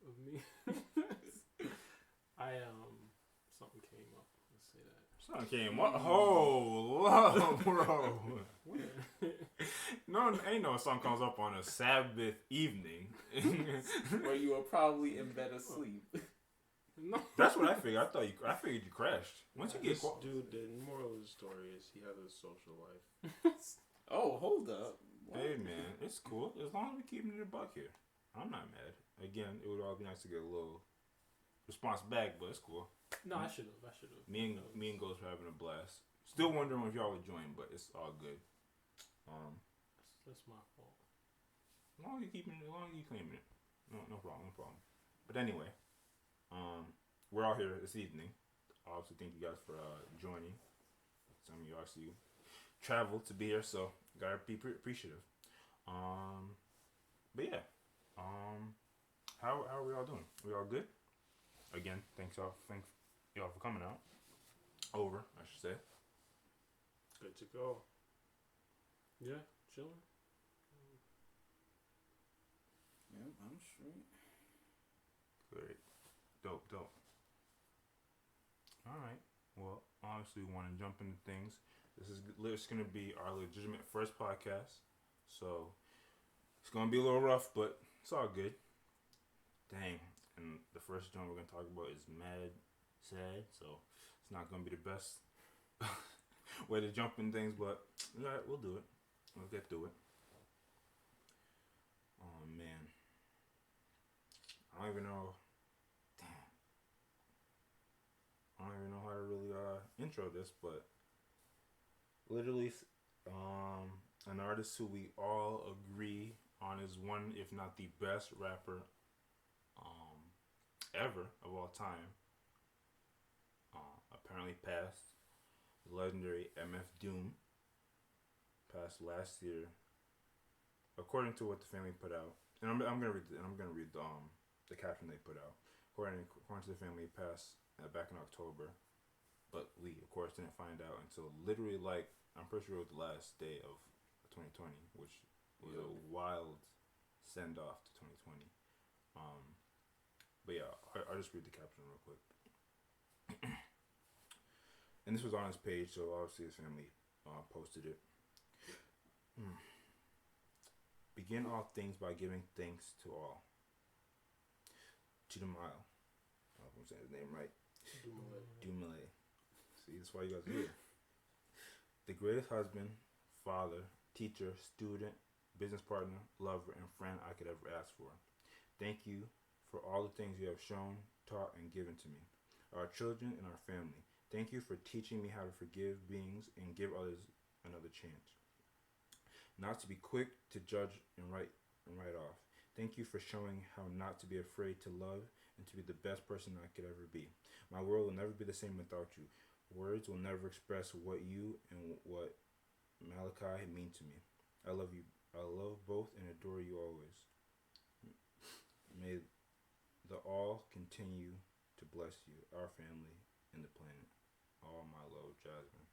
of me. I something came up. Let's say that. Something came up. Oh, bro. No, ain't no song comes up on a Sabbath evening. Where you were probably in bed asleep. No. That's what I figured. I figured you crashed. Once you get dude, the moral of the story is he has a social life. Oh, hold up. What? Hey man, it's cool as long as we keep it in the buck here. I'm not mad. Again, it would all be nice to get a little response back, but it's cool. No, I should have. Me and Ghost were having a blast. Still wondering if y'all would join, but it's all good. That's my fault. As long as you claiming it, no problem. But anyway, we're all here this evening. I also thank you guys for joining. Some of you actually traveled to be here, so gotta be appreciative. But yeah, how are we all doing? We all good? Again, thanks y'all for coming out. Over, I should say. Good to go. Yeah, chilling. Yep, I'm straight. Great. Dope. Alright. Well, obviously we want to jump into things. This is going to be our legitimate first podcast. So, it's going to be a little rough, but it's all good. Dang. And the first joint we're going to talk about is mad sad. So, it's not going to be the best way to jump in things, but alright, we'll do it. We'll get through it. Oh, man. I don't even know. Damn. I don't even know how to really intro this, but literally, an artist who we all agree on is one, if not the best rapper, ever of all time. Apparently passed. The legendary MF Doom passed last year, according to what the family put out. And I'm gonna read the caption they put out. According to the family, passed back in October, but we of course didn't find out until literally I'm pretty sure it was the last day of 2020, which was a wild send off to 2020. But yeah, I'll just read the caption real quick. And this was on his page, so obviously his family posted it. Begin all things by giving thanks to all. To the mile. I hope I'm saying his name right. Dumile. See, that's why you guys are here. The greatest husband, father, teacher, student, business partner, lover, and friend I could ever ask for. Thank you for all the things you have shown, taught, and given to me, our children, and our family. Thank you for teaching me how to forgive beings and give others another chance. Not to be quick to judge and write off. Thank you for showing how not to be afraid to love and to be the best person I could ever be. My world will never be the same without you. Words will never express what you and what Malachi mean to me. I love you. I love both and adore you always. May the all continue to bless you, our family, and the planet. All my love, Jasmine.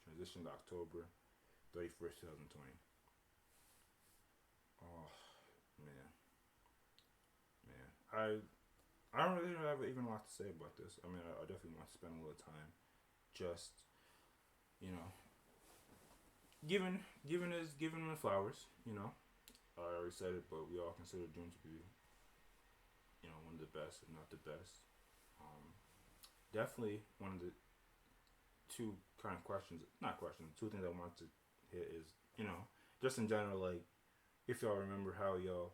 Transitioned October 31st, 2020. Oh, man. I don't really have even a lot to say about this. I mean, I definitely want to spend a little time just, giving him the flowers, I already said it, but we all consider Doom to be, one of the best, if not the best. Definitely one of the two kind of two things I want to hit is, just in general, if y'all remember how y'all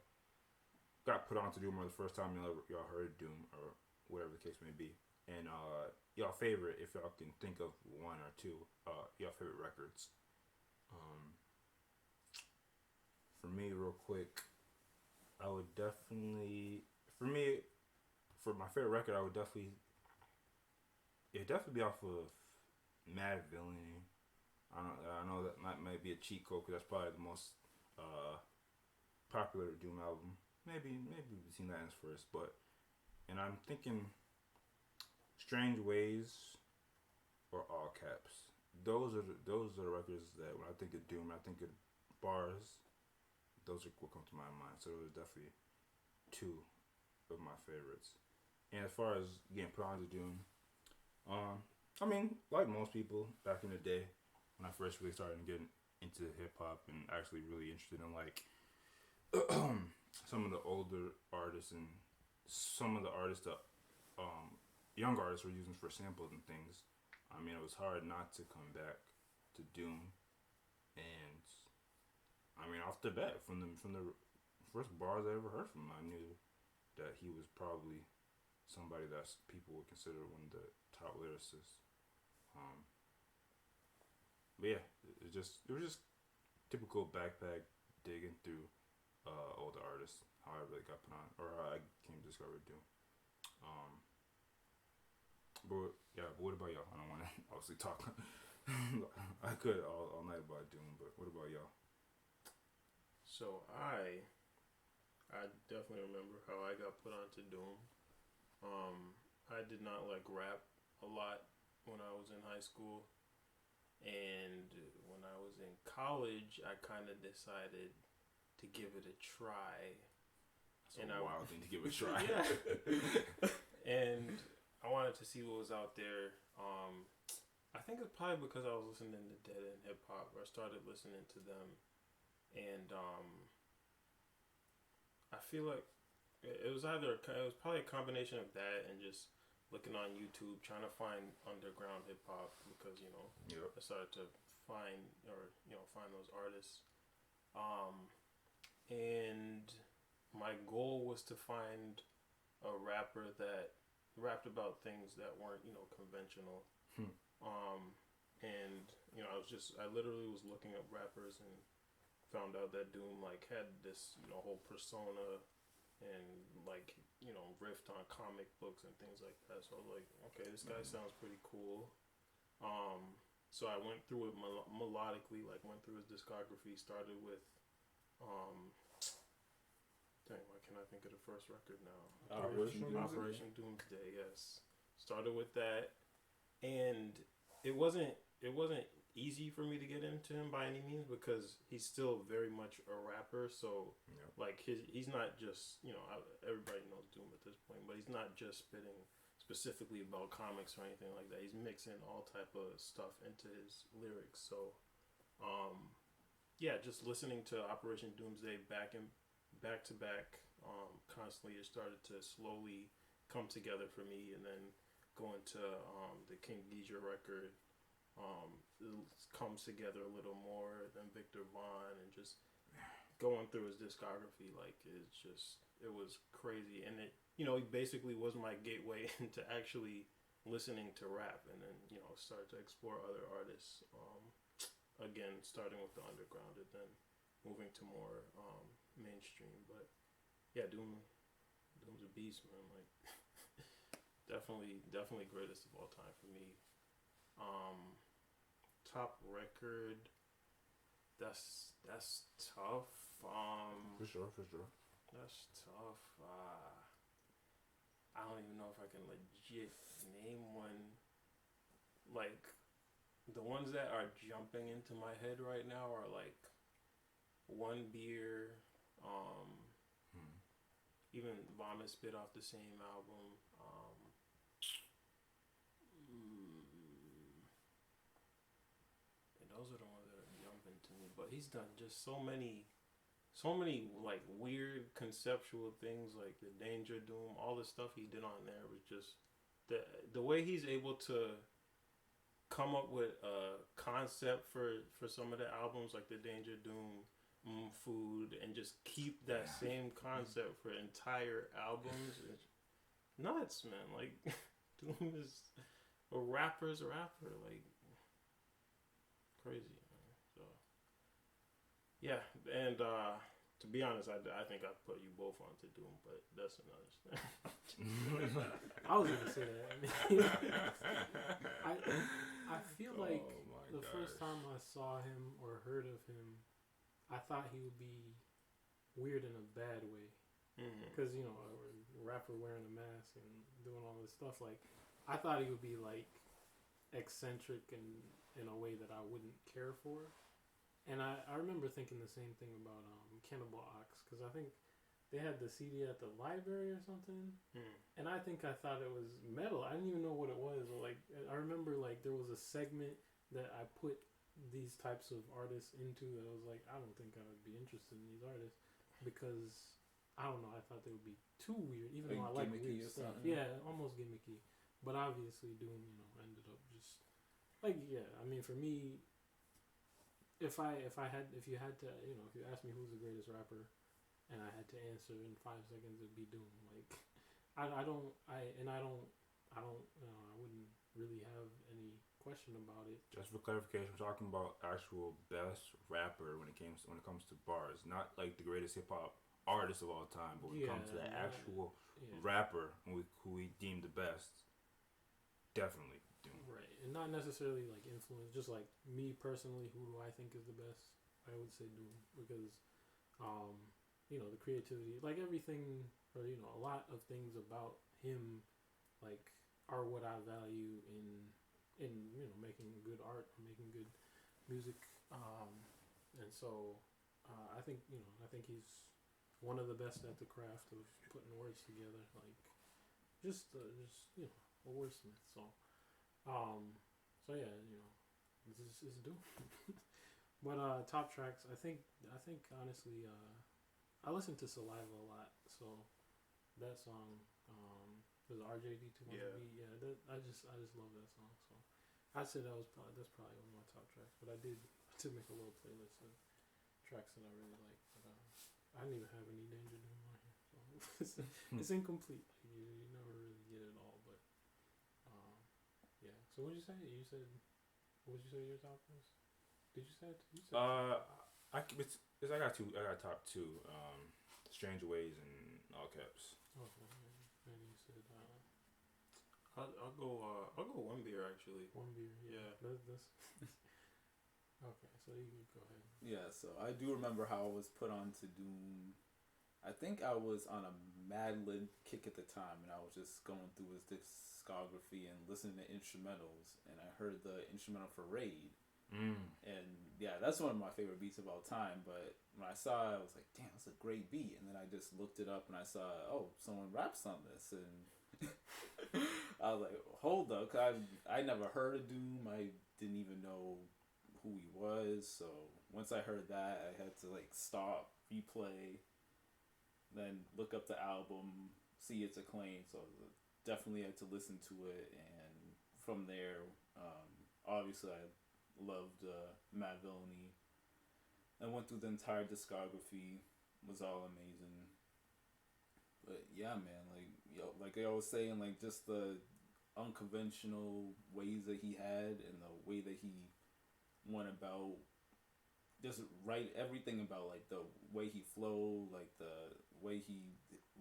got put on to Doom or the first time y'all heard Doom or whatever the case may be. And y'all favorite, if y'all can think of one or two, y'all favorite records. For me, real quick, I would definitely, for my favorite record, it'd definitely be off of Mad Villainy. I know that might be a cheat code because that's probably the most popular Doom album. Maybe we've seen that as first, and I'm thinking Strange Ways or All Caps. Those are the records that when I think of Doom, I think of bars. Those are what come to my mind. So those are definitely two of my favorites. And as far as getting put on to Doom, I mean, like most people back in the day, when I first really started getting into hip hop and actually really interested in like some of the older artists and some of the artists that young artists were using for samples and things. I mean, it was hard not to come back to Doom, and I mean, off the bat, from the first bars I ever heard from him, I knew that he was probably somebody that people would consider one of the top lyricists. But yeah, it was just typical backpack digging through older artists. How I really got put on, or how I came to discover Doom. But yeah, but what about y'all? I don't want to obviously talk. I could all night about Doom, but what about y'all? So I definitely remember how I got put onto Doom. I did not like rap a lot when I was in high school, and when I was in college, I kind of decided to give it a try. It's a wild thing to give it a try. Yeah. And I wanted to see what was out there. I think it's probably because I was listening to Dead End Hip Hop, or I started listening to them, and I feel like it was probably a combination of that and just looking on YouTube trying to find underground hip hop, because Yep. I started to find those artists, and my goal was to find a rapper that rapped about things that weren't conventional. And I literally was looking up rappers and found out that Doom had this whole persona and riffed on comic books and things like that. So I was like, okay, this guy sounds pretty cool. So I went through it melodically, went through his discography, started with dang, why can't I think of the first record now? Operation Doomsday, yes. Started with that, and it wasn't easy for me to get into him by any means, because he's still very much a rapper. So he's not just everybody knows Doom at this point, but he's not just spitting specifically about comics or anything like that. He's mixing all type of stuff into his lyrics. So yeah, just listening to Operation Doomsday back to back constantly, it started to slowly come together for me. And then going to the King Geezer record, it comes together a little more than Victor Vaughn, and just going through his discography, it was crazy. And it basically was my gateway into actually listening to rap, and then started to explore other artists, again starting with the underground and then moving to more mainstream. But yeah, Doom's a beast, man. Definitely greatest of all time for me. Top record, that's tough. For sure. That's tough. I don't even know if I can legit name one. The ones that are jumping into my head right now are One Beer, even Vomit Spit off the same album. And those are the ones that are jumping to me. But he's done just so many weird conceptual things, like the Danger Doom, all the stuff he did on there was just the way he's able to come up with a concept for some of the albums, like the Danger Doom, Food, and just keep that same concept for entire albums. It's nuts, man. Doom is a rapper's rapper, crazy, man. So yeah, and to be honest, I think I put you both onto Doom, but that's another thing. I was gonna say that. I feel like first time I saw him or heard of him, I thought he would be weird in a bad way, because a rapper wearing a mask and doing all this stuff. I thought he would be eccentric in a way that I wouldn't care for. And I remember thinking the same thing about Cannibal Ox, because I think they had the CD at the library or something, and I think I thought it was metal. I didn't even know what it was. Like I remember, like there was a segment that I put these types of artists into that I was like, I don't think I would be interested in these artists because I don't know. I thought they would be too weird, even though I like weird stuff. Yeah, almost gimmicky. But obviously, Doom, ended up just like I mean, for me, if you had to, if you asked me who's the greatest rapper, and I had to answer in 5 seconds, it'd be Doom. Like, I wouldn't really have any question about it. Just for clarification, we're talking about actual best rapper when it comes to bars, not like the greatest hip hop artist of all time, but when it comes to the actual rapper who we deem the best, definitely Doom. Right, and not necessarily like influence, just like me personally, who do I think is the best? I would say Doom because, the creativity, like everything, or a lot of things about him, like are what I value in making good art or making good music, and so I think he's one of the best at the craft of putting words together, like just a wordsmith. So yeah, this is Doom. But top tracks, I think honestly, I listen to Saliva a lot, so that song, was RJD 200B. Yeah, I just love that song. So I'd say that's probably one of my top tracks. But I did make a little playlist of tracks that I really like. But I didn't even have any Danger Doom on here, so it's incomplete. Like, you never really get it all. But yeah. So what did you say? What did you say your top was? Did you say it? I got two. I got top two. Stranger Ways and All Caps. Okay. And you said I'll go one beer actually. One beer. Yeah. That's okay. So you can go ahead. Yeah. So I do remember how I was put on to Doom. I think I was on a Mad Lib kick at the time, and I was just going through his discography and listening to instrumentals, and I heard the instrumental for Raid. And yeah, that's one of my favorite beats of all time. But when I saw it, I was like, damn, that's a great beat. And then I just looked it up and I saw, oh, someone raps on this. And I was like, hold up. I never heard of Doom. I didn't even know who he was. So once I heard that, I had to like stop, replay, then look up the album, see its acclaim. So definitely had to listen to it. And from there, obviously I loved Mad Villainy. I went through the entire discography. Was all amazing. But yeah, man, like I was saying, like just the unconventional ways that he had and the way that he went about just write everything about like the way he flowed, like the way he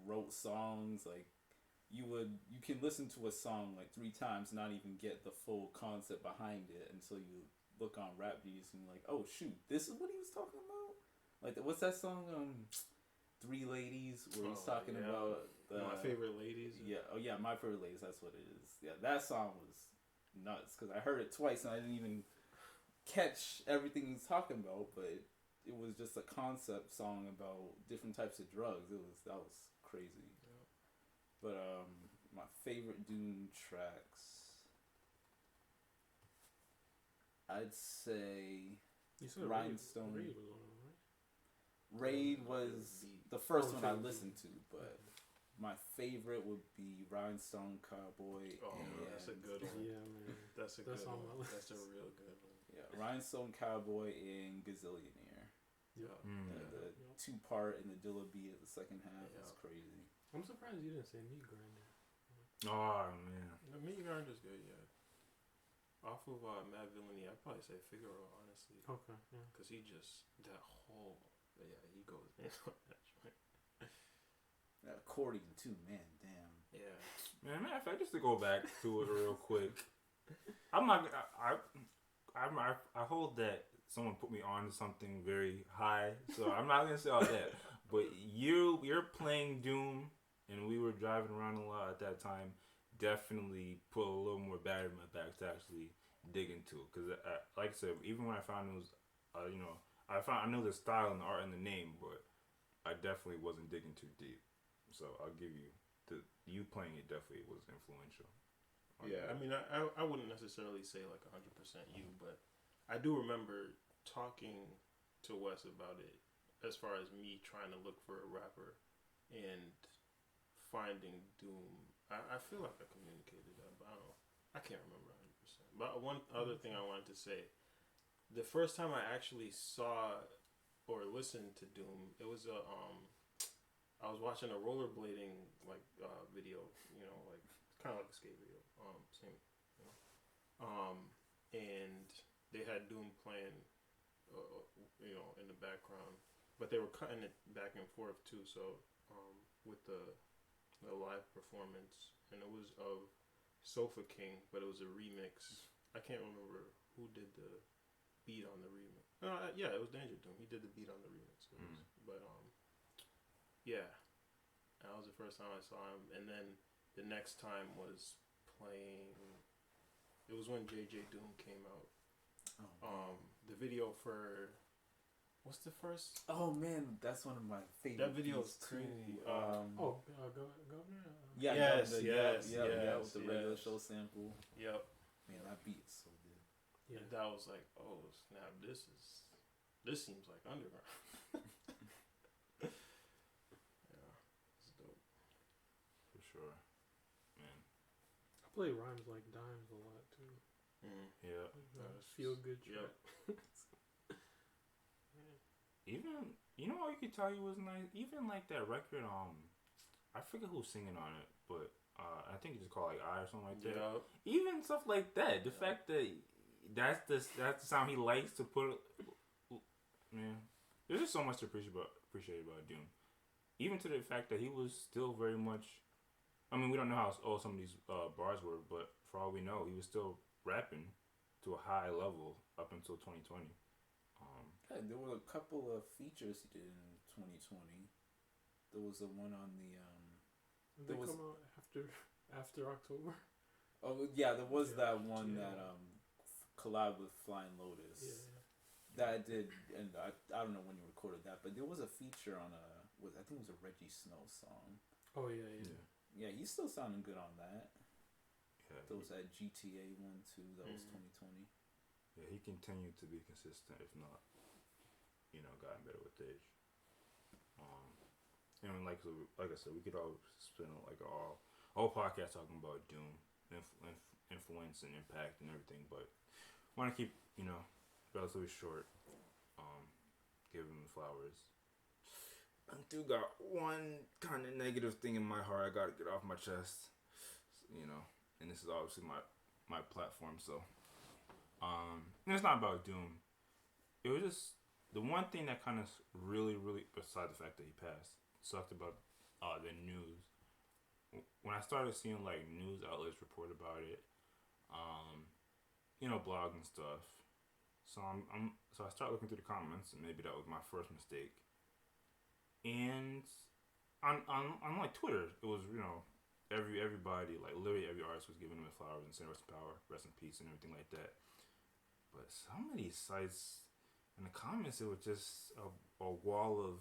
wrote songs. Like you can listen to a song like 3 times, not even get the full concept behind it until you look on Rap Genius and like, oh shoot, this is what he was talking about. Like what's that song? 3 Ladies, where he's talking about My Favorite Ladies. Yeah, oh yeah, My Favorite Ladies. That's what it is. Yeah, that song was nuts because I heard it twice and I didn't even catch everything he's talking about, but it was just a concept song about different types of drugs. That was crazy. Yeah. But my favorite Doom tracks, I'd say Rhinestone. Raid was the first one I listened to, but my favorite would be Rhinestone Cowboy. Oh, that's a good one. Yeah, man. That's a good one. That's a real good one. Yeah, Rhinestone Cowboy and Gazillionaire. Yeah. The 2-part and the Dilla beat at the second half was crazy. I'm surprised you didn't say Meat Grinder. Oh, man. The Meat Grinder's good, yeah. Off of Mad Villainy, I'd probably say Figaro, honestly. Okay, yeah. Because he just, that whole, he goes in on that joint. That accordion too, man, damn. Yeah. Man, matter of fact, just to go back to it real quick, I hold that someone put me on to something very high, so I'm not gonna say all that. But you're playing Doom, and we were driving around a lot at that time. Definitely put a little more battery in my back to actually dig into it. Because, like I said, even when I found it was, I knew the style and the art and the name, but I definitely wasn't digging too deep. So I'll give you you playing it definitely was influential. Yeah, I mean, I wouldn't necessarily say like 100% you, but I do remember talking to Wes about it as far as me trying to look for a rapper and finding Doom. I feel like I communicated that, but I can't remember 100%. But one other thing I wanted to say, the first time I actually saw or listened to Doom, it was I was watching a rollerblading video, like kind of like a skate video, same, and they had Doom playing, in the background, but they were cutting it back and forth too. So, with the live performance, and it was of Sofa King, but it was a remix. I can't remember who did the beat on the remix. Yeah, it was Danger Doom. He did the beat on the remix. But yeah, that was the first time I saw him, and then the next time was playing. It was when JJ Doom came out. The video for what's the first? Oh man, that's one of my favorite. That video is crazy. Governor. Yes, with the regular show sample. Yep. Man, that beat is so good. Yeah, that was like, oh snap! This seems like underground. Yeah, it's dope. For sure, man. I play Rhymes Like Dimes a lot too. Yeah, feel good track. Yep. Even what you could tell you was nice. Even like that record, I forget who's singing on it, but I think it's just called like I or something like that. Yep. Even stuff like that. The fact that that's the sound he likes to put. Man, there's just so much to appreciate about Doom. Even to the fact that he was still very much. I mean, we don't know how old some of these bars were, but for all we know, he was still rapping to a high level up until 2020. There were a couple of features he did in 2020. There was the one on the Did they come out after October? Oh yeah, there was that one that collabed with Flying Lotus. Yeah. That did, and I don't know when you recorded that, but there was a feature on I think it was a Reggie Snow song. Oh yeah. Yeah, he's still sounding good on that. Yeah. There was that GTA one too. That was 2020. Yeah, he continued to be consistent, if not, gotten better with age. And like I said, we could all spend like a whole podcast talking about Doom, influence and impact and everything, but want to keep relatively short. Give him the flowers. I do got one kind of negative thing in my heart I got to get off my chest, and this is obviously my platform, so and it's not about Doom. It was just the one thing that kind of really, really, beside the fact that he passed, sucked about the news. When I started seeing like news outlets report about it, blogs and stuff. So I start looking through the comments, and maybe that was my first mistake. And on like Twitter, it was everybody, like literally every artist was giving him his flowers and saying rest in power, rest in peace, and everything like that. But some of these sites, in the comments, it was just a wall of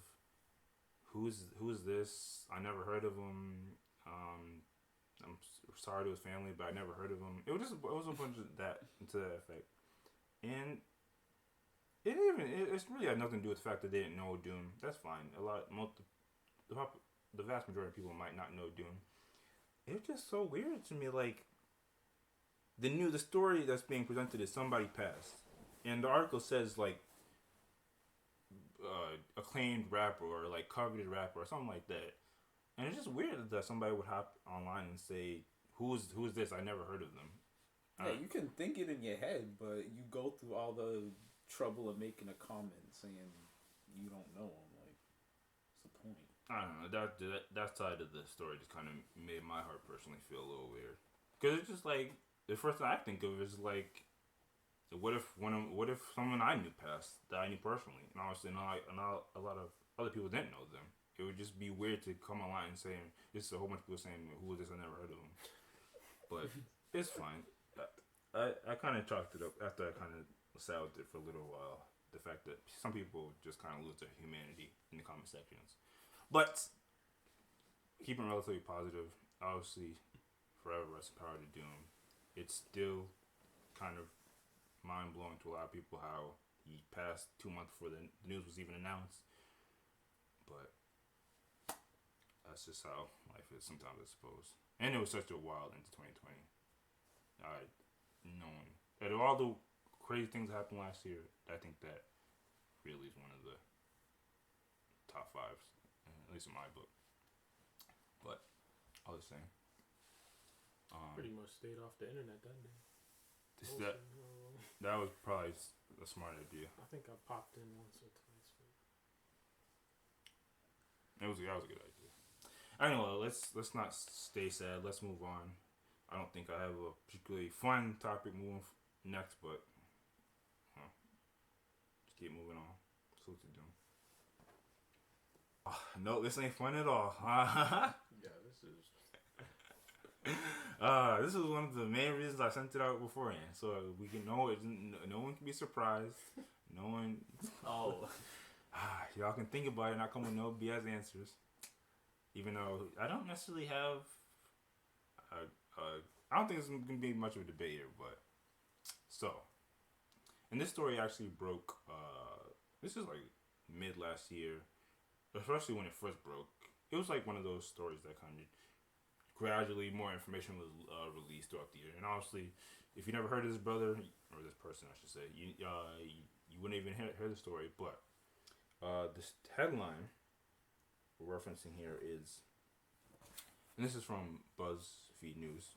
who's this? I never heard of him. I'm sorry to his family, but I never heard of him. It was a bunch of that to that effect, and it's really had nothing to do with the fact that they didn't know Doom. That's fine. The vast majority of people might not know Doom. It was just so weird to me. Like the story that's being presented is somebody passed, and the article says like acclaimed rapper or like coveted rapper or something like that, and it's just weird that somebody would hop online and say who's this? I never heard of them. Yeah, you can think it in your head, but you go through all the trouble of making a comment saying you don't know him. Like, what's the point? I don't know. That side of the story just kind of made my heart personally feel a little weird, because it's just like the first thing I think of is like, what if someone I knew passed that I knew personally, and obviously a lot of other people didn't know them. It would just be weird to come online and saying this is a whole bunch of people saying who is this? I never heard of him. But it's fine. I kind of chalked it up after I kind of sat with it for a little while. The fact that some people just kind of lose their humanity in the comment sections. But keeping relatively positive, obviously, forever rest in power to Doom. It's still kind of mind blowing to a lot of people how he passed 2 months before the news was even announced. But that's just how life is sometimes, I suppose. And it was such a wild into 2020. Out of all the crazy things that happened last year, I think that really is one of the top fives, at least in my book. But I was saying, pretty much stayed off the internet that day. That was probably a smart idea. I think I popped in once or twice. That was a good idea. Anyway, let's not stay sad. Let's move on. I don't think I have a particularly fun topic moving next, but just keep moving on. Salute to Doom. No, this ain't fun at all. Yeah, this is. This is one of the main reasons I sent it out beforehand, so we can know it. No one can be surprised. No one. Oh. Y'all can think about it and not come with no BS answers. Even though I don't necessarily have. I don't think it's gonna be much of a debate here, but and this story actually broke. This is like mid last year, especially when it first broke. It was like one of those stories that kind of gradually more information was released throughout the year. And obviously, if you never heard of this brother or this person, I should say, you wouldn't even hear the story. But this headline we're referencing here is, and this is from BuzzFeed News,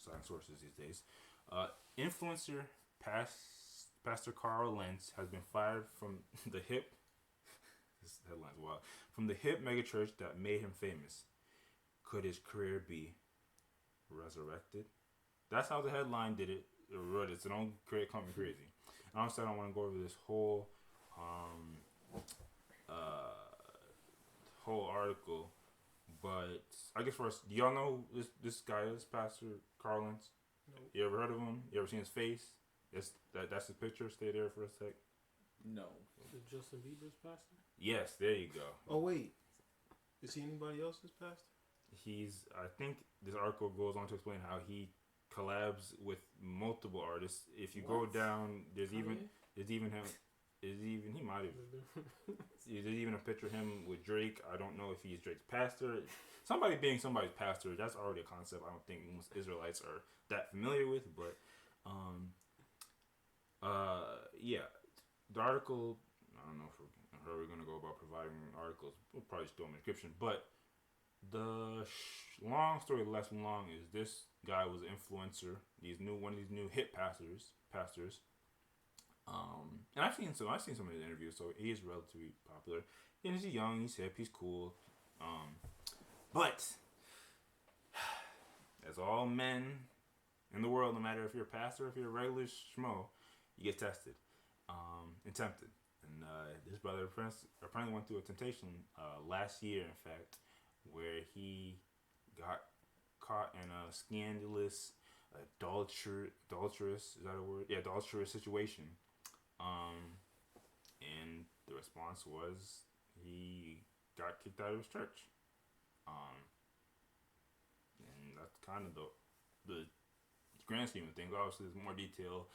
citing sources these days. Influencer Pastor Carl Lentz has been fired from the hip. This headline's wild. From the hip megachurch that made him famous. Could his career be resurrected? That's how the headline did it. It wrote its own company crazy. And honestly, I don't want to go over this whole article, but I guess first, do y'all know this guy is Pastor Carl Lentz? No. You ever heard of him? You ever seen his face? That's his picture. Stay there for a sec. No. Is Justin Bieber's pastor? Yes, there you go. Oh wait, is he anybody else's pastor? I think this article goes on to explain how he collabs with multiple artists. If you go down, there's even him. He might have. There's even a picture of him with Drake. I don't know if he's Drake's pastor. Somebody being somebody's pastor, that's already a concept I don't think most Israelites are that familiar with. But, yeah, the article. I don't know how we're gonna go about providing articles. We'll probably just do them in description, but. The long story less long is this guy was an influencer. One of these new hip pastors. And I've seen some of his interviews, so he is relatively popular. And he's young, he's hip, he's cool. But as all men in the world, no matter if you're a pastor or if you're a regular schmo, you get tested and tempted. And this brother apparently went through a temptation last year, in fact, where he got caught in a scandalous, adulterous, is that a word? Yeah, adulterous situation. And the response was he got kicked out of his church. And that's kind of the grand scheme of things. Obviously, there's more detail.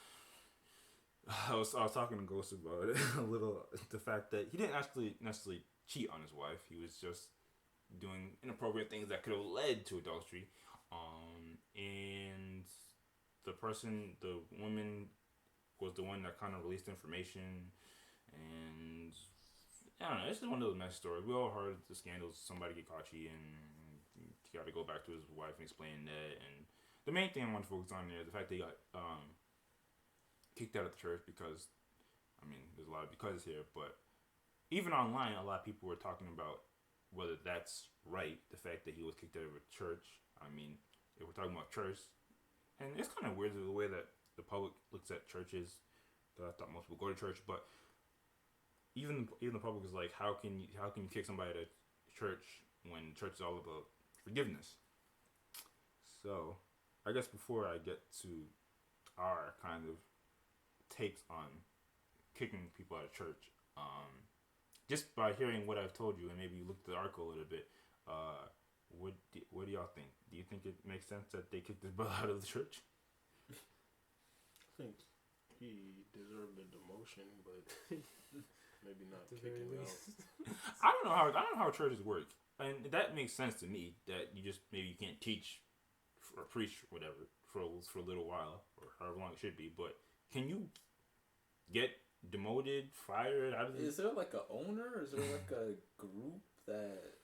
I was talking to Ghost about it a little. The fact that he didn't actually necessarily cheat on his wife. He was just doing inappropriate things that could have led to adultery. And the woman was the one that kind of released information. And I don't know, it's just one of those mess stories. We all heard the scandals, somebody get caught cheating, and he got to go back to his wife and explain that. And the main thing I want to focus on there, the fact that he got kicked out of the church because, I mean, there's a lot of because here, but even online, a lot of people were talking about whether that's right, the fact that he was kicked out of a church. I mean, if we're talking about church, and it's kind of weird the way that the public looks at churches. I thought most people go to church, but even the public is like, how can you kick somebody out of church when church is all about forgiveness? So, I guess before I get to our kind of takes on kicking people out of church, just by hearing what I've told you, and maybe you looked at the article a little bit, what do y'all think? Do you think it makes sense that they kicked this brother out of the church? I think he deserved a demotion, but maybe not kicking out. I don't know how churches work, and that makes sense to me. That you just maybe you can't teach or preach or whatever for a little while or however long it should be. But can you get demoted, fired out of the... Is there like a owner? Or is there like a group that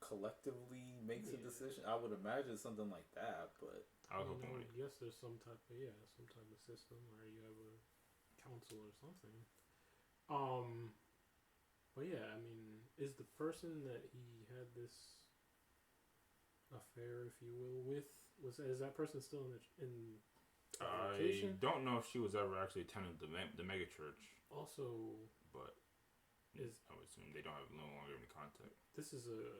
collectively makes a decision? I would imagine something like that, but I guess there's some type of system where you have a council or something. But yeah, I mean, is the person that he had this affair, if you will, with is that person still in I don't know if she was ever actually attending the mega church. Also, but I would assume they don't have no longer any contact. This is a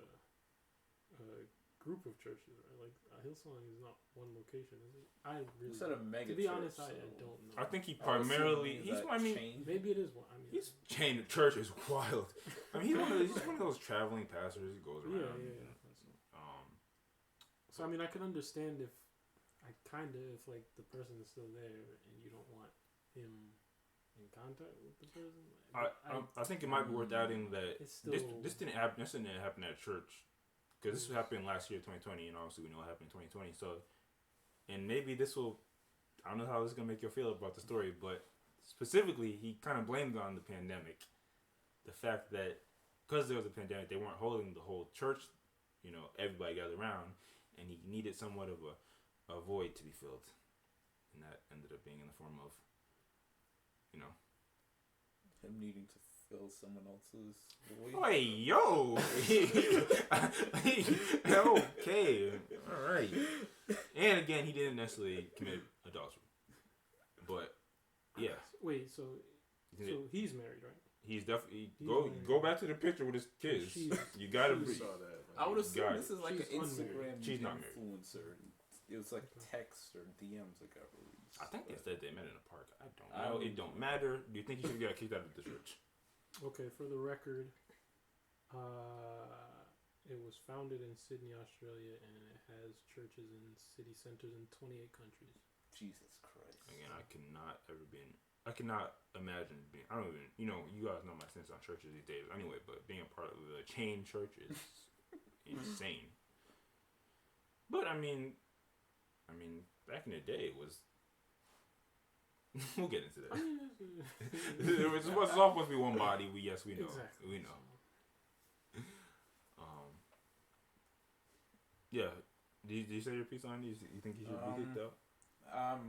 group of churches, right? Like Hillsong is not one location, is it? I really instead of mega. To be church, honest, I don't know. I think he primarily maybe it is one. I mean, he's chained. The church is wild. I mean, he's one of those traveling pastors. He goes around. Yeah. So I mean, I can understand if like the person is still there and you don't want him in contact with the person. I think it might be worth adding that this didn't happen. This didn't happen at church because this was happening last year, 2020, and obviously we know what happened in 2020. So, and maybe this will. I don't know how this is gonna make you feel about the story, but specifically, he kind of blamed it on the pandemic. The fact that because there was a pandemic, they weren't holding the whole church. You know, everybody gathered around, and he needed somewhat of a void to be filled, and that ended up being in the form of, you know, him needing to fill someone else's void. Hey, yo! Okay, all right. And again, he didn't necessarily commit adultery, but yeah. Wait, so he's married, right? He's definitely go back to the picture with his kids. You gotta be. I would assume this is like an Instagram influencer. It was like text or DMs that got released. I think they said they met in a park. I don't know. It don't matter. Do you think he should have got kicked out of the church? Okay, for the record, it was founded in Sydney, Australia, and it has churches in city centers in 28 countries. Jesus Christ! Again, I cannot imagine being. I don't even. You know, you guys know my sense on churches these days, anyway. But being a part of a chain church is insane. But I mean, back in the day, it was. We'll get into that. It's all supposed to be one body. We know. Exactly. We know. Yeah. Did you say your piece on these? You think he should be kicked out?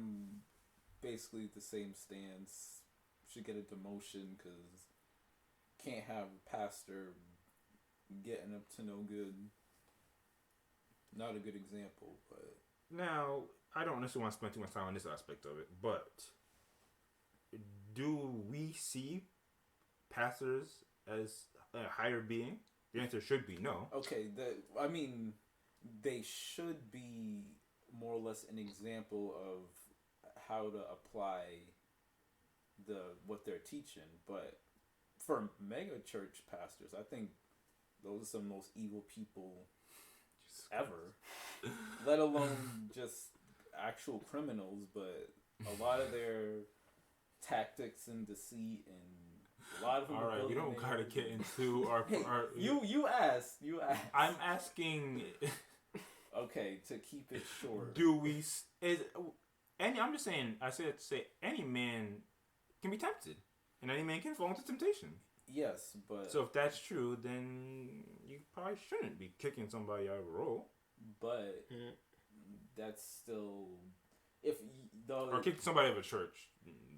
Basically the same stance. Should get a demotion because can't have a pastor getting up to no good. Not a good example, but now I don't necessarily want to spend too much time on this aspect of it, but do we see pastors as a higher being? The answer should be no. Okay, they should be more or less an example of how to apply what they're teaching. But for mega church pastors, I think those are some of the most evil people ever. Let alone just actual criminals, but a lot of their tactics and deceit and a lot of them. All right, we don't gotta get into our. You asked. I'm asking. Okay, to keep it short. I'm just saying. I said to say any man can be tempted, and any man can fall into temptation. Yes, but so if that's true, then you probably shouldn't be kicking somebody out of a role. But that's still or kick somebody out of a church.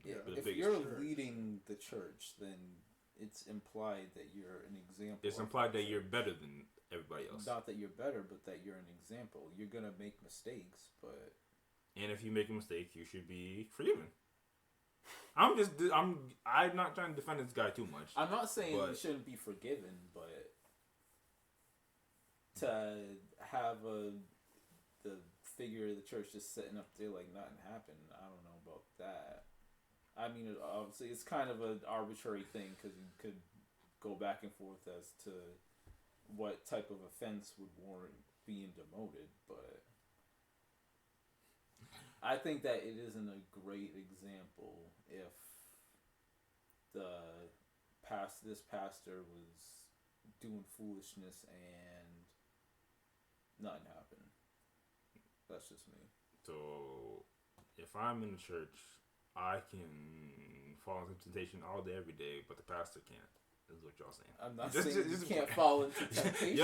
Yeah, if you're leading the church, then it's implied that you're an example. It's implied that you're better than everybody else. Not that you're better, but that you're an example. You're gonna make mistakes, but and if you make a mistake, you should be forgiven. I'm not trying to defend this guy too much. I'm not saying he shouldn't be forgiven, but to have the figure of the church just sitting up there like nothing happened, I don't know about that. I mean, obviously, it's kind of an arbitrary thing because you could go back and forth as to what type of offense would warrant being demoted, but I think that it isn't a great example if this pastor was doing foolishness and nothing happened. That's just me. So, if I'm in the church, I can fall into temptation all day, every day, but the pastor can't. Is what y'all saying. I'm not saying you can't fall into temptation.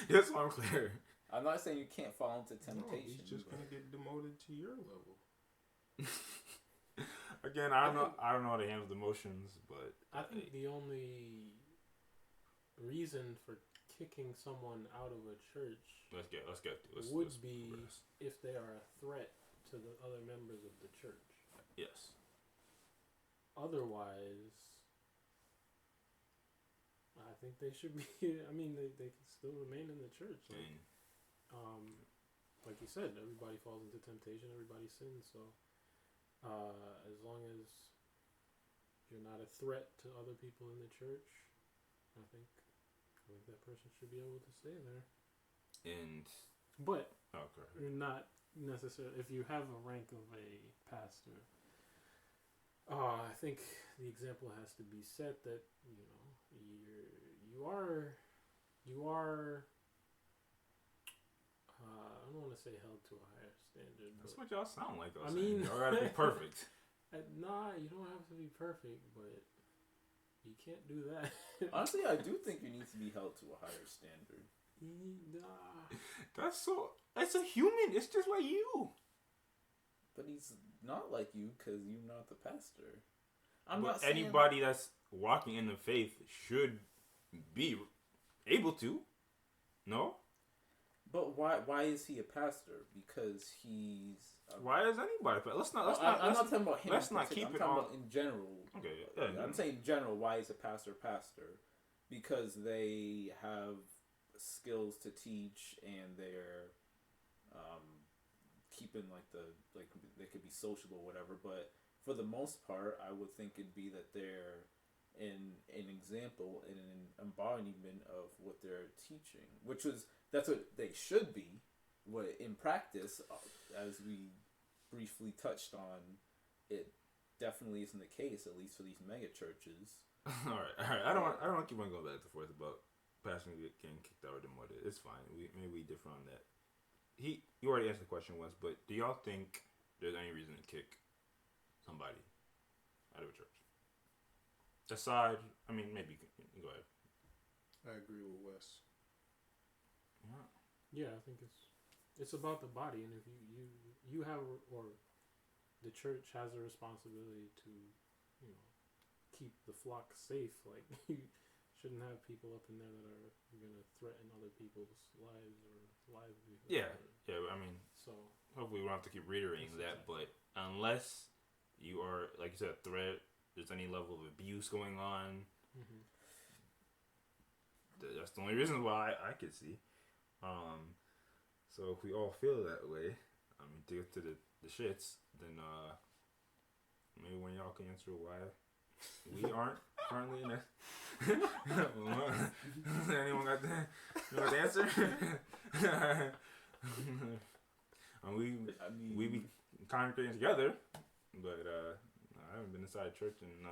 Yes, so I'm clear. I'm not saying you can't fall into temptation. No, he's just gonna get demoted to your level. Again, I don't know how to handle the emotions, but I think the only reason for kicking someone out of a church would be if they are a threat to the other members of the church. Yes. Otherwise, I think they should be. I mean, they can still remain in the church. Like you said, everybody falls into temptation. Everybody sins. So, as long as you're not a threat to other people in the church, I think that person should be able to stay there. But you're not necessarily. If you have a rank of a pastor, I think the example has to be set that you are. I don't want to say held to a higher standard. That's what y'all sound like. I mean, y'all gotta be perfect. Nah, you don't have to be perfect, but you can't do that. Honestly, I do think you need to be held to a higher standard. Nah. That's a human. It's just like you. But he's not like you because you're not the pastor. But anybody that's walking in the faith should be able to. No? But why is he a pastor? Because he's... Why is anybody? I'm not talking about him. Let's not keep I'm it talking on... about in general. Okay. Yeah, I'm saying in general, why is a pastor? Because they have skills to teach and they're keeping they could be social or whatever. But for the most part, I would think it'd be that they're an example and an embodiment of what they're teaching, that's what they should be. What in practice, as we briefly touched on, it definitely isn't the case, at least for these mega churches. All right. I don't want to keep on going back and forth about passion getting kicked out or demoted. It's fine. Maybe we differ on that. You already answered the question once, but do y'all think there's any reason to kick somebody out of a church? Aside, I mean, maybe you can go ahead. I agree with Wes. Yeah, I think it's about the body, and if you have, or the church has a responsibility to, keep the flock safe. Like, you shouldn't have people up in there that are going to threaten other people's lives or livelihood. Yeah. I mean, so hopefully we don't have to keep reiterating that, but unless you are, like you said, a threat, there's any level of abuse going on. Mm-hmm. That's the only reason why I could see. So if we all feel that way, to get to the shits, then maybe when y'all can answer why we aren't currently in that. Anyone got the answer? We be congregating together, but I haven't been inside church, and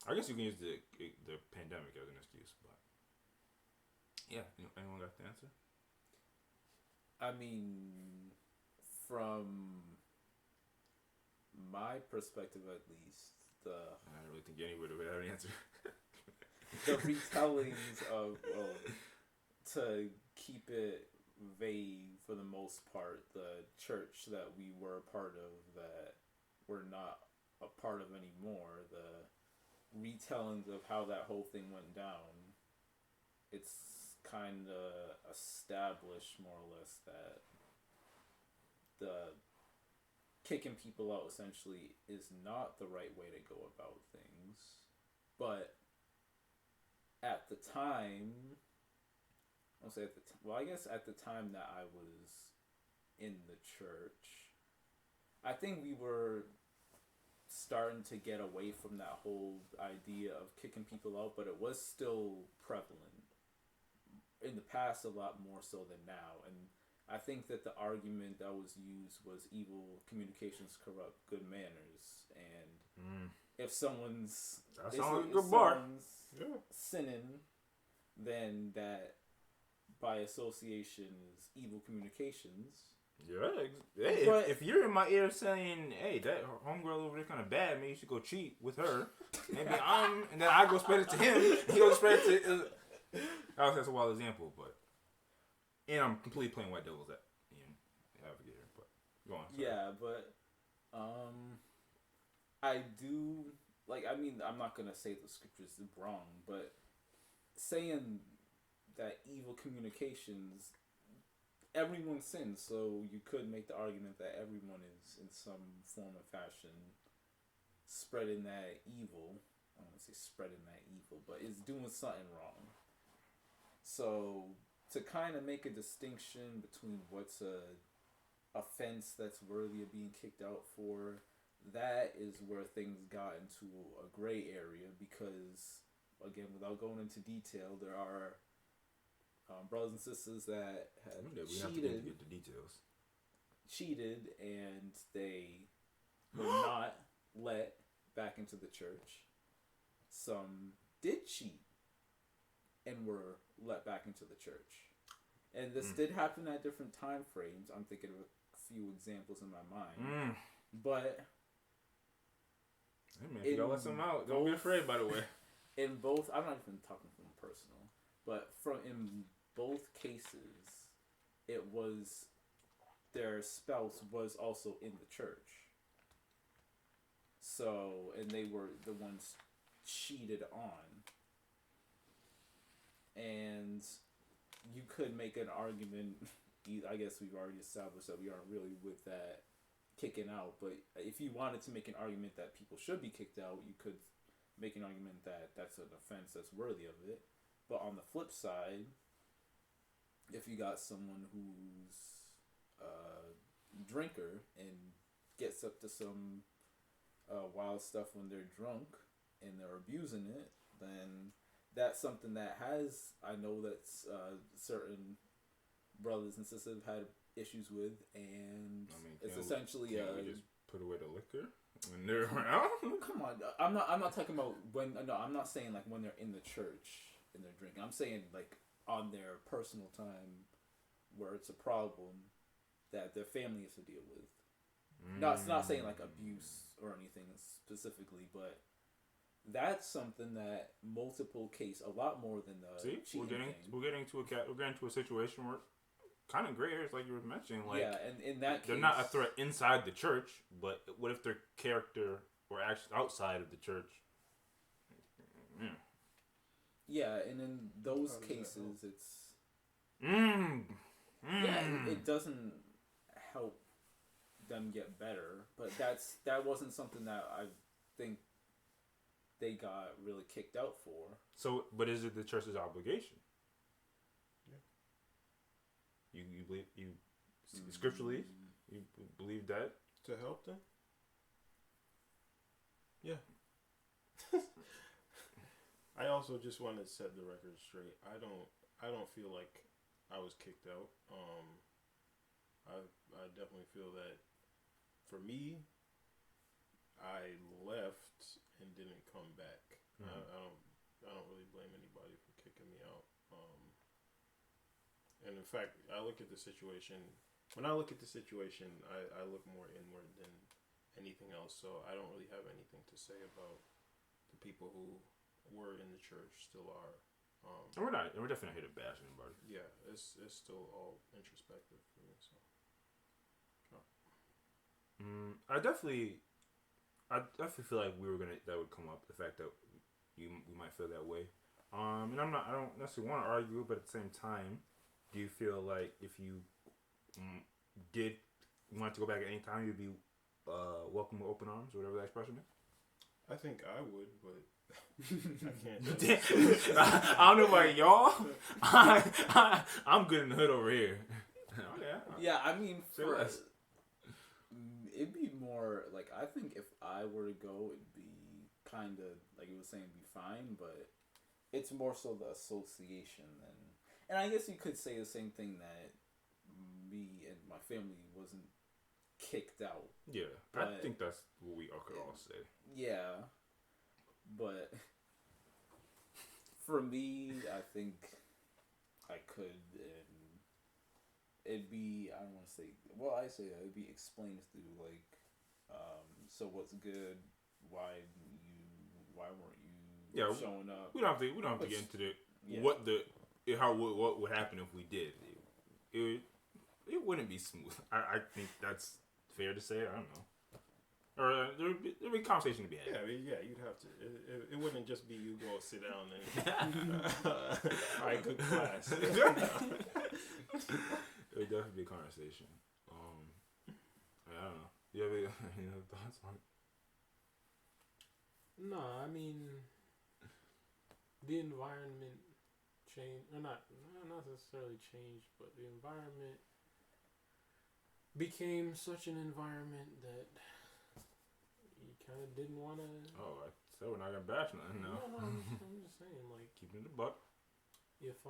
I guess you can use the pandemic as an excuse, but yeah, anyone got the answer? I mean, from my perspective, at least, I don't really think anybody would have an answer. The retellings of to keep it vague for the most part, the church that we were a part of that we're not a part of anymore, the retellings of how that whole thing went down, it's kind of established more or less that the kicking people out essentially is not the right way to go about things. But at the time, I guess at the time that I was in the church, I think we were starting to get away from that whole idea of kicking people out, but it was still prevalent in the past, a lot more so than now. And I think that the argument that was used was evil communications corrupt good manners, and if someone's sinning, then that by association is evil communications. Yeah, hey, if you're in my ear saying, "Hey, that homegirl over there kind of bad, man, you should go cheat with her," maybe and then I go spread it to him, he goes spread it to. That's a wild example, but and I'm completely playing white devil's advocate here, but go on. Sorry. Yeah, but I do like. I mean, I'm not gonna say the scriptures is wrong, but saying that evil communications. Everyone sins, so you could make the argument that everyone is, in some form or fashion, spreading that evil. I don't want to say spreading that evil, but is doing something wrong. So, to kind of make a distinction between what's a offense that's worthy of being kicked out for, that is where things got into a gray area because, again, without going into detail, there are brothers and sisters that had cheated, and they were not let back into the church. Some did cheat and were let back into the church. And this did happen at different time frames. I'm thinking of a few examples in my mind. But hey man, if y'all let some out, don't be afraid, by the way. In both, I'm not even talking from personal, but in both cases, it was their spouse was also in the church. So, and they were the ones cheated on. And you could make an argument, I guess we've already established that we aren't really with that kicking out, but if you wanted to make an argument that people should be kicked out, you could make an argument that that's an offense that's worthy of it. But on the flip side, if you got someone who's a drinker and gets up to some wild stuff when they're drunk and they're abusing it, then that's something that I know that certain brothers and sisters have had issues with, and it's essentially we just put away the liquor when they're around. Come on, I'm not talking about when. No, I'm not saying like when they're in the church and they're drinking. I'm saying like on their personal time where it's a problem that their family has to deal with. No, it's not saying like abuse or anything specifically, but that's something that multiple case, a lot more than the cheating thing. We're getting to a situation where kind of gray areas, like you were mentioning. Like, yeah, and in that case, they're not a threat inside the church, but what if their character were actually outside of the church? Yeah, and in those cases, it's it doesn't help them get better, but that wasn't something that I think they got really kicked out for. So, but is it the church's obligation? Yeah. You believe scripturally you believe that to help them? Yeah. I also just want to set the record straight. I don't feel like I was kicked out. I definitely feel that for me, I left and didn't come back. I don't really blame anybody for kicking me out. And in fact, I look at the situation. When I look at the situation, I look more inward than anything else. So I don't really have anything to say about the people who were in the church, still are. And we're definitely not here to bash anybody. Yeah, it's still all introspective for me. So. I definitely feel like that would come up, the fact that we might feel that way. And I don't necessarily want to argue, but at the same time, do you feel like if you did want to go back at any time, you'd be welcome with open arms, or whatever that expression is? I think I would, but I can't. I don't know about y'all. I'm good in the hood over here. Yeah, I mean, it'd be more like, I think if I were to go, it'd be kind of like you were saying, be fine, but it's more so the association than. And I guess you could say the same thing that me and my family wasn't kicked out. Yeah, I think that's what we all could all say. Yeah, but for me, I think I could, and it'd be, I don't want to say, well, I say it'd be explained through like, so what's good? Why weren't you showing up? We don't have to get into what would happen if we did. It wouldn't be smooth. I think that's fair to say. I don't know. Or there'd be conversation to be had. Yeah, you'd have to. It wouldn't just be you go sit down and all right, good class. It would definitely be a conversation. I don't know. You have any other thoughts on it? No, I mean, the environment changed, or not necessarily changed, but the environment became such an environment that you kind of didn't want to. Oh, I said we're not gonna bash nothing. No, I'm just saying, like, keeping it a buck. If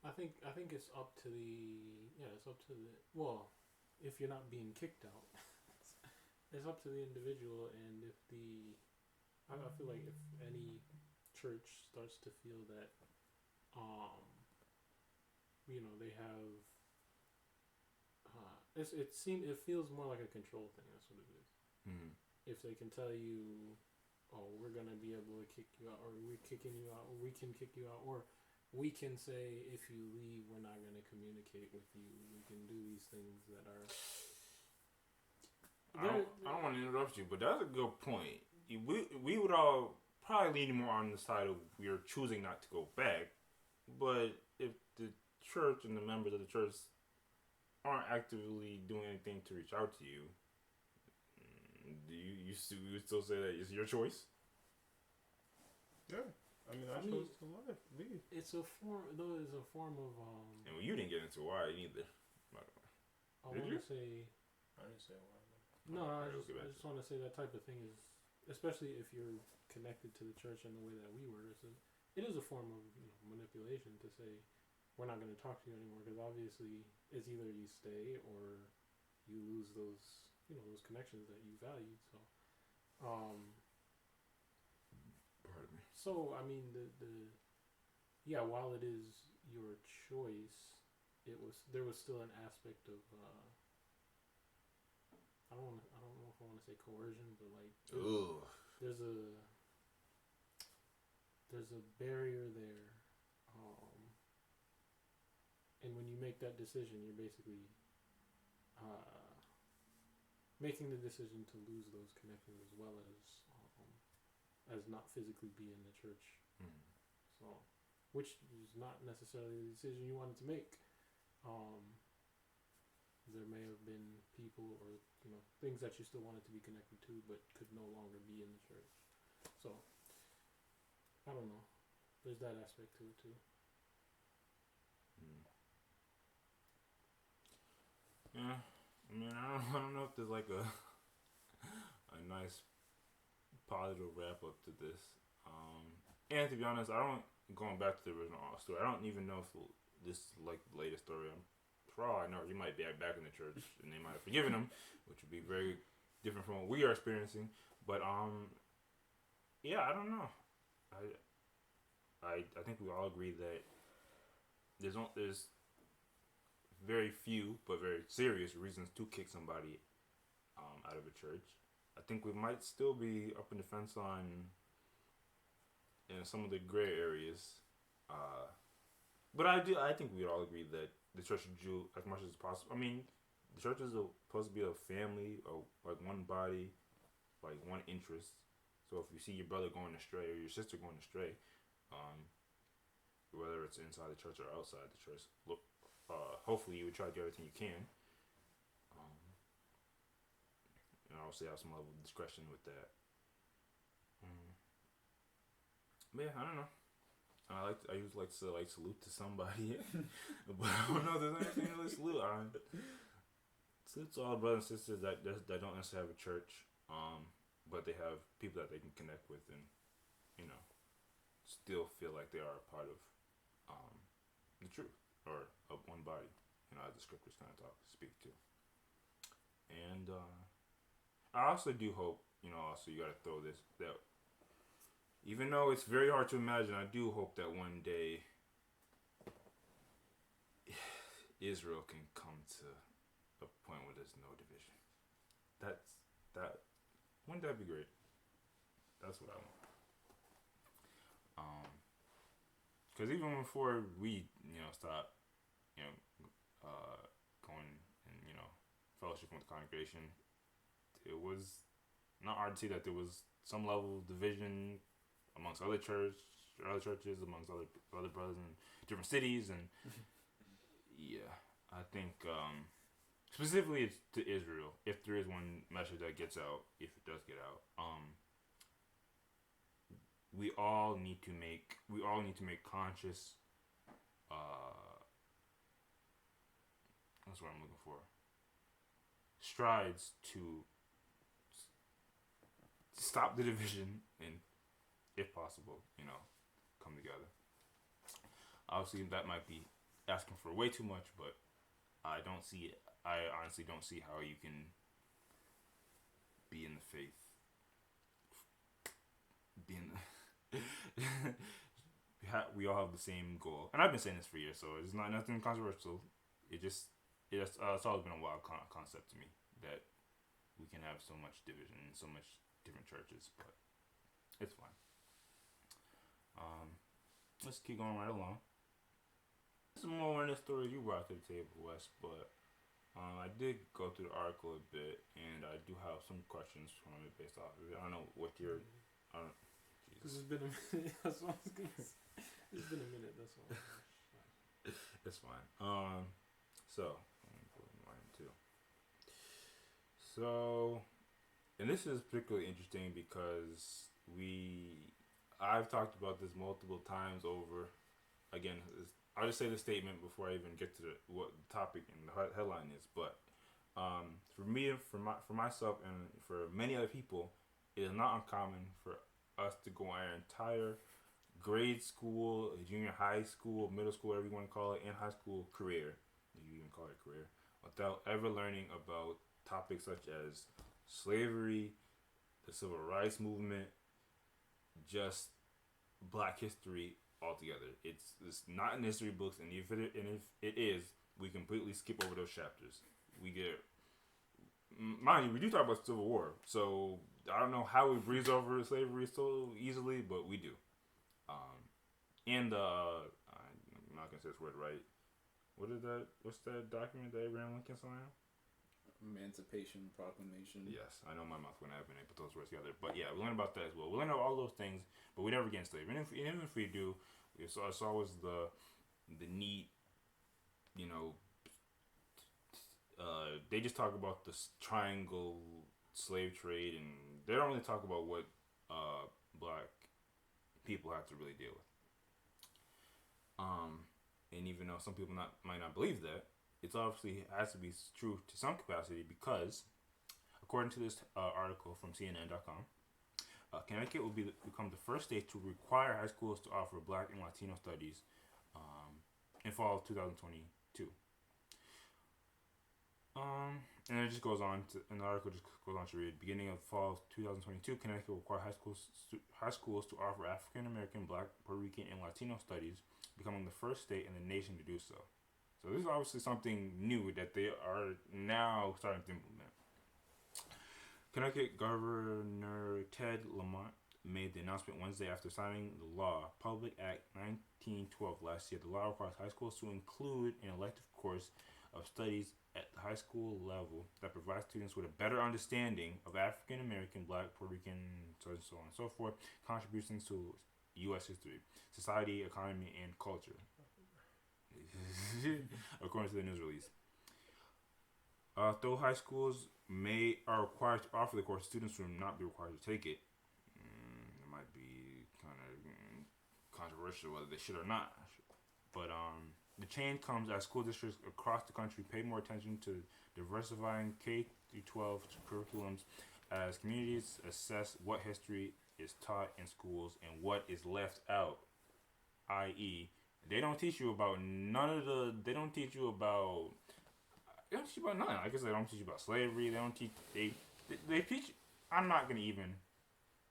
I think it's up to if you're not being kicked out, it's up to the individual, and if I feel like if any church starts to feel that, they have, it feels more like a control thing. That's what it is. Mm-hmm. If they can tell you, oh, we're gonna be able to kick you out, or we're kicking you out, or we can kick you out, or we can say if you leave, we're not gonna communicate with you. We can do these things that are. I don't want to interrupt you, but that's a good point. We would all probably lean more on the side of we're choosing not to go back, but if the church and the members of the church aren't actively doing anything to reach out to you, do you still say that it's your choice? Yeah, I mean, I chose to leave. It's a form, though. It's a form of. And you didn't get into why either. I want to say. I didn't say why. No, I just want to say that type of thing is, especially if you're connected to the church in the way that we were, it is a form of manipulation to say we're not going to talk to you anymore, because obviously it's either you stay or you lose those those connections that you valued. So, pardon me. So I mean while it is your choice, there was still an aspect of. I don't know if I want to say coercion, but like there's a barrier there, and when you make that decision, you're basically making the decision to lose those connections as well as not physically be in the church. So, which is not necessarily the decision you wanted to make. There may have been people or things that you still wanted to be connected to, but could no longer be in the church. So I don't know. There's that aspect to it too. Yeah, I mean, I don't know if there's like a nice positive wrap up to this. And to be honest, going back to the original story, I don't even know if this is like the latest story. For all I know, he might be back in the church and they might have forgiven him, which would be very different from what we are experiencing. But yeah, I don't know. I think we all agree that there's very few but very serious reasons to kick somebody out of a church. I think we might still be up in the fence on some of the gray areas. But I think we'd all agree that the church should do as much as possible. I mean, the church is supposed to be a family, or like one body, like one interest. So if you see your brother going astray or your sister going astray, whether it's inside the church or outside the church, hopefully you would try to do everything you can. And obviously have some level of discretion with that. But yeah, I don't know. I usually like to salute to somebody, but I don't know if there's anything to really salute on. salute to all the brothers and sisters that don't necessarily have a church, but they have people that they can connect with and, still feel like they are a part of the truth or of one body, as the scriptures kind of speak to. And I also do hope, also you got to throw this, that even though it's very hard to imagine, I do hope that one day Israel can come to a point where there's no division. Wouldn't that be great? That's what I want. Because even before we, stop, going and, fellowship with the congregation, it was not hard to see that there was some level of division amongst other churches, amongst other brothers in different cities, and yeah, I think specifically it's to Israel. If there is one message that gets out, if it does get out, we all need to make conscious. That's what I'm looking for. Strides to stop the division and, if possible, come together. Obviously, that might be asking for way too much, but I honestly don't see how you can be in the faith. We all have the same goal, and I've been saying this for years, so it's not nothing controversial. It's always been a wild concept to me that we can have so much division and so much different churches, but it's fine. Let's keep going right along. Some more on the stories you brought to the table, Wes, but I did go through the article a bit, and I do have some questions from it based off of it. I don't know what your... This has been a minute. That's all I was gonna say. It's been a minute. That's all. It's fine. So let me put mine too. So, and this is particularly interesting because I've talked about this multiple times over. Again, I'll just say the statement before I even get to what the topic and the headline is. But for me, for myself, and for many other people, it is not uncommon for us to go our entire grade school, junior high school, middle school, whatever you want to call it, and high school career, you even call it career, without ever learning about topics such as slavery, the civil rights movement, just Black history altogether. It's not in history books, and if it is, we completely skip over those chapters. Mind you, we do talk about Civil War, so I don't know how we breeze over slavery so easily, but we do. And I'm not gonna say this word right. What's that document that Abraham Lincoln signed? Emancipation Proclamation. Yes, I know my mouth wouldn't have been able to put those words together, but yeah, we learn about that as well. We learn about all those things, but we never get enslaved. And even if we do, it's always the neat, they just talk about the triangle slave trade, and they don't really talk about what Black people have to really deal with. And even though some people might not believe that, it obviously has to be true to some capacity because, according to this article from CNN.com, Connecticut will become the first state to require high schools to offer Black and Latino studies in fall of 2022. And it just goes on and the article just goes on to read, beginning of fall of 2022, Connecticut will require high schools to offer African American, Black, Puerto Rican, and Latino studies, becoming the first state in the nation to do so. So this is obviously something new that they are now starting to implement. Connecticut Governor Ted Lamont made the announcement Wednesday after signing the law, Public Act 1912 last year. The law requires high schools to include an elective course of studies at the high school level that provides students with a better understanding of African American, Black, Puerto Rican, so on and so forth, contributions to U.S. history, society, economy, and culture. According to the news release. Though high schools are required to offer the course, students will not be required to take it. It might be kind of controversial whether they should or not. But the change comes as school districts across the country pay more attention to diversifying K-12 curriculums as communities assess what history is taught in schools and what is left out, i.e., they don't teach you about they don't teach you about nothing. I guess they don't teach you about slavery. They don't teach, they teach, I'm not gonna even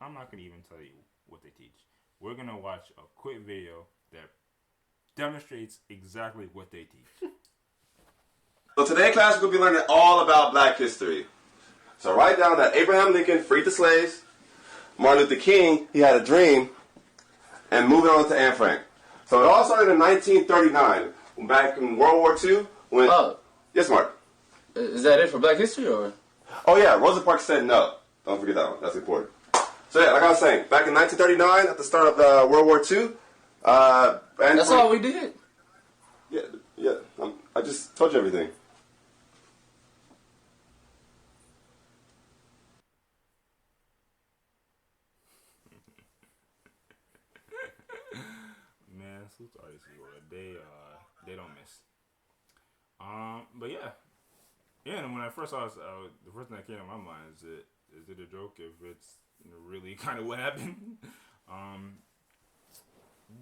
tell you what they teach. We're gonna watch a quick video that demonstrates exactly what they teach. So today in class, we're going to be learning all about black history. So write down that Abraham Lincoln freed the slaves, Martin Luther King, he had a dream, and moving on to Anne Frank. So it all started in 1939, back in World War II. When yes, Mark. Is that it for black history, or? Oh yeah, Rosa Parks said no. Don't forget that one. That's important. So yeah, like I was saying, back in 1939, at the start of World War II, that's all we did? Yeah. I just told you everything. Man, salute to artists, they don't miss. But yeah, and when I first saw it, the first thing that came to my mind is it a joke if it's really kind of what happened?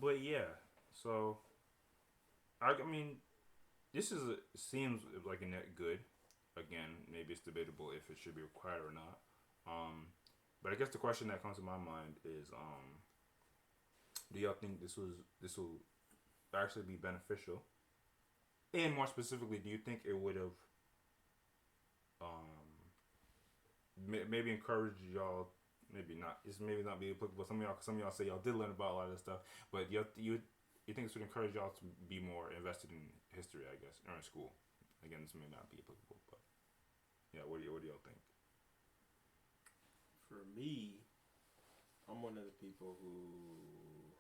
But yeah, so I mean, this seems like a net good. Again, maybe it's debatable if it should be required or not. But I guess the question that comes to my mind is, do y'all think this will actually be beneficial? And more specifically, do you think it would have maybe encouraged y'all? Maybe not. It's maybe not be applicable. Some of y'all say y'all did learn about a lot of this stuff, but you think this would encourage y'all to be more invested in history, I guess, or in school. Again, this may not be applicable, but yeah, what do y'all think? For me, I'm one of the people who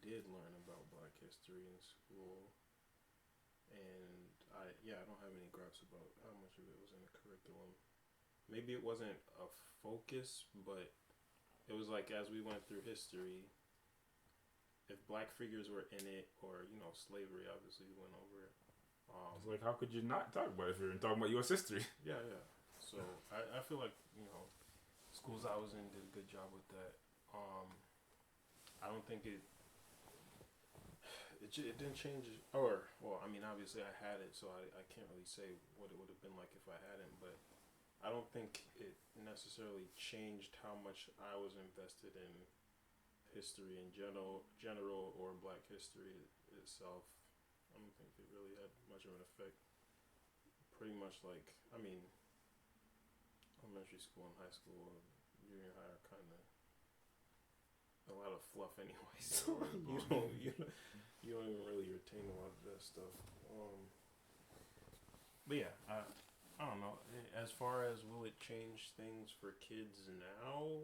did learn about black history in school, and I don't have any gripes about how much of it was in the curriculum. Maybe it wasn't a focus, but it was like as we went through history, if black figures were in it, or slavery, obviously we went over it. It's like, how could you not talk about it if you're talking about U.S. history? Yeah. So I feel like schools I was in did a good job with that. I don't think it didn't change, obviously I had it, so I can't really say what it would have been like if I hadn't, but I don't think it necessarily changed how much I was invested in history in general or black history itself. I don't think it really had much of an effect. Pretty much like, elementary school and high school and junior high are kind of a lot of fluff anyway, so you don't even really retain a lot of that stuff. But yeah, I don't know. As far as will it change things for kids now?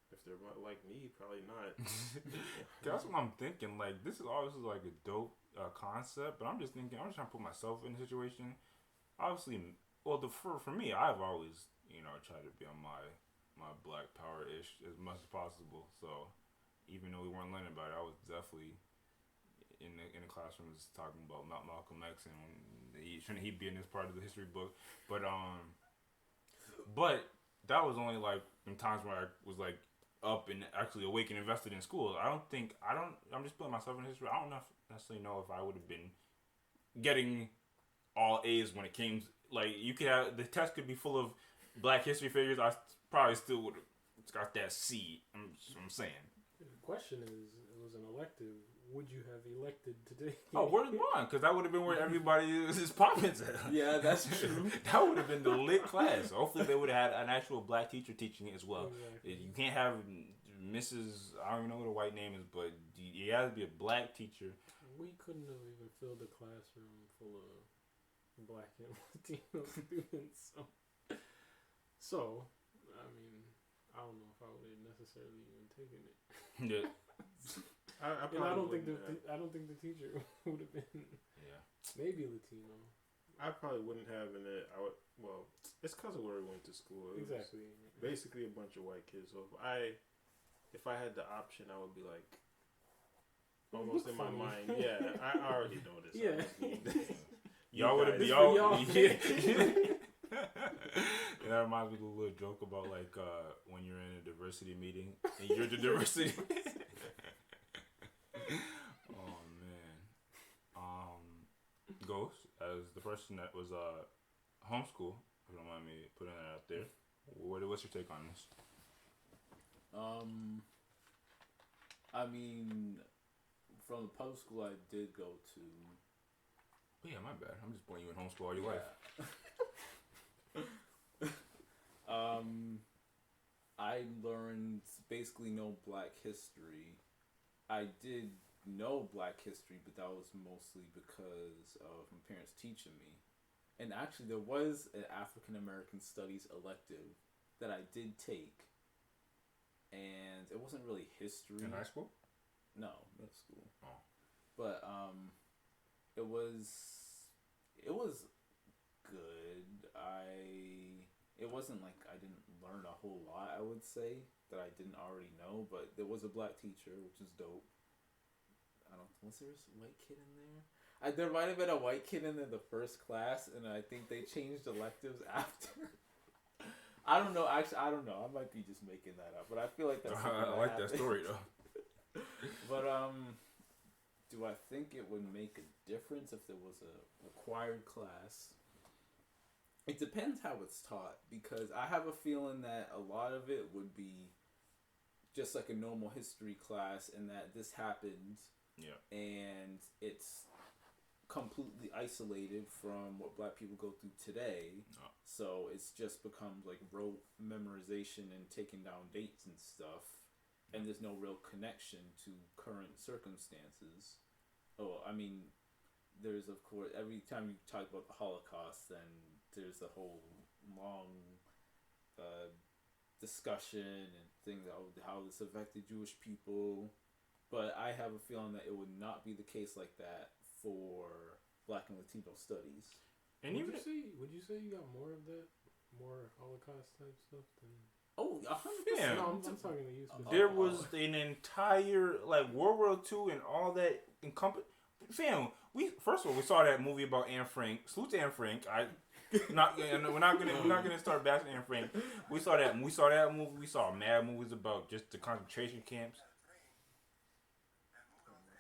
If they're like me, probably not. That's what I'm thinking. Like, this is obviously like a dope concept, but I'm just trying to put myself in a situation. Obviously, for me, I've always tried to be on my Black Power ish as much as possible. So even though we weren't learning about it, I was definitely in the classrooms talking about Malcolm X, and shouldn't he be in this part of the history book? But that was only like in times where I was like up and actually awake and invested in school. I'm just putting myself in history. I don't necessarily know if I would have been getting all A's when it came. Like, you could have, the test could be full of black history figures. I probably still would have got that C. I'm saying. The question is, it was an elective. Would you have elected today? Oh, word is bond, because that would have been where everybody is popping at. Yeah, that's true. That would have been the lit class. Hopefully they would have had an actual black teacher teaching it as well. Exactly. You can't have Mrs. I don't even know what her white name is, but you have to be a black teacher. We couldn't have even filled a classroom full of black and Latino students. So, I mean, I don't know if I would have necessarily even taken it. Yeah. I don't think the teacher would have been. Yeah. Maybe Latino. I probably wouldn't have in it. It's because of where we went to school. It exactly. Basically a bunch of white kids. So if I had the option, I would be like, almost in my mind. Yeah, I already know this. Yeah. Y'all would have been y'all. Yeah. That reminds me of a little joke about like when you're in a diversity meeting and you're the diversity. Oh man. Ghost, as the person that was homeschool, if you don't mind me putting that out there, what's your take on this? I mean, from the public school I did go to. Oh, yeah, my bad. I'm just putting you in homeschool all your life. I learned basically no Black history. I did know Black history, but that was mostly because of my parents teaching me. And actually, there was an African American Studies elective that I did take, and it wasn't really history. In high school? No, middle school. Oh. But it was good. It wasn't like I didn't learn a whole lot, I would say, that I didn't already know, but there was a Black teacher, which is dope. Was there a white kid in there? There might have been a white kid in there the first class, and I think they changed electives after. I don't know. Actually, I don't know. I might be just making that up, but I feel like that's. I like that story though. But do I think it would make a difference if there was a required class? It depends how it's taught, because I have a feeling that a lot of it would be just like a normal history class, and that this happened, and it's completely isolated from what Black people go through today. So it's just becomes like rote memorization and taking down dates and stuff, and there's no real connection to current circumstances. Oh, I mean, there's of course, every time you talk about the Holocaust, then there's a whole long discussion and things about how this affected Jewish people. But I have a feeling that it would not be the case like that for Black and Latino studies. And would you say you got more of that, more Holocaust type stuff than? Oh, 100%. Yeah. No, I'm talking to you. There was an entire like World War II and all that encompassed. Fam, we saw that movie about Anne Frank. Salute to Anne Frank. We're not gonna start bashing Anne Frank. We saw that movie. We saw mad movies about just the concentration camps.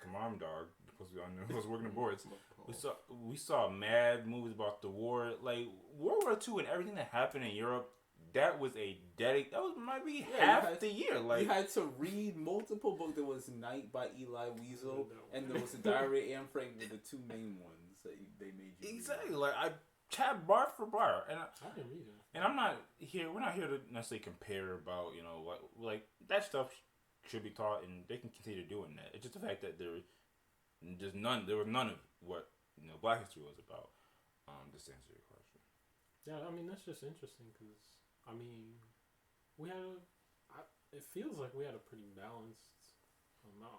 Come on, dog. I was working the boards. We saw mad movies about the war, like World War II and everything that happened in Europe. That was might be half the year. Like you had to read multiple books. There was Night by Eli Wiesel, and there was the Diary of Anne Frank, were the two main ones that they made you exactly. Like I chat bar for bar, and I didn't read it. And I'm not here. We're not here to necessarily compare about what like that stuff should be taught, and they can continue doing that. It's just the fact that there was none of what Black history was about. Just to answer your question. Yeah, I mean that's just interesting because we had it feels like we had a pretty balanced amount.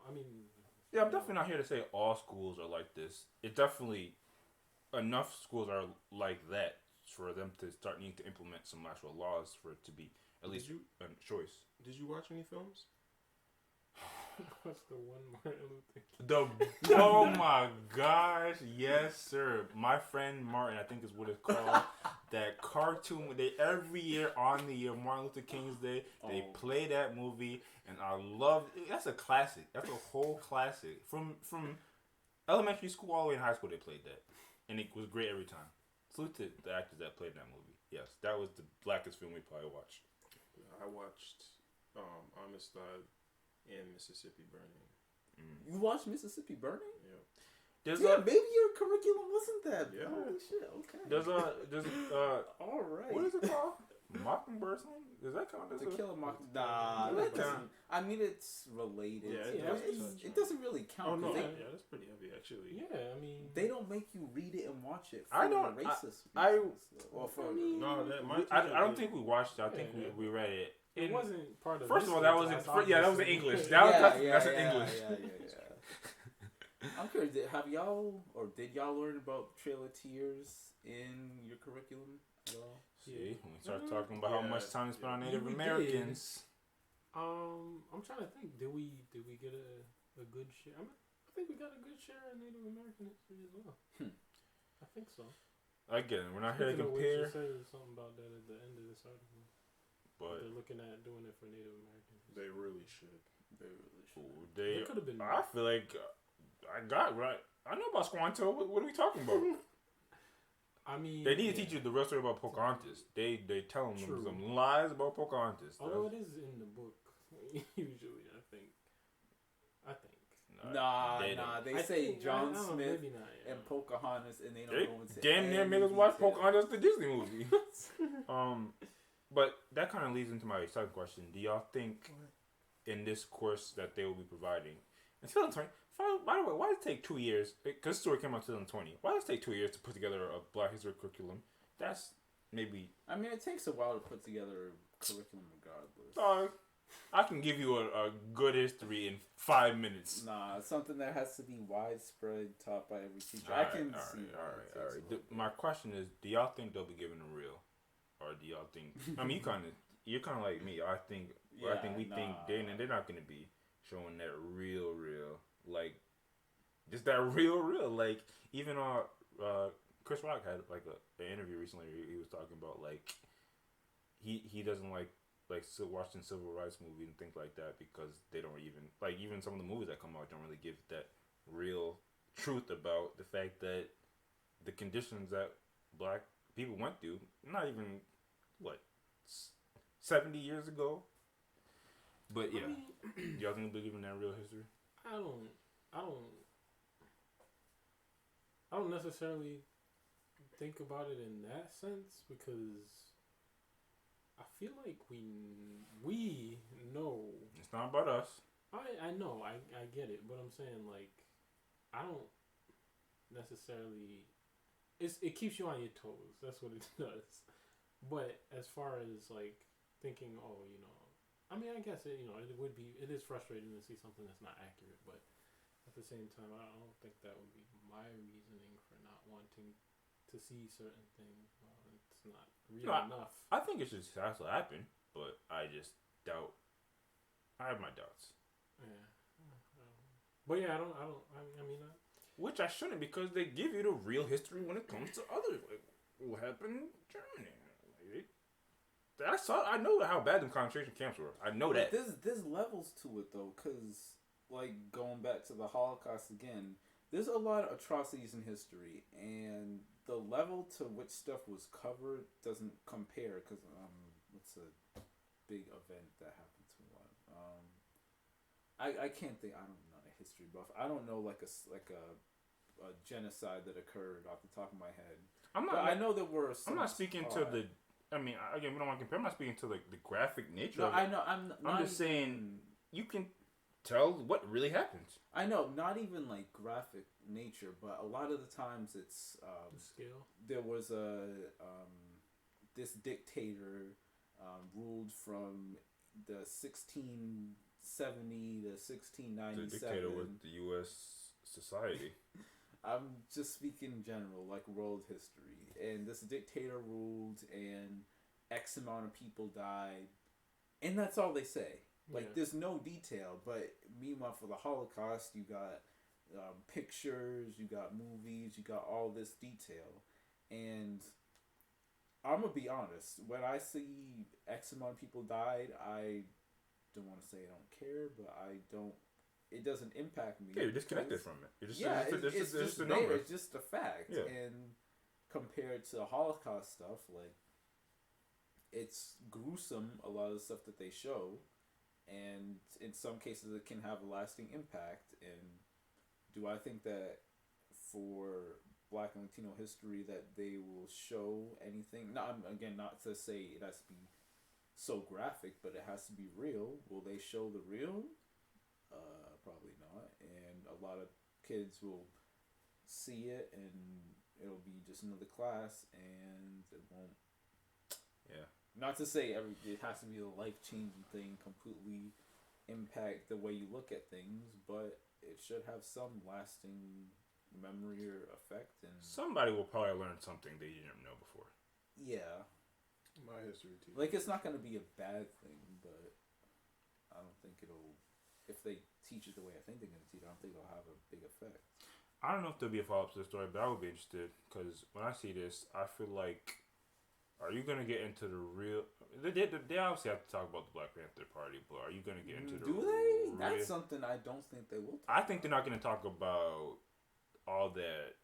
Yeah, I'm definitely not here to say all schools are like this. It definitely enough schools are like that for them to start needing to implement some actual laws for it to be at least a choice. Did you watch any films? What's the one Martin Luther King? Oh my gosh, yes sir. My friend Martin, I think is what it's called. That cartoon every year on the year Martin Luther King's Day, they play that movie, and I love it. That's a classic. That's a whole classic. From elementary school all the way in high school they played that, and it was great every time. Salute to the actors that played that movie. Yes, that was the blackest film we probably watched. I watched Amistad and Mississippi Burning. You watched Mississippi Burning? Yeah. Maybe your curriculum wasn't that. Yeah. Holy shit! Okay. There's all right. What is it called? Mockingbird song? Does that count as To Kill a Mockingbird? Nah, that doesn't. I mean, it's related. Yeah, it doesn't really count. Oh no, that's pretty heavy actually. Yeah, they don't make you read it and watch it. For I don't. Racist I don't think we watched it. I think we read it. It wasn't part of. First of all, that was in English. That's in English. I'm curious. Did y'all learn about Trail of Tears in your curriculum at all? See, when we start talking about how much time is spent on Native Americans. I'm trying to think. Did we get a good share? think we got a good share of Native American history as well. I think so. Again, we're not here to compare. You said something about that at the end of this article. But they're looking at doing it for Native Americans. They really should. They could have been. I feel like I got right. I know about Squanto. What are we talking about? I mean, they need to teach you the real story about Pocahontas. They telling them some lies about Pocahontas. Although it is in the book, usually I think. Nah. They say John Smith and Pocahontas, and they don't go into damn near make us watch Pocahontas the Disney movie. But that kind of leads into my second question. Do y'all think in this course that they will be providing in 2020? By the way, why did it take 2 years? Because the story came out in 2020. Why does it take 2 years to put together a Black History curriculum? That's maybe. I mean, it takes a while to put together a curriculum, regardless. I can give you a good history in 5 minutes. Nah, it's something that has to be widespread, taught by every teacher. All right. My question is, do y'all think they'll be giving a real, or do y'all think? I mean, you're kind of like me. I think they're not going to be showing that real, like just that real. Like even Chris Rock had like an interview recently. He was talking about like he doesn't like watching civil rights movies and things like that because they don't even some of the movies that come out don't really give that real truth about the fact that the conditions that Black people went through, not even 70 years ago. But yeah, do y'all think they'll be giving that real history? I don't necessarily think about it in that sense because I feel like we know. It's not about us. I know. I get it, but I'm saying like I don't necessarily. It keeps you on your toes. That's what it does. But as far as like thinking, I mean, I guess it is frustrating to see something that's not accurate, but at the same time, I don't think that would be my reasoning for not wanting to see certain things. It's not real enough. I think it should have to happen, but I just doubt. I have my doubts. Yeah. But yeah, I mean, which I shouldn't, because they give you the real history when it comes to others. Like, what happened in Germany? I know how bad the concentration camps were. I know that. There's levels to it though, because like going back to the Holocaust again, there's a lot of atrocities in history, and the level to which stuff was covered doesn't compare. Because what's a big event that happened to one? I can't think. I'm not a history buff. I don't know like a genocide that occurred off the top of my head. I know there were. I'm not speaking to the. I mean, again, we don't want to compare. I'm not speaking to the graphic nature. No, of it. I know. I'm just saying you can tell what really happened. I know, not even like graphic nature, but a lot of the times it's the scale. There was this dictator ruled from the 1670 to 1697. The dictator was the U.S. society. I'm just speaking in general, like world history. And this dictator ruled, and X amount of people died, and that's all they say. Like, there's no detail. But meanwhile, for the Holocaust, you got pictures, you got movies, you got all this detail. And I'm gonna be honest, when I see X amount of people died, I don't want to say I don't care, but I don't. It doesn't impact me. Yeah, you're disconnected from it. It's just a number. It's just a fact. Yeah. And compared to the Holocaust stuff, like, it's gruesome, a lot of the stuff that they show, and in some cases it can have a lasting impact. And do I think that for Black and Latino history that they will show anything? Not to say it has to be so graphic, but it has to be real. Will they show the real? Probably not. And a lot of kids will see it, and it'll be just another class, and it won't. Yeah. Not to say it has to be a life-changing thing, completely impact the way you look at things, but it should have some lasting memory or effect. And somebody will probably learn something they didn't know before. Yeah. My history teacher. Like, it's not going to be a bad thing, but I don't think it'll. If they teach it the way I think they're going to teach it, I don't think it'll have a big effect. I don't know if there'll be a follow-up to the story, but I would be interested because when I see this, I feel like, are you going to get into the real... They obviously have to talk about the Black Panther Party, but are you going to get into the... Do they? That's something I don't think they will talk I think they're not going to talk about all that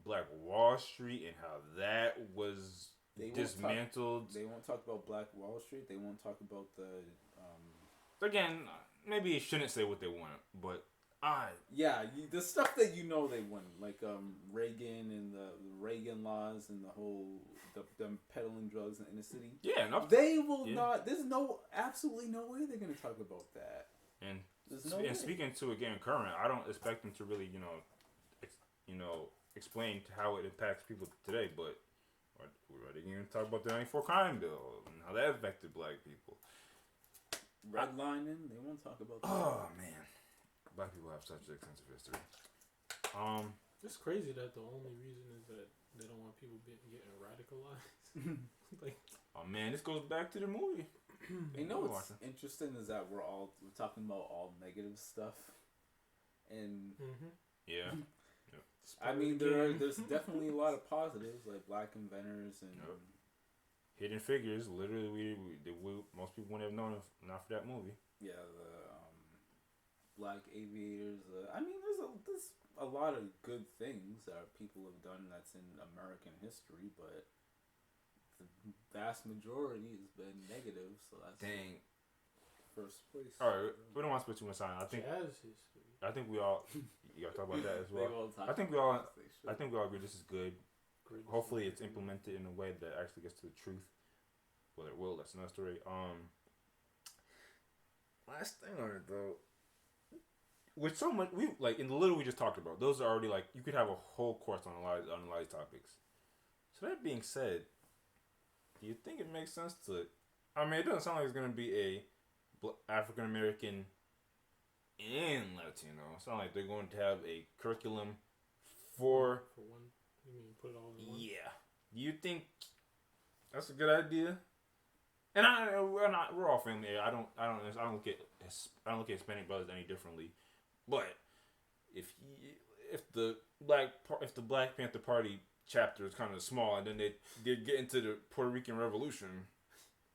Black Wall Street and how that was dismantled. They won't talk about Black Wall Street. They won't talk about the... Again, maybe it shouldn't say what they want, but the stuff that you know they want, like Reagan and the Reagan laws and the whole them peddling drugs in the city. Yeah, no, they will not. There's absolutely no way they're going to talk about that. And speaking to again current, I don't expect them to really explain how it impacts people today, but are they going to talk about the 94 crime bill and how that affected Black people? Redlining, they won't talk about that. Oh man, Black people have such extensive history. It's crazy that the only reason is that they don't want people getting radicalized. Like, oh man, this goes back to the movie. You know what's interesting is that we're talking about all negative stuff, and yeah. I mean there's definitely a lot of positives, like Black inventors and. Hidden Figures, literally, most people wouldn't have known if not for that movie. Yeah, the Black aviators. I mean, there's a lot of good things that people have done that's in American history, but the vast majority has been negative. So that's first place. All right, we don't want to spend too much time. I think we all. You gotta talk about that as well. I think we all agree this is good. Hopefully it's implemented in a way that actually gets to the truth. Whether it will, that's another story. Last thing on it though, with so much in the little we just talked about, those are already you could have a whole course on a lot of topics. So that being said, do you think it makes sense to? I mean, it doesn't sound like it's gonna be a African American and Latino. It sounds like they're going to have a curriculum for one. You mean put it all in one? Yeah. Do you think that's a good idea? And we're all family. I don't look at Hispanic brothers any differently. But if the Black Panther Party chapter is kind of small, and then they did get into the Puerto Rican Revolution.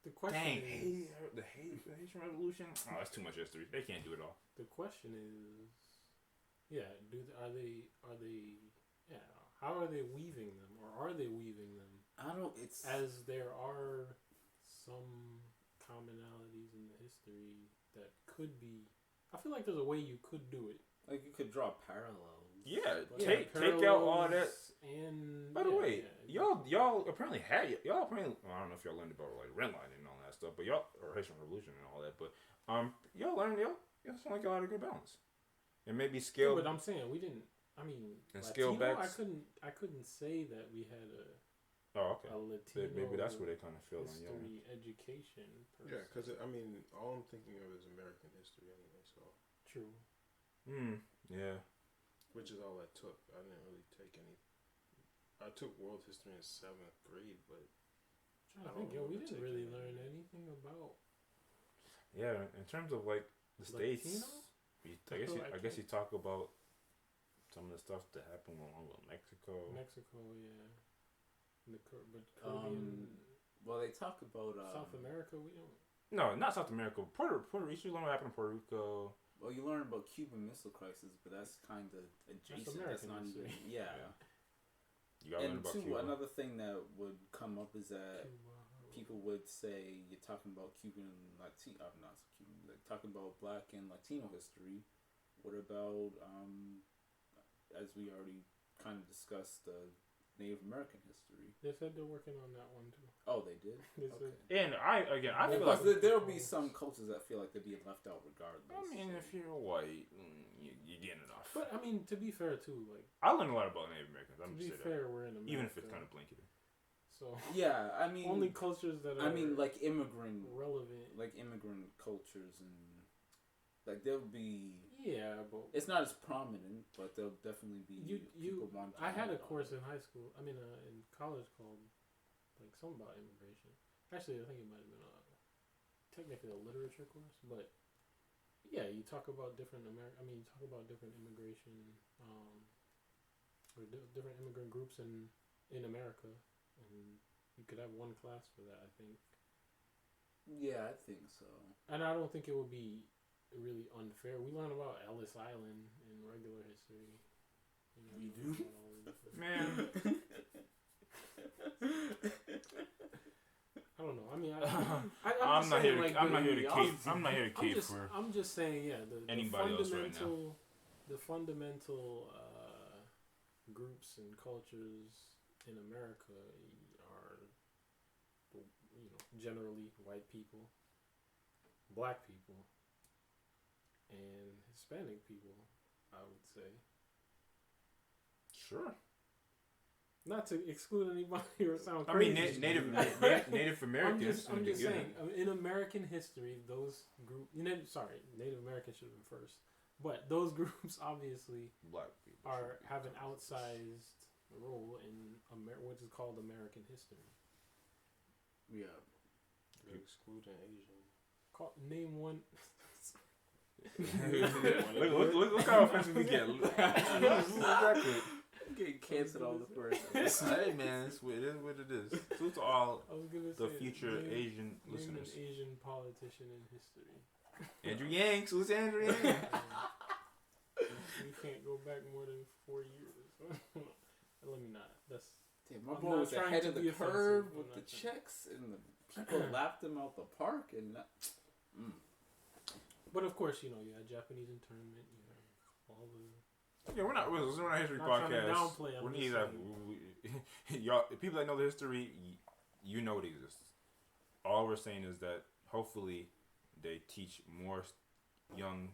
The question is the Haitian Revolution. Oh, that's too much history. They can't do it all. The question is, how are they weaving them, or are they weaving them? As there are some commonalities in the history that could be. I feel like there's a way you could do it. Like you could draw parallels. Yeah, take out all that. And by the way, y'all apparently I don't know if y'all learned about redlining and all that stuff, but y'all or Haitian Revolution and all that, but y'all learned y'all sound like y'all had a good balance. And maybe scale. Yeah, but I'm saying we didn't. I mean, and Latino, scale back. I couldn't say that we had a. Oh, okay. A Latino maybe that's where they kind of feel on history education. Yeah, because I mean, all I'm thinking of is American history anyway. So true. Yeah. Which is all I took. I didn't really take any. I took world history in 7th grade, but we didn't really learn anything about. Yeah, in terms of the Latino? States, I guess you talk about some of the stuff that happened along with Mexico. Yeah. But Caribbean. Well, they talk about South America. We don't. No, not South America. Puerto Rico. You learn what happened in Puerto Rico. Well, you learn about Cuban Missile Crisis, but that's kind of adjacent. That's not even. Yeah. You gotta learn about Cuba. Another thing that would come up is that people would say you're talking about Cuban and Latino. Not Cuban. Like talking about Black and Latino history. What about as we already kind of discussed, Native American history? They said they're working on that one too. Oh, they did. Okay. And I feel like there'll be some cultures that feel like they're being left out regardless. I mean, if you're white, you're getting enough. But I mean, to be fair too, I learned a lot about Native Americans. To be fair, we're in America, even if it's kind of blanketed. So yeah, I mean, only cultures that are immigrant relevant, immigrant cultures and. There'll be but it's not as prominent, but there'll definitely be people want to I had a course in high school. I mean, in college called something about immigration. Actually, I think it might have been technically a literature course, but Yeah, you talk about different you talk about different immigration, or different immigrant groups in America, and you could have one class for that. I think. Yeah, I think so. And I don't think it would be really unfair. We learn about Ellis Island in regular history. We do, man. I don't know. I mean, I'm not here to cape. I'm not here to cape for. I'm just saying, yeah. Anybody else right now. The fundamental groups and cultures in America are, generally white people, black people, and Hispanic people. I would say. Sure. Not to exclude anybody or sound crazy. I mean, Native Americans. I'm just saying, in American history, those groups. Native Americans should have been first. But those groups obviously black people have an outsized role in what is called American history. Yeah. You're excluding Asian. Name one. Look how offensive we get. Getting canceled all the first. Hey man, it is what it is. Salute to all the future Asian listeners. An Asian politician in history. Andrew Yang. Salute to Andrew Yang. We can't go back more than 4 years. Let me not. Damn, my boy was ahead of the curve with the checks, and the people laughed him out the park, and. But of course, you had Japanese internment. You have all the. Yeah, we're not a history podcast. We need y'all. People that know the history, you know it exists. All we're saying is that hopefully they teach more young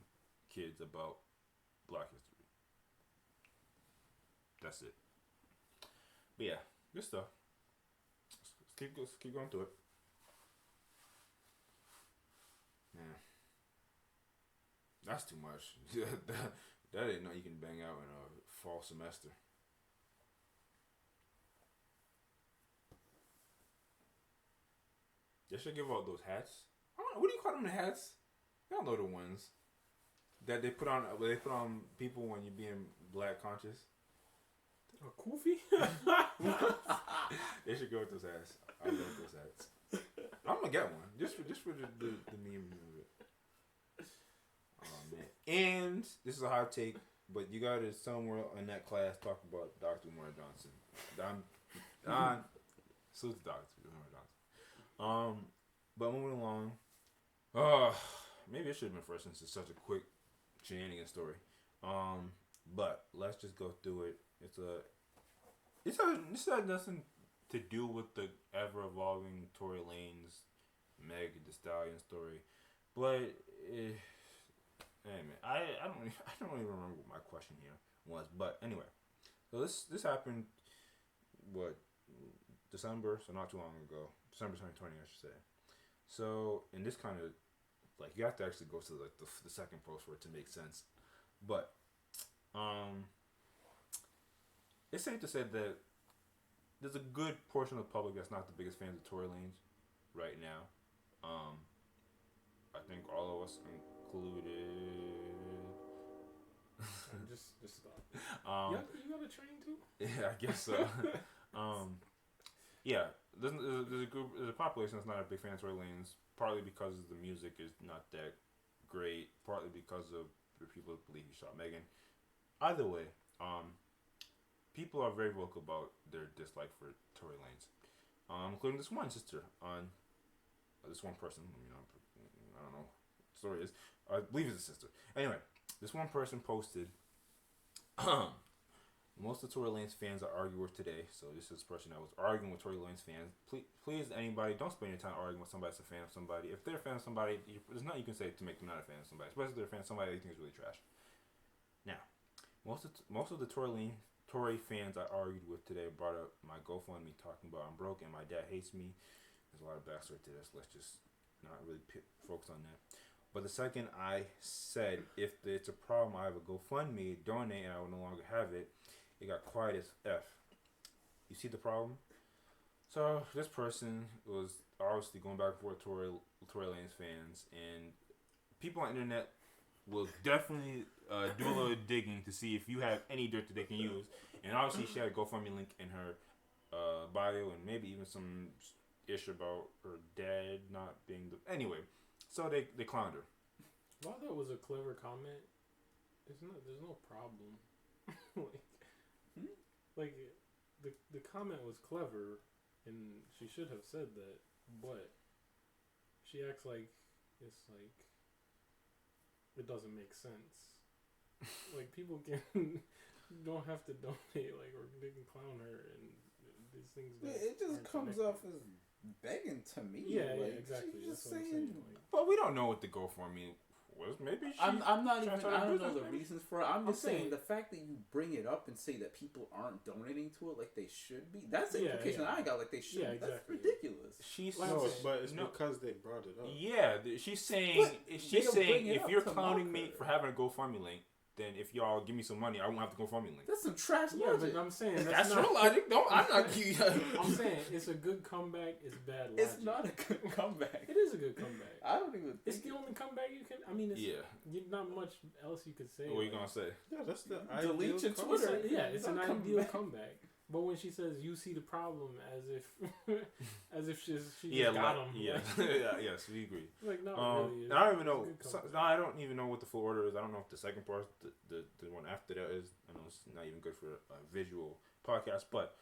kids about Black history. That's it. But yeah, good stuff. Let's keep going through it. Yeah, that's too much. That ain't nothing you can bang out in a fall semester. They should give out those hats. What do you call them, the hats? Y'all know the ones that they put on. They put on people when you're being Black conscious. A kufi? They should go with those hats. I love those hats. I'm gonna get one just for the meme of it. Oh man! And this is a hot take, but you got to somewhere in that class talk about Dr. Umar Johnson. Salute to Dr. Umar Johnson. But moving along. Maybe it should have been first since it's such a quick shenanigan story. But let's just go through it. This has nothing to do with the ever evolving Tory Lanez, Meg Thee Stallion story, but hey man, I don't even remember what my question here was, but anyway, so this happened December, so not too long ago, December 2020, I should say. So, and this kind of you have to actually go to the second post for it to make sense, but it's safe to say that there's a good portion of the public that's not the biggest fans of Tory Lanez right now. I think all of us included. Just stop. You got a train too? Yeah, I guess so. Yeah, there's a population that's not a big fan of Tory Lanez, partly because the music is not that great, partly because of the people who believe he shot Megan. Either way, people are very vocal about their dislike for Tory Lanez, including this one sister this one person. I don't know what the story is. I believe it's a sister. Anyway, this one person posted, most of Tory Lanez fans I argue with today. So this is a person that was arguing with Tory Lanez fans. Please, anybody, don't spend your time arguing with somebody that's a fan of somebody. If they're a fan of somebody, there's nothing you can say to make them not a fan of somebody, especially if they're a fan of somebody that you think is really trash. Now, most of the Tory fans I argued with today brought up my GoFundMe, talking about I'm broke and my dad hates me. There's a lot of backstory to this. Let's just not really focus on that. But the second I said, if it's a problem, I have a GoFundMe, donate, and I will no longer have it, it got quiet as F. You see the problem? So this person was obviously going back and forth with Tory Lanez fans, and people on the internet will definitely do a little digging to see if you have any dirt that they can use. And obviously, she had a GoFundMe link in her bio, and maybe even some ish about her dad not being the. Anyway, so they clowned her. While that was a clever comment, there's no problem. like the comment was clever, and she should have said that, but she acts like it's like it doesn't make sense. Like people don't have to donate, like, or they can clown her and these things. It just comes off as begging to me. Yeah, like, yeah, exactly. She's just That's saying. like, But we don't know what the GoFundMe was. Maybe she I'm not even. I don't know the maybe? reasons for it. I'm just saying the fact that you bring it up and say that people aren't donating to it like they should be. That's the implication that I got. Like they should. Yeah, exactly. That's ridiculous. She's but it's because they brought it up. Yeah, she's saying if you're clowning me for having a GoFundMe link, then if y'all give me some money, I won't have to GoFundMe link. That's some trash logic. Yeah, but I'm saying that's your logic. No, I'm not. I'm saying it's a good comeback. It's bad logic. It's not a good comeback. It is a good comeback. I don't even. It's the only comeback you can. I mean, it's not much else you could say. What are you gonna say? Yeah, that's the delete your Twitter. It's an ideal comeback. But when she says you see the problem as if she just got him. Yeah, yes, we agree. Like no, really. I don't even know. I don't even know what the full order is. I don't know if the second part, the one after that is. I know it's not even good for a visual podcast, but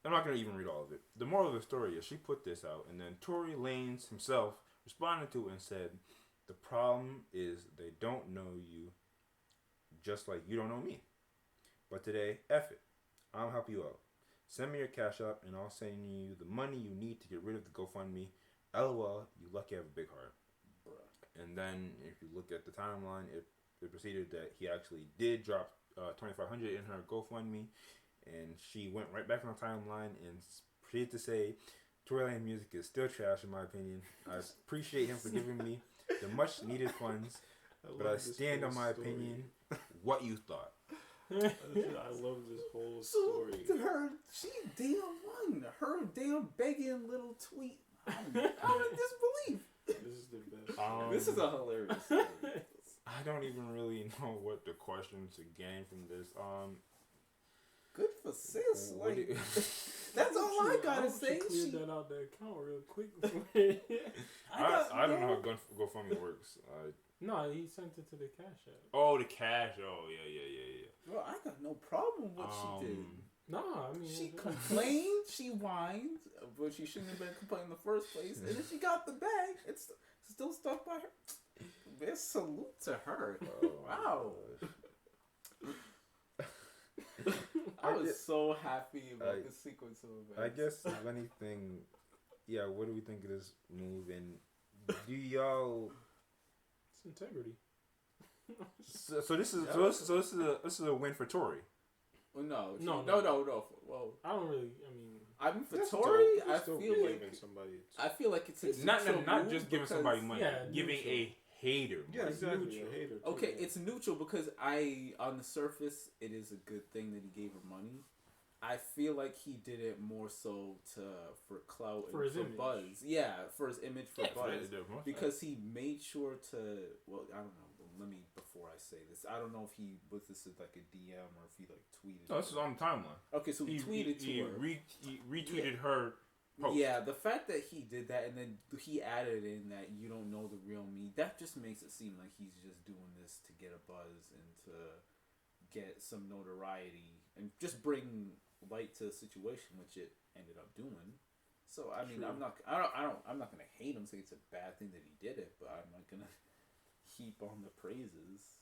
I'm not gonna even read all of it. The moral of the story is she put this out, and then Tory Lanez himself responded to it and said, "The problem is they don't know you, just like you don't know me. But today, F it. I'll help you out. Send me your Cash App, and I'll send you the money you need to get rid of the GoFundMe. LOL, you lucky I have a big heart." Bruh. And then, if you look at the timeline, it proceeded that he actually did drop $2,500 in her GoFundMe, and she went right back on the timeline and proceeded to say, "Tory Lanez music is still trash in my opinion. I appreciate him for giving me the much needed funds, but I stand on my opinion. What you thought?" I love this whole story. She damn won. Her damn begging little tweet. Out of disbelief. This is the best. This is a hilarious story. I don't even really know what the question to gain from this. Good for sis. Like, that's all I gotta say. She cleared that out the account real quick. I don't know how GoFundMe works. No, he sent it to the Cash App. Oh, the Cash. Oh, yeah. Well, I got no problem with what she did. No, I mean... She complained, she whined, but she shouldn't have been complaining in the first place. And then she got the bag. It's still stuck by her. Big salute to her. Wow. I was so happy about the sequence of events. I guess, if anything, what do we think of this move? And do y'all... It's integrity. So this is a win for Tory. Well, no. Well, I don't really. I mean, for Tory, I feel like it's a not just giving somebody money, giving neutral. A hater. Yeah, exactly. A hater. Okay, it's neutral because on the surface, it is a good thing that he gave her money. I feel like he did it more so for clout for and his image. Buzz. Yeah, for his image, for buzz. Because he made sure to. Well, I don't know. Let me before I say this. I don't know if he was this is like a DM or if he like tweeted. No, this is on the timeline. Okay, so he tweeted to her. He retweeted her post. Yeah, the fact that he did that and then he added in that you don't know the real me, that just makes it seem like he's just doing this to get a buzz and to get some notoriety and just bring light to the situation, which it ended up doing. So I mean, I'm not gonna hate him, say it's a bad thing that he did it, but I'm not gonna heap on the praises.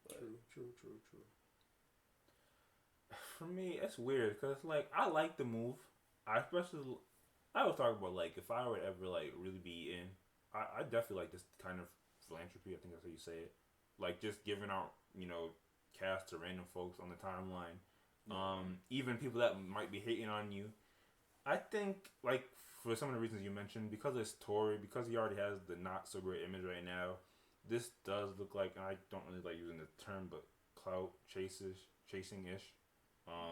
But True. For me, it's weird because like I like the move. I was talking about like if I would ever like really be in, I definitely like this kind of philanthropy. I think that's how you say it. Like just giving out, cash to random folks on the timeline. Even people that might be hating on you. I think like for some of the reasons you mentioned, because it's Tory, because he already has the not so great image right now. This does look like, and I don't really like using the term, but clout chasing-ish.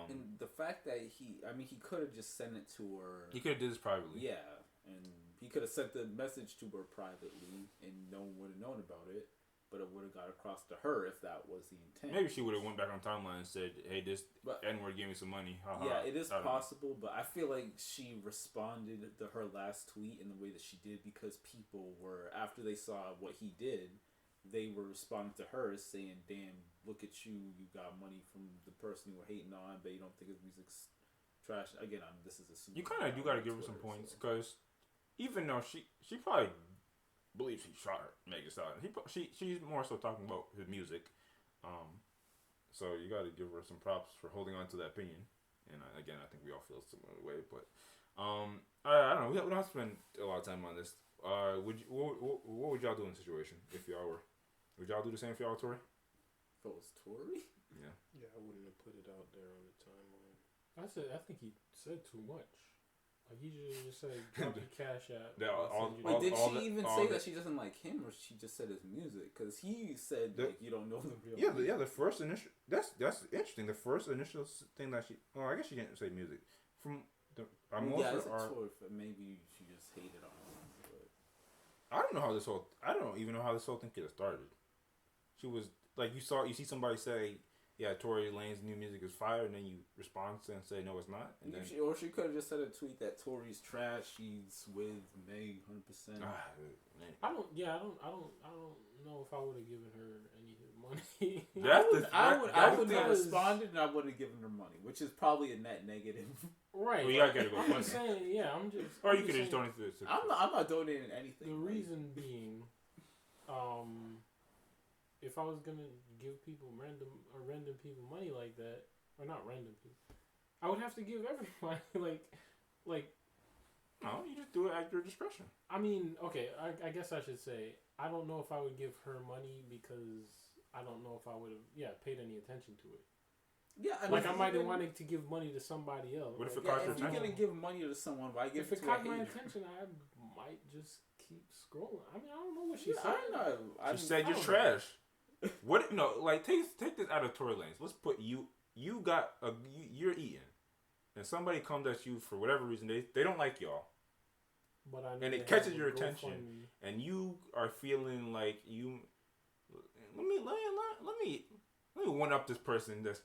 And the fact that he could have just sent it to her. He could have did this privately. Yeah, and he could have sent the message to her privately, and no one would have known about it. but it would have got across to her if that was the intent. Maybe she would have went back on timeline and said, "Hey, this N-word gave me some money." Yeah, it is possible, but I feel like she responded to her last tweet in the way that she did because people were, after they saw what he did, they were responding to her saying, "Damn, look at you! You got money from the person you were hating on, but you don't think his music's trash." Again, this is assuming. You kind of do got to give her some points because even though she probably believes he shot her, Megan Thee Stallion. She's more so talking about his music, so you got to give her some props for holding on to that opinion. And again, I think we all feel a similar way. But I don't know. We don't have to spend a lot of time on this. What would y'all do in the situation if y'all were? Would y'all do the same if y'all were Tory? If it was Tory? Yeah. Yeah, I wouldn't have put it out there on the timeline. I think he said too much. Like, he just said, drop your cash out. Did she even say that she doesn't like him, or she just said his music? Because he said, you don't know the real music. The first initial... That's interesting. The first initial thing that she... Oh, I guess she didn't say music. Maybe she just hated on him. But. I don't even know how this whole thing could have started. She was... Like, you see somebody say... Yeah, Tory Lanez new music is fire, and then you respond and say no, it's not. And then, or she could have just said a tweet that Tory's trash. She's with Meg 100%. I don't know if I would have given her any money. I would have responded, and I would have given her money, which is probably a net negative. Right. Well, you gotta get it. I'm saying, or you could have just donated it. I'm not donating anything. The reason being, if I was gonna give people random people money like that, or not random people, I would have to give everybody like. No, you just do it at your discretion. I mean, okay, I guess I should say I don't know if I would give her money because I don't know if I would have paid any attention to it. Yeah, I might have wanted to give money to somebody else. What if it caught your attention? If you're gonna give money to someone, why give it to a hater? If it caught my attention, I might just keep scrolling. I mean, I don't know what she said. She said you're trash. What? No, like take this out of Tory Lanez. Let's put you're eating, and somebody comes at you for whatever reason. They don't like y'all, and it catches your attention, and you are feeling like you. Let me one up this person that's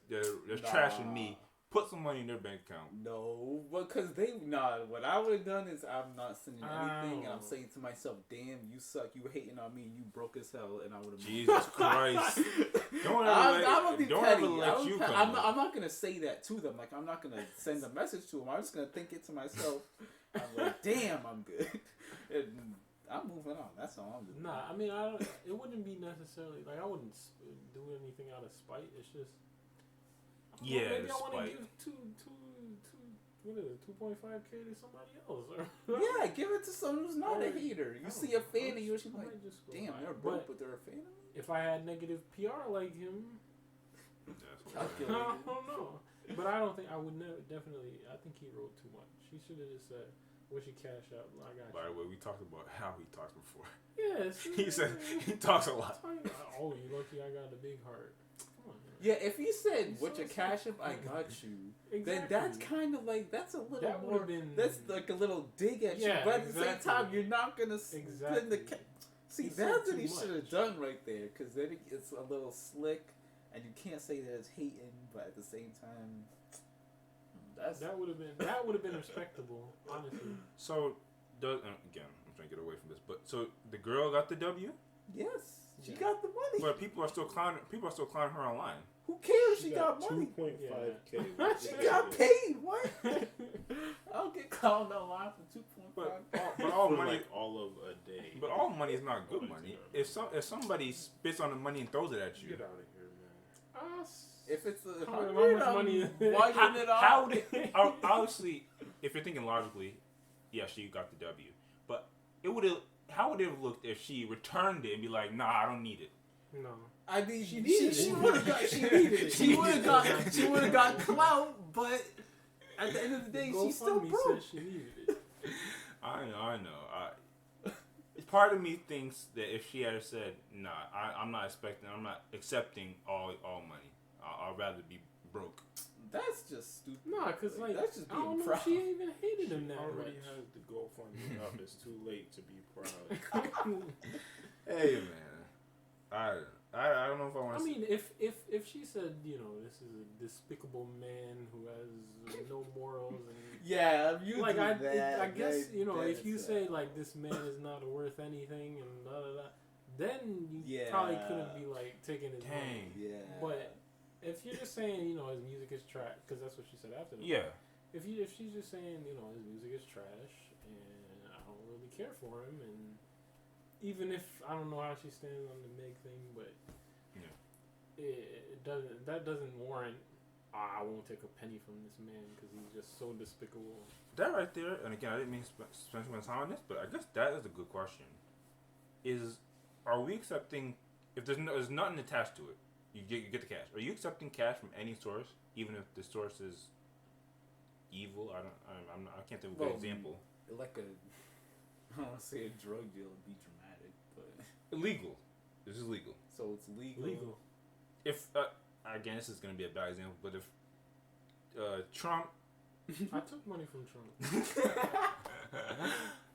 trashing me. Put some money in their bank account. No, because what I would have done is I'm not sending anything, and I'm saying to myself, "Damn, you suck. You were hating on me. You broke as hell." And I would have. Jesus Christ! I'm not gonna say that to them. Like, I'm not gonna send a message to them. I'm just gonna think it to myself. I'm like, "Damn, I'm good." And I'm moving on. That's all I'm doing. Nah, I mean, it wouldn't be necessarily like I wouldn't do anything out of spite. It's just. Maybe I want to give $2.5K to somebody else. Yeah, give it to someone who's not a hater. You see a fan of yours, you're like, damn, they're broke, but they're a fan of me. If I had negative PR like him, I don't know. But I don't think I would definitely. I think he wrote too much. He should have just said, "What's your cash out?" I got you. By the way, we talked about how he talks before. Yes. He said he talks a lot. Oh, you lucky I got a big heart. Yeah, if he said, "What's your cash up?" I got you. Exactly. Then that's kind of like that's a little more. That's like a little dig at you, but at the same time, you're not gonna put in the. See, that's what he should have done right there, because then it's a little slick, and you can't say that it's hating, but at the same time, that would have been respectable, honestly. So, again, I'm trying to get away from this, but so the girl got the W. Yes. She got the money. But people are still clowning her online. Who cares? She got money. 2.5K. She got paid. What? I'll get clowned online for 2.5. But all money, like all of a day. But all money is not good money. If somebody spits on the money and throws it at you, get out of here, man. If it's how much money? Why isn't it all? Obviously, if you're thinking logically, yeah, she got the W. But how would it have looked if she returned it and be like, "Nah, I don't need it"? No. I mean, she needed it. She would have got. She needed it. She would have got clout, but at the end of the day, she still broke. She needed it. I know. Part of me thinks that if she had said, "Nah, I'm not accepting all money. I'd rather be broke." That's just stupid. No, because that's just being I don't know proud. if she even hated him that already much. has the GoFundMe up. It's too late to be proud. Hey, man. I don't know if I want to. I mean, if she said, this is a despicable man who has no morals and I guess if you say like this man is not worth anything and blah blah blah, then you probably couldn't be like taking his money. Yeah. But if you're just saying his music is trash, because that's what she said after. If she's just saying his music is trash and I don't really care for him, and even if I don't know how she stands on the Meg thing, but that doesn't warrant. I won't take a penny from this man because he's just so despicable. That right there, and again, I didn't mean to spend too much time on this, but I guess that is a good question. Are we accepting if there's nothing attached to it? You get the cash. Are you accepting cash from any source, even if the source is evil? I can't think of a good example. Like I don't want to say a drug deal would be dramatic, but illegal. This is legal. So it's legal. Legal. If again, this is going to be a bad example, but if Trump, I took money from Trump.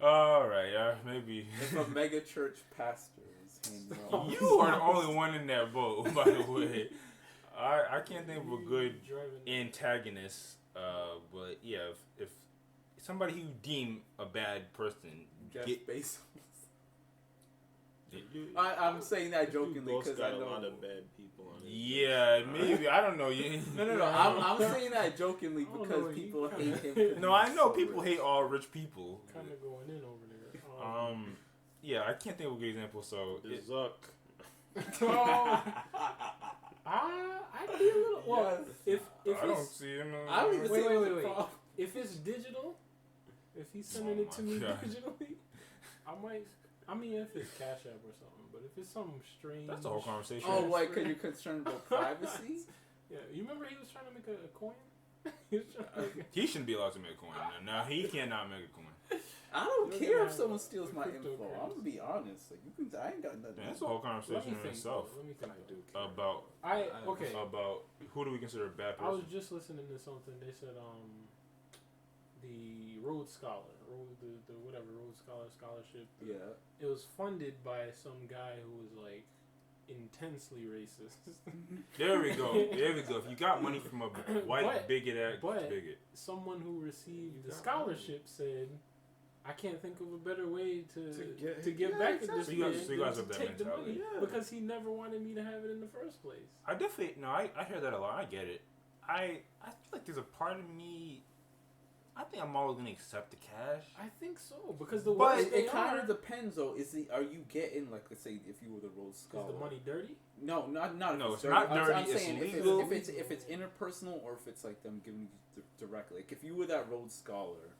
All right, maybe if a mega church pastor is hanging out. You are the only one in that boat, by the way. I can't think of a good antagonist. But yeah, if somebody you deem a bad person, Jeff Bezos. I'm saying that jokingly because I know a lot of bad people on it. Yeah, maybe I don't know. No. I'm saying that jokingly because people hate him. No, I know people hate all rich people. Kind of going in over there. Yeah, I can't think of a good example. So Zuck. I'd be a little. Well, if I don't see him. I don't even see wait. If it's digital, if he's sending it to me digitally, I might. I mean, if it's Cash App or something, but if it's something strange, that's the whole conversation. Oh, why? Because you're concerned about privacy? Yeah, you remember he was trying to make a coin. He shouldn't be allowed to make a coin. Now he cannot make a coin. I don't care if someone steals my info. I'm gonna be honest. Like I ain't got nothing. That's a whole conversation in itself. Let me think. About who do we consider a bad person? I was just listening to something. They said the Rhodes Scholar, the Rhodes Scholarship. Yeah. It was funded by some guy who was like intensely racist. There we go. If you got money from a white bigot, someone who received the scholarship said, I can't think of a better way to get back at this man so you guys have to that take the mentality. money because he never wanted me to have it in the first place. I definitely I hear that a lot. I get it. I feel like there's a part of me. I think I'm always gonna accept the cash. I think so because it kind of depends though. Are you getting like, let's say if you were the Rhodes Scholar? Is the money dirty? No, not no. It's dirty. not dirty. I'm saying legal. if it's interpersonal or if it's like them giving you directly. Like if you were that Rhodes Scholar,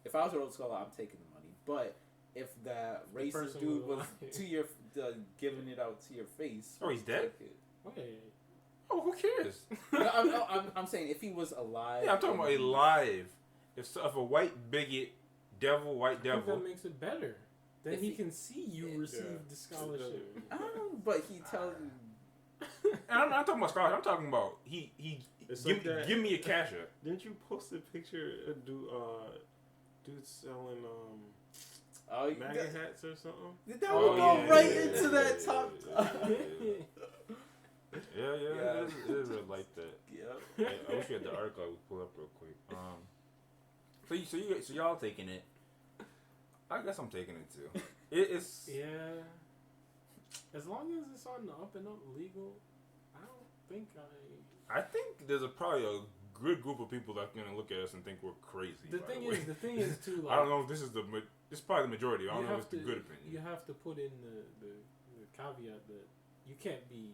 if I was a Rhodes Scholar, I'm taking the money. But if that racist dude was to your giving it out to your face, he's dead. Wait. Oh, who cares? I'm saying if he was alive. Yeah, I'm talking about alive. If a white white devil. I think that makes it better. Then he can see you receive the scholarship. I don't know, but he tells you. And I'm not talking about scholarship. I'm talking about he give me a cash up. Didn't you post a picture of dude selling MAGA hats or something? That would go into that top. Yeah, it is like that. Yep. I wish we had the article I would pull up real quick. So y'all taking it? I guess I'm taking it too. It's as long as it's on the up and up legal, I don't think I think there's probably a good group of people that's gonna look at us and think we're crazy. The thing is too. Like, I don't know if this is this is probably the majority. I don't know if it's the good opinion. You have to put in the caveat that you can't be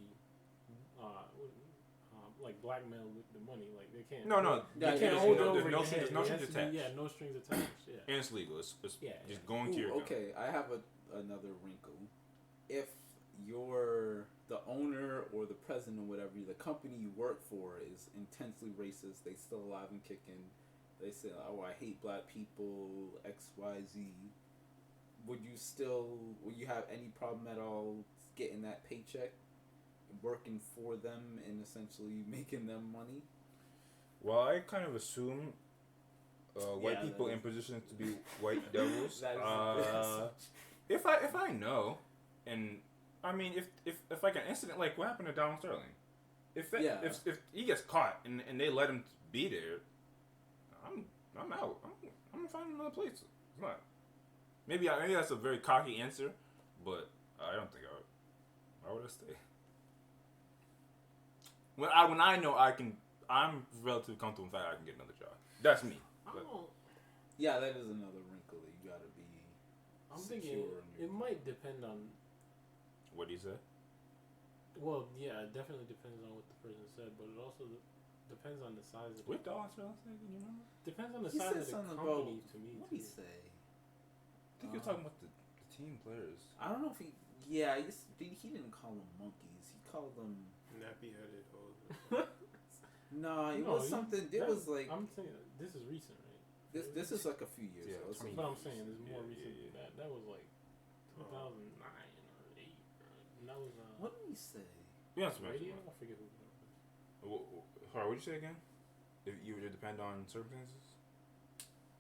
like blackmail with the money. Like they can't. No. They can't hold it over no your head. No strings attached. No strings attached. Yeah. And it's legal. It's just going to your account. Okay, I have another wrinkle. If you're the owner or the president or whatever, the company you work for is intensely racist, they still alive and kicking. They say, "Oh, I hate black people." X, Y, Z. Would you have any problem at all getting that paycheck? Working for them and essentially making them money? Well, I kind of assume white people in positions to be white devils. If I know, and I mean, if like an incident like what happened to Donald Sterling, if he gets caught and they let him be there, I'm out. I'm gonna find another place. It's not. Maybe that's a very cocky answer, but I don't think I would. Why would I stay? When I know I'm relatively comfortable with the fact I can get another job. That's me. Yeah, that is another wrinkle that you gotta be. I'm thinking it might depend on. What do you say? Well, yeah, it definitely depends on what the person said, but it also depends on the size of. What Donald Sterling said? You remember? Depends on the size of the company. To me, what did he say? I think you're talking about the team players. I don't know if he. Yeah, he didn't call them monkeys. He called them nappy-headed hoes. No, it was something. It was like. I'm saying this is recent, right? This is like a few years ago. That's what I'm saying. It's more recent than that. That was like 2009 or 8. And that was. What did he say? Yeah, radio. I forget who it was. Sorry, what did you say again? If you would depend on circumstances.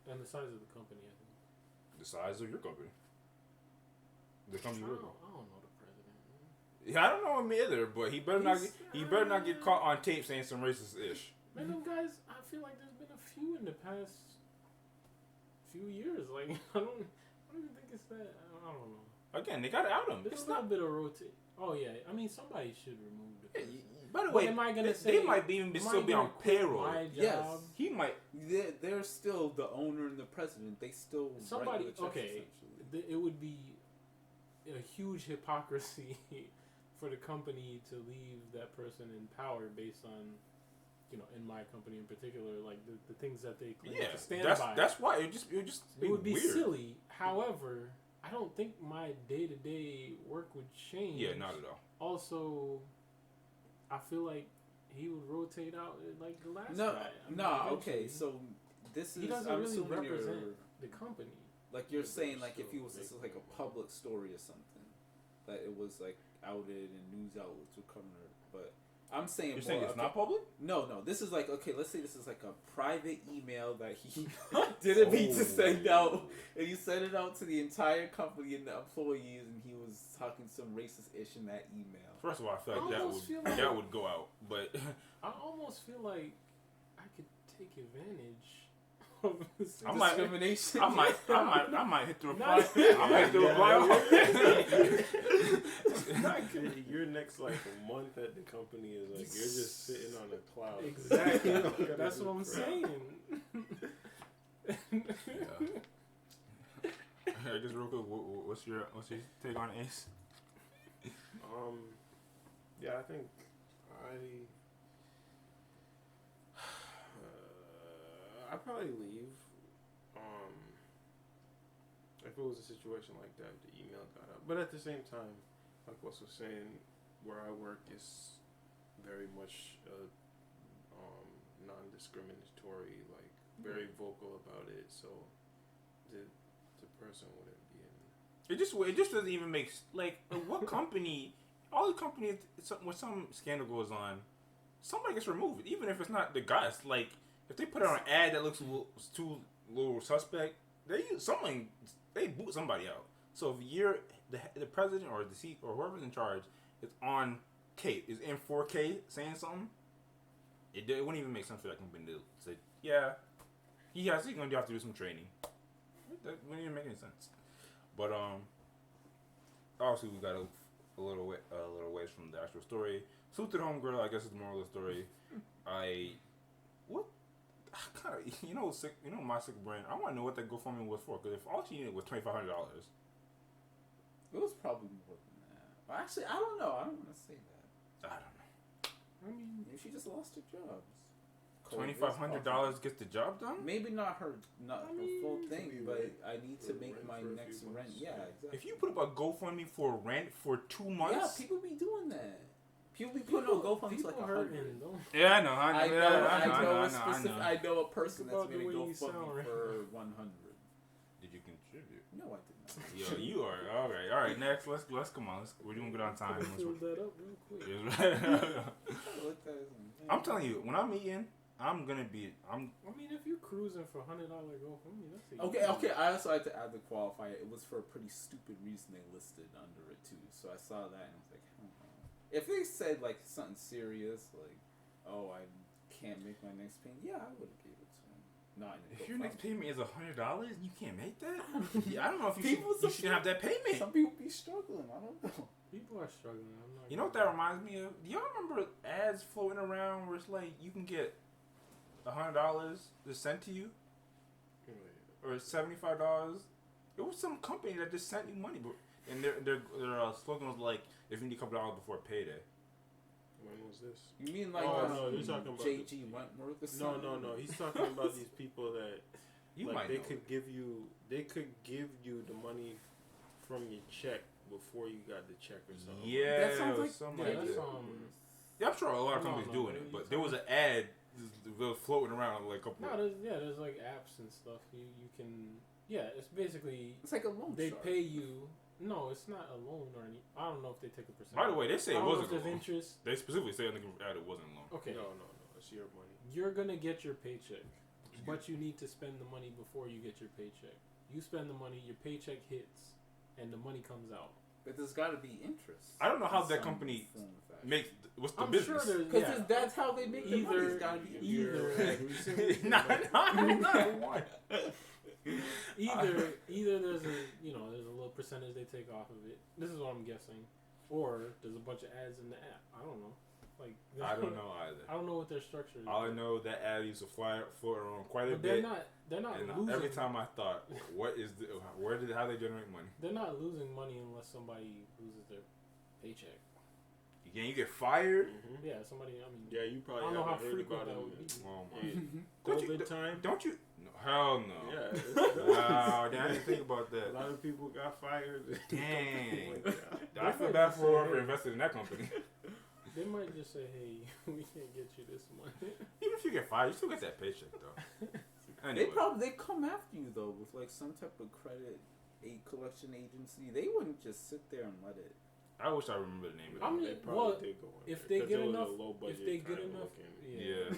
And the size of the company, I think. The size of your company. The company you work with. I don't know the president. Man. Yeah, I don't know him either, but he better not get caught on tape saying some racist ish. Man, them guys, I feel like there's been a few in the past few years. Like I don't even think it's that. I don't know. Again, they gotta out him. There's a little bit of rotate. Oh yeah, I mean somebody should remove the person. By the way, am I gonna say they might still be on payroll? Yes, he might. They're still the owner and the president. They still somebody. Okay, it would be a huge hypocrisy for the company to leave that person in power based on, in my company in particular, like the things that they claim to stand by. That's why it would be weird. Silly. Mm-hmm. However, I don't think my day-to-day work would change. Yeah, not at all. Also, I feel like he would rotate out like the last guy. Okay, so this is. He doesn't really represent the company. Like you're saying, like if he was this is like a public story or something, that it was like outed and news outlets were covering it. But I'm saying you're saying it's not public. No. This is like let's say this is like a private email that he didn't mean to send out, and he sent it out to the entire company and the employees, and he was talking some racist ish in that email. First of all, I feel like that would go out, but I almost feel like I could take advantage of discrimination. I might hit the reply. I might hit the reply. Your next like a month at the company is like you're just sitting on a cloud. Exactly. That's what I'm saying. Just real quick, what's your take on Ace? Yeah, I think I'd probably leave. If it was a situation like that, the email got out. But at the same time, like Wes was saying, where I work is very much non-discriminatory, like very vocal about it. So the person wouldn't be in. It just doesn't even make like what company. All the companies when some scandal goes on, somebody gets removed, even if it's not the guys. Like if they put out an ad that looks too little suspect, they boot somebody out. So if you're the president or the seat or whoever's in charge is on tape, is in 4K saying something, it wouldn't even make sense for that company to say, yeah, he's going to have to do some training. That wouldn't even make any sense. But obviously we got a little ways from the actual story. Salute to the homegirl, I guess is the moral of the story. My sick brain. I want to know what that GoFundMe was for. Because if all she needed was $2,500, it was probably more than that. Well, actually, I don't know. I don't want to say that. I don't know. I mean, maybe she just lost her job. $2,500 gets the job done. Maybe not her full thing, but I need to make my next rent. Yeah, exactly. If you put up a GoFundMe for rent for 2 months, yeah, people be doing that. People be putting on GoFundMe like 100. Yeah, I know. I know a person that's made a GoFundMe for 100. Did you contribute? No, I did not. Yo, you are all right. Next, let's come on. We're doing good on time. Let's fill that up real quick. I'm telling you, when I'm eating, I'm gonna be. I mean, if you're cruising for $100 GoFundMe, that's okay. I also like to add the qualifier. It was for a pretty stupid reason they listed under it too. So I saw that and I was like, if they said like something serious, like, oh, I can't make my next payment, yeah, I would have gave it to him. Not in if your next payment is $100 and you can't make that, I don't know if you should have that payment. Some people be struggling. I don't know. People are struggling. I'm not. You know what that reminds me of? Do y'all remember ads floating around where it's like you can get $100 just sent to you, or $75? It was some company that just sent you money, and their slogan was like, "If you need a couple dollars before payday." When was this? You mean like no, you're talking about J.G. Wentworth or something? No. He's talking about these people that they could give you the money from your check before you got the check or something. Yeah, that sounds like something like that. Yeah, I'm sure a lot of companies doing it, but there was an ad floating around like a couple. There's like apps and stuff. You can. Yeah, it's basically. It's like a loan. They pay you. No, it's not a loan or any. I don't know if they take a percentage. By the way, they say it wasn't a loan. Interest. They specifically say on the ad it wasn't a loan. Okay. No. It's your money. You're gonna get your paycheck, but you need to spend the money before you get your paycheck. You spend the money, your paycheck hits, and the money comes out. But there's got to be interest. I don't know how that company makes. What's the business? Because that's how they make the money. It's got to be not one. Either there's a little percentage they take off of it. This is what I'm guessing, or there's a bunch of ads in the app. I don't know. Like I don't know either. I don't know what their structure is. All I know that ad used to float around quite a bit. They're not and losing. Every time I thought, how they generate money? They're not losing money unless somebody loses their paycheck. Again, you get fired. Mm-hmm. Yeah, somebody. I mean, yeah, you probably I don't know how heard frequent about that it. would be. Oh my! Time? Don't you? No, hell no. Yeah. Wow, I didn't think about that. A lot of people got fired. Dang. I feel bad for whoever invested in that company. They might just say, "Hey, we can't get you this money." Even if you get fired, you still get that paycheck though. Anyway. They come after you though with like some type of credit collection agency. They wouldn't just sit there and let it. I wish I remember the name of it. I mean, if they get enough, yeah,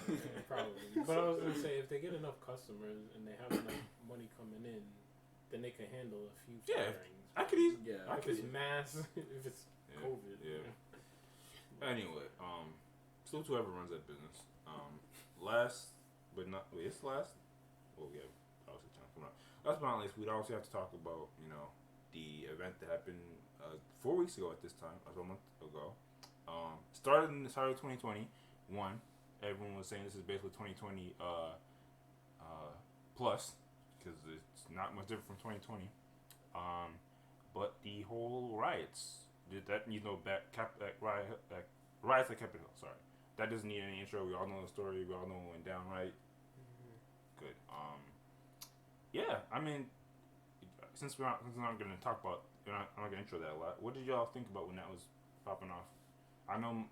probably. But I was gonna say, if they get enough customers and they have enough money coming in, then they can handle a few firings. I could easily. Yeah, if it's mass, if it's COVID. Yeah. Anyway, salute to whoever runs that business. Last but not last. Well, yeah, obviously time coming up. Last but not least, we'd also have to talk about the event that happened 4 weeks ago at this time, a month ago. Started in the start of 2021. Everyone was saying this is basically 2020 plus, because it's not much different from 2020. But the whole riots, riots at Capitol Hill. Sorry, that doesn't need any intro. We all know the story. We all know what went down, right? Mm-hmm. Good. Yeah. I mean, since we're not going to talk about. I'm not going to intro that a lot. What did y'all think about when that was popping off? I know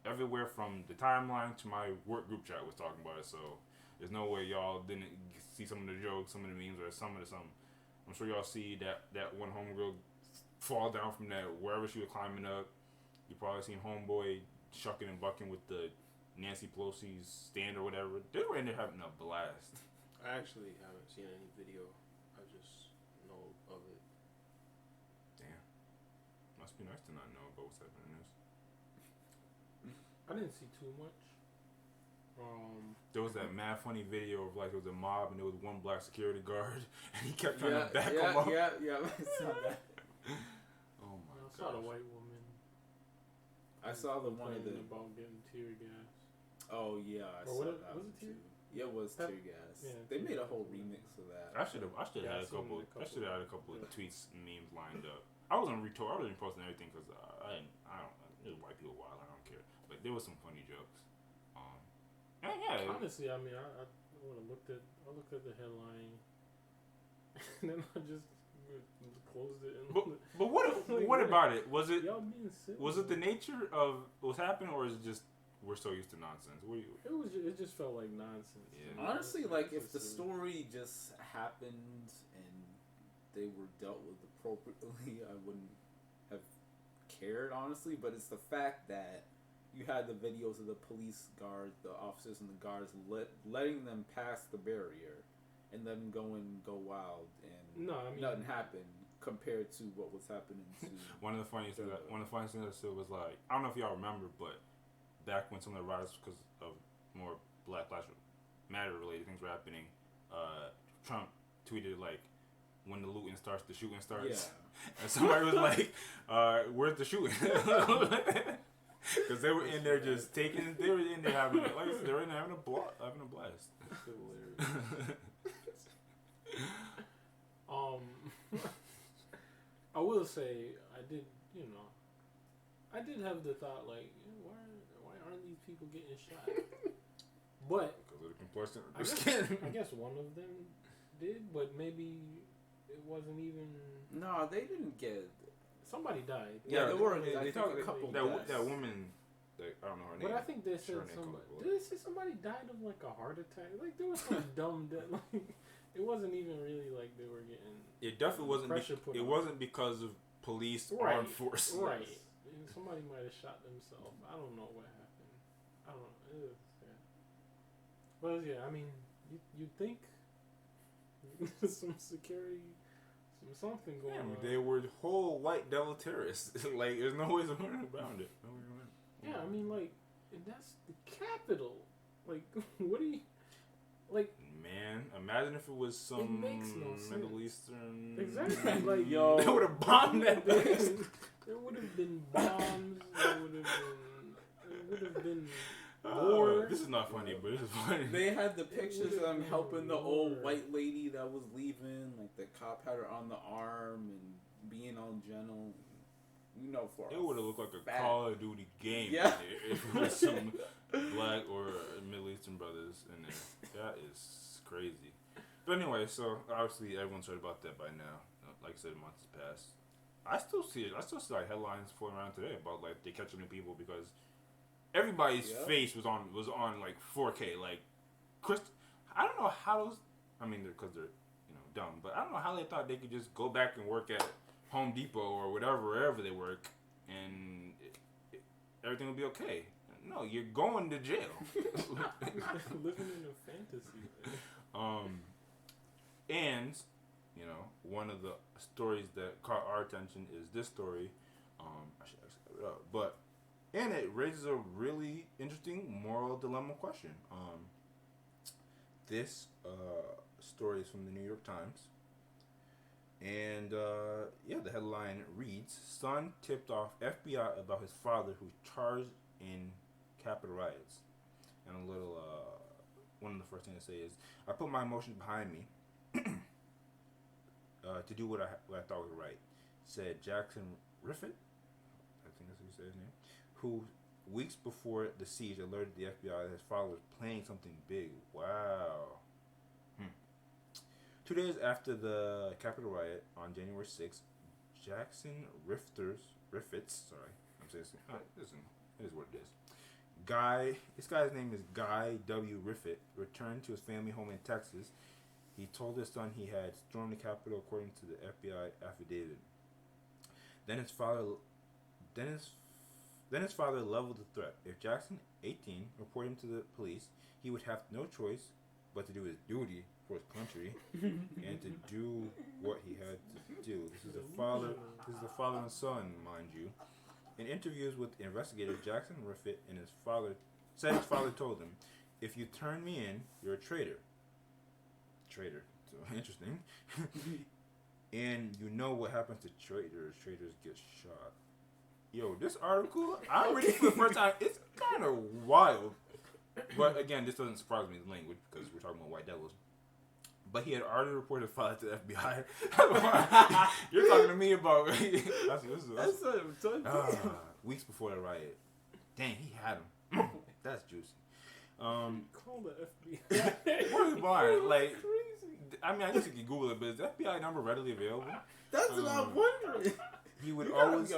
everywhere from the timeline to my work group chat was talking about it, so there's no way y'all didn't see some of the jokes, some of the memes, or some of the something. I'm sure y'all see that one homegirl fall down from that wherever she was climbing up. You probably seen homeboy shucking and bucking with the Nancy Pelosi's stand or whatever. They were in there having a blast. I actually haven't seen any video. I just know of it. Must be nice to not know about what's happening in this. I didn't see too much. There was that mad funny video of like it was a mob and there was one black security guard and he kept trying to back him up. Yeah, I saw that. Oh my god! I saw the white woman. I saw the one of the about getting tear gas. Oh yeah, I saw that. Was it tear? Yeah, it was tear gas. Yeah, they made a whole remix of that. I should have had a couple of tweets and memes lined up. I wasn't posting everything because I don't. It was white people wild. I don't care. But there was some funny jokes. And yeah. Honestly, I mean, I looked at the headline, and then I just closed it. And but what about it? Was it y'all being silly? Was it the nature of what's happening, or is it just we're so used to nonsense? It just felt like nonsense. Yeah. Honestly, like if the story just happened and they were dealt with appropriately, I wouldn't have cared, honestly. But it's the fact that you had the videos of the police guards, the officers and the guards letting them pass the barrier, and them go wild, and nothing happened compared to what was happening to. One of the funniest things I said was like, I don't know if y'all remember, but back when some of the riots, because of more Black Lives Matter related things were happening, Trump tweeted like, when the looting starts, the shooting starts. Yeah. And somebody was like, where's the shooting? Because they were in there just they were in there having, like I said, they were in there having a blast. I will say, I did have the thought, like, why aren't these people getting shot? But because of the complexion of their skin. I guess one of them did, but maybe it wasn't even. No, they didn't get. Somebody died. Yeah, there were. They talked a couple. That woman. I don't know her name. But I think they said somebody. Did they say somebody died of like a heart attack? Like there was some dumb death. Like it wasn't even really like they were getting. It definitely wasn't. It wasn't because of police armed forces. Right. Somebody might have shot themselves. I don't know what happened. I don't know. But yeah, I mean, you think some security, something going on. They were whole white devil terrorists. Like, there's no ways of learning around it. Yeah, I mean, like, that's the capital. Like, what do you, like? Man, imagine if it was some Middle Eastern. Exactly. Like, yo, they would have bombed that place. There would have been bombs. There would have been. War. This is not funny, but this is funny. They had the pictures of them helping the old white lady that was leaving. Like the cop had her on the arm and being all gentle. You know, for it would have looked like a Call of Duty game. Yeah. If it was some Black or Middle Eastern brothers in there. That is crazy. But anyway, so obviously everyone's heard about that by now. Like I said, months passed. I still see it. I still see like headlines floating around today about like they catching new people because everybody's face was on like 4K. Like, I don't know how those. I mean, because they're dumb, but I don't know how they thought they could just go back and work at Home Depot or wherever they work, and everything will be okay. No, you're going to jail. Living in a fantasy. And one of the stories that caught our attention is this story. I should actually look it up, but. And it raises a really interesting moral dilemma question. This story is from the New York Times. And, the headline reads, Son tipped off FBI about his father who's charged in Capitol riots. And a little, one of the first things to say is, I put my emotions behind me to do what I thought was right, said Jackson Riffett. I think that's what you said his name. Who, weeks before the siege, alerted the FBI that his father was planning something big. Wow. 2 days after the Capitol riot on January 6th, Jackson Riffitts, sorry, I'm saying listen, it is what it is. This guy's name is Guy W. Riffit, returned to his family home in Texas. He told his son he had stormed the Capitol according to the FBI affidavit. Then his father leveled the threat. If Jackson, 18, reported him to the police, he would have no choice but to do his duty for his country and to do what he had to do. This is the father and son, mind you. In interviews with investigators, Jackson Riffit and his father told him, "If you turn me in, you're a traitor." Traitor. So interesting. And you know what happens to traitors. Traitors get shot. Yo, this article, I'm reading for the first time. It's kind of wild. But again, this doesn't surprise me, the language, because we're talking about white devils. But he had already reported his father to the FBI. You're talking to me about... that's weeks before the riot. Dang, he had him. That's juicy. Call the FBI. Where's Barn? Like, I mean, I guess you can Google it, but is the FBI number readily available? That's what I'm wondering. He would always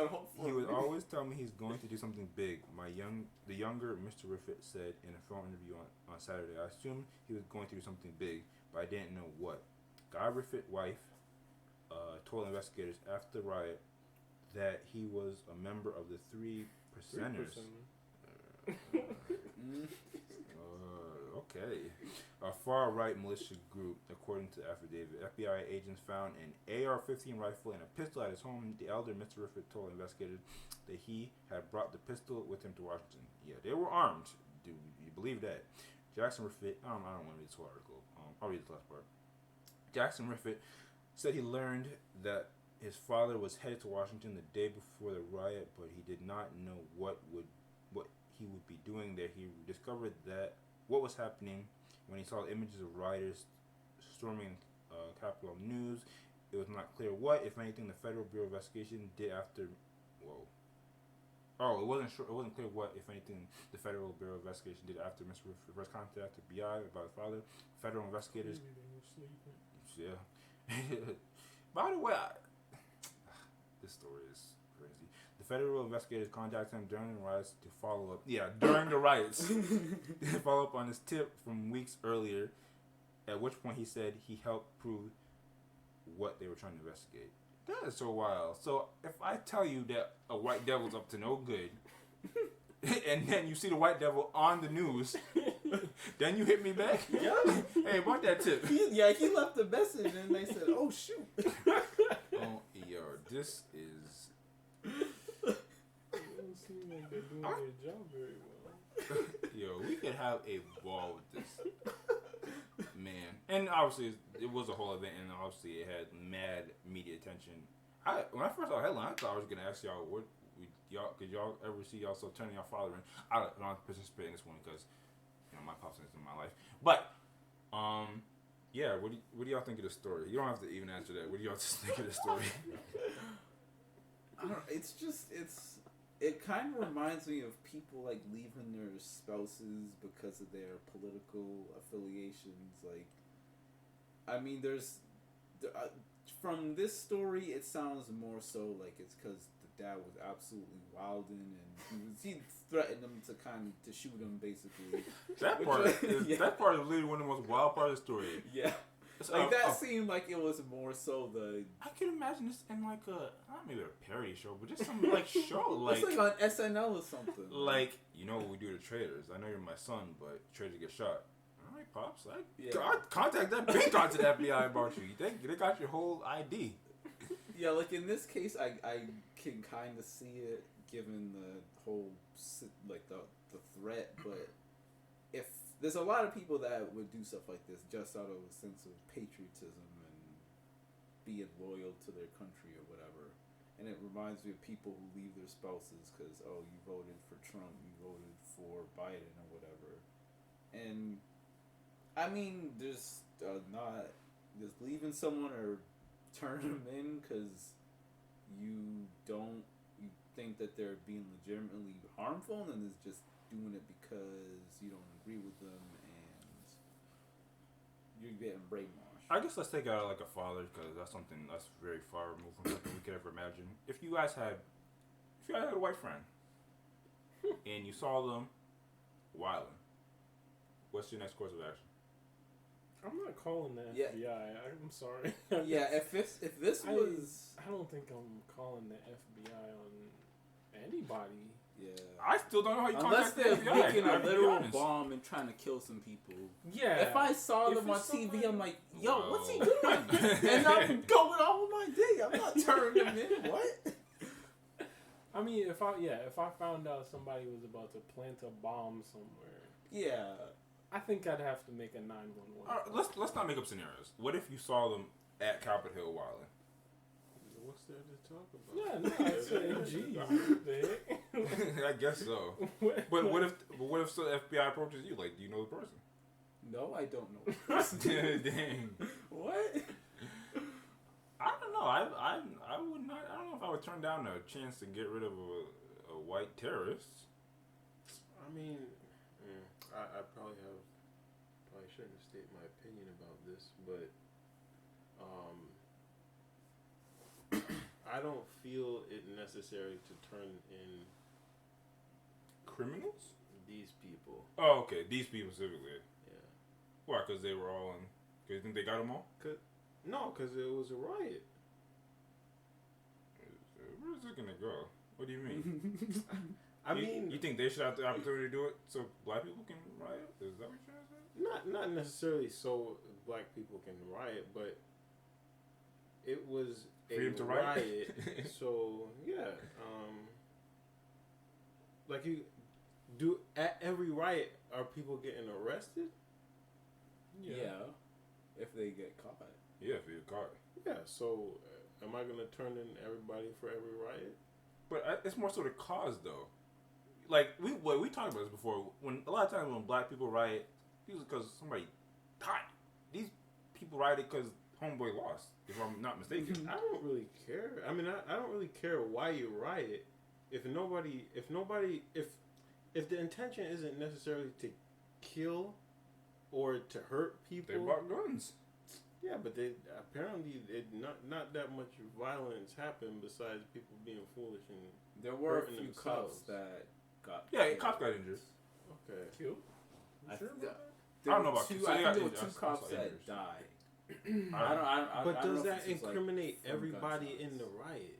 tell me he's going to do something big. The younger Mr. Riffit said in a phone interview on Saturday. I assumed he was going to do something big, but I didn't know what. Guy Riffit's wife told investigators after the riot that he was a member of the 3 Percenters. Okay. A far-right militia group, according to the affidavit. FBI agents found an AR-15 rifle and a pistol at his home. The elder, Mr. Riffett, told investigators that he had brought the pistol with him to Washington. Yeah, they were armed. Do you believe that? Jackson Riffett, I don't want to read this whole article. I'll read the last part. Jackson Riffett said he learned that his father was headed to Washington the day before the riot, but he did not know what he would be doing there. He discovered that what was happening when he saw images of rioters storming Capitol News. It was not clear what, if anything, the Federal Bureau of Investigation did after. Whoa. Oh, it wasn't sure. It wasn't clear what, if anything, the Federal Bureau of Investigation did after Mr. Riffett first contacted FBI about his father. Federal investigators. Yeah. By the way, this story is crazy. The federal investigators contacted him during the riots to follow up. Yeah, during the riots. Follow up on his tip from weeks earlier, at which point he said he helped prove what they were trying to investigate. That is so wild. So if I tell you that a white devil's up to no good, and then you see the white devil on the news, then you hit me back? Yeah. Hey, about that tip. He left a message and they said, oh, shoot. Oh, yo, this is... It don't seem like they're doing their job very well. Yo, we could have a ball with this. Man. And obviously, it was a whole event, and obviously it had mad media attention. When I first saw the headline, I thought I was going to ask y'all, could y'all ever see y'all so turning y'all father in? I don't participate in this one because, my pops is in my life. But, yeah, what do y'all think of the story? You don't have to even answer that. What do y'all just think of the story? I don't know, it kind of reminds me of people like leaving their spouses because of their political affiliations. Like, I mean, from this story, it sounds more so like it's because the dad was absolutely wildin' and he threatened them to shoot him basically. That part is literally one of the most wild parts of the story. Yeah. Like that seemed like it was more so I can imagine this in like not maybe a parody show, but just some like show like it's like on SNL or something. Like, what we do to traders. I know you're my son, but traders get shot. All right, pops. Contact that big guy to the FBI about you. They got your whole ID. Yeah, like in this case, I can kind of see it given the whole like the threat, but if there's a lot of people that would do stuff like this just out of a sense of patriotism and being loyal to their country or whatever. And it reminds me of people who leave their spouses because, you voted for Trump, you voted for Biden or whatever. And, I mean, there's not just leaving someone or turning them in because you think that they're being legitimately harmful, and it's just doing it because you don't agree with them and you're getting brainwashed. I guess let's take out like a father because that's something that's very far removed from something we could ever imagine. If you guys had a white friend and you saw them wilding, what's your next course of action? I'm not calling the FBI. I'm sorry. Yeah, if this was, I don't think I'm calling the FBI on anybody. Yeah, I still don't know how you unless contact they're the FBI. making a literal bomb and trying to kill some people. Yeah. If I saw them on TV, I'm like, yo, Whoa. what's he doing? And I'm going on with my day. I'm not turning him in. What? I mean, if I found out somebody was about to plant a bomb somewhere, yeah, I think I'd have to make a 911. Let's not make up scenarios. What if you saw them at Capitol Hill wilding? What's there to talk about? Yeah, no, I'd say, geez, what the heck? I guess so. But what if the FBI approaches you? Like, do you know the person? No, I don't know. Dang. What? I don't know. I would not. I don't know if I would turn down a chance to get rid of a white terrorist. I mean, I probably shouldn't state my opinion about this, but I don't feel it necessary to turn in Criminals? these people. Oh, okay. These people specifically. Yeah. Why? Because they were all in. Because you think they got them all? No, because it was a riot. Where's it gonna go? What do you mean? I mean, you think they should have the opportunity to do it so black people can riot? Is that what you're trying to say? Not necessarily so black people can riot, but it was freedom to riot. So yeah, like you do at every riot, are people getting arrested? Yeah, if they get caught. Yeah, if you get caught. Yeah. So am I gonna turn in everybody for every riot? But it's more so the cause though. Like we talked about this before. When a lot of times when black people riot, it's because somebody died. These people rioted because homeboy lost. If I'm not mistaken. I don't really care. I mean, I don't really care why you riot. If the intention isn't necessarily to kill or to hurt people, They bought guns. Yeah, but apparently not that much violence happened besides people being foolish and there were a few themselves. cops that got cops got injured. Okay, Killed. I don't know about two. two. I think there were two cops that died. But I don't does know that if it's incriminate from everybody gunshots. in the riot?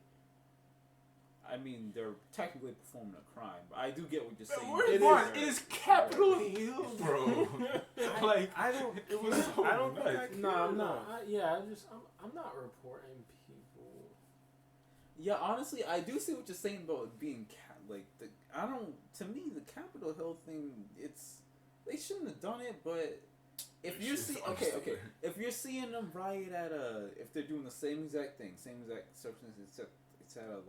I mean, they're technically performing a crime, but I do get what you're saying. It is Capitol Hill, bro. Like I don't. It was. So I don't think nice. I care. No, I'm not. I'm not reporting people. Yeah, honestly, I do see what you're saying about being to me, the Capitol Hill thing, they shouldn't have done it, but if you see, if you're seeing them riot at if they're doing the same exact thing, same exact substance, except it's at a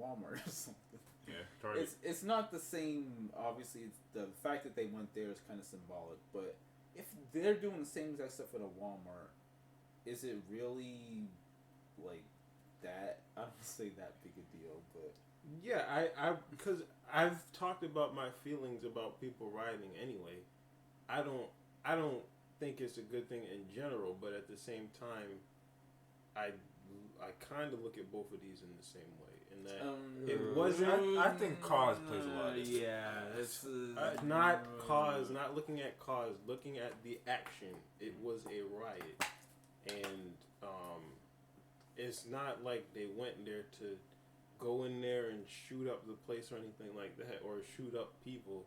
Walmart or something. Yeah, Target. It's not the same. Obviously, it's the fact that they went there is kind of symbolic. But if they're doing the same exact stuff at a Walmart, is it really like that? I don't say that big a deal, but Yeah, because I've talked about my feelings about people rioting anyway. I don't think it's a good thing in general, but at the same time, I kind of look at both of these in the same way. In that it wasn't. I think cause plays a lot. Yeah, it's not cause. Not looking at cause. Looking at the action. It was a riot, and it's not like they went there to go in there and shoot up the place or anything like that, or shoot up people.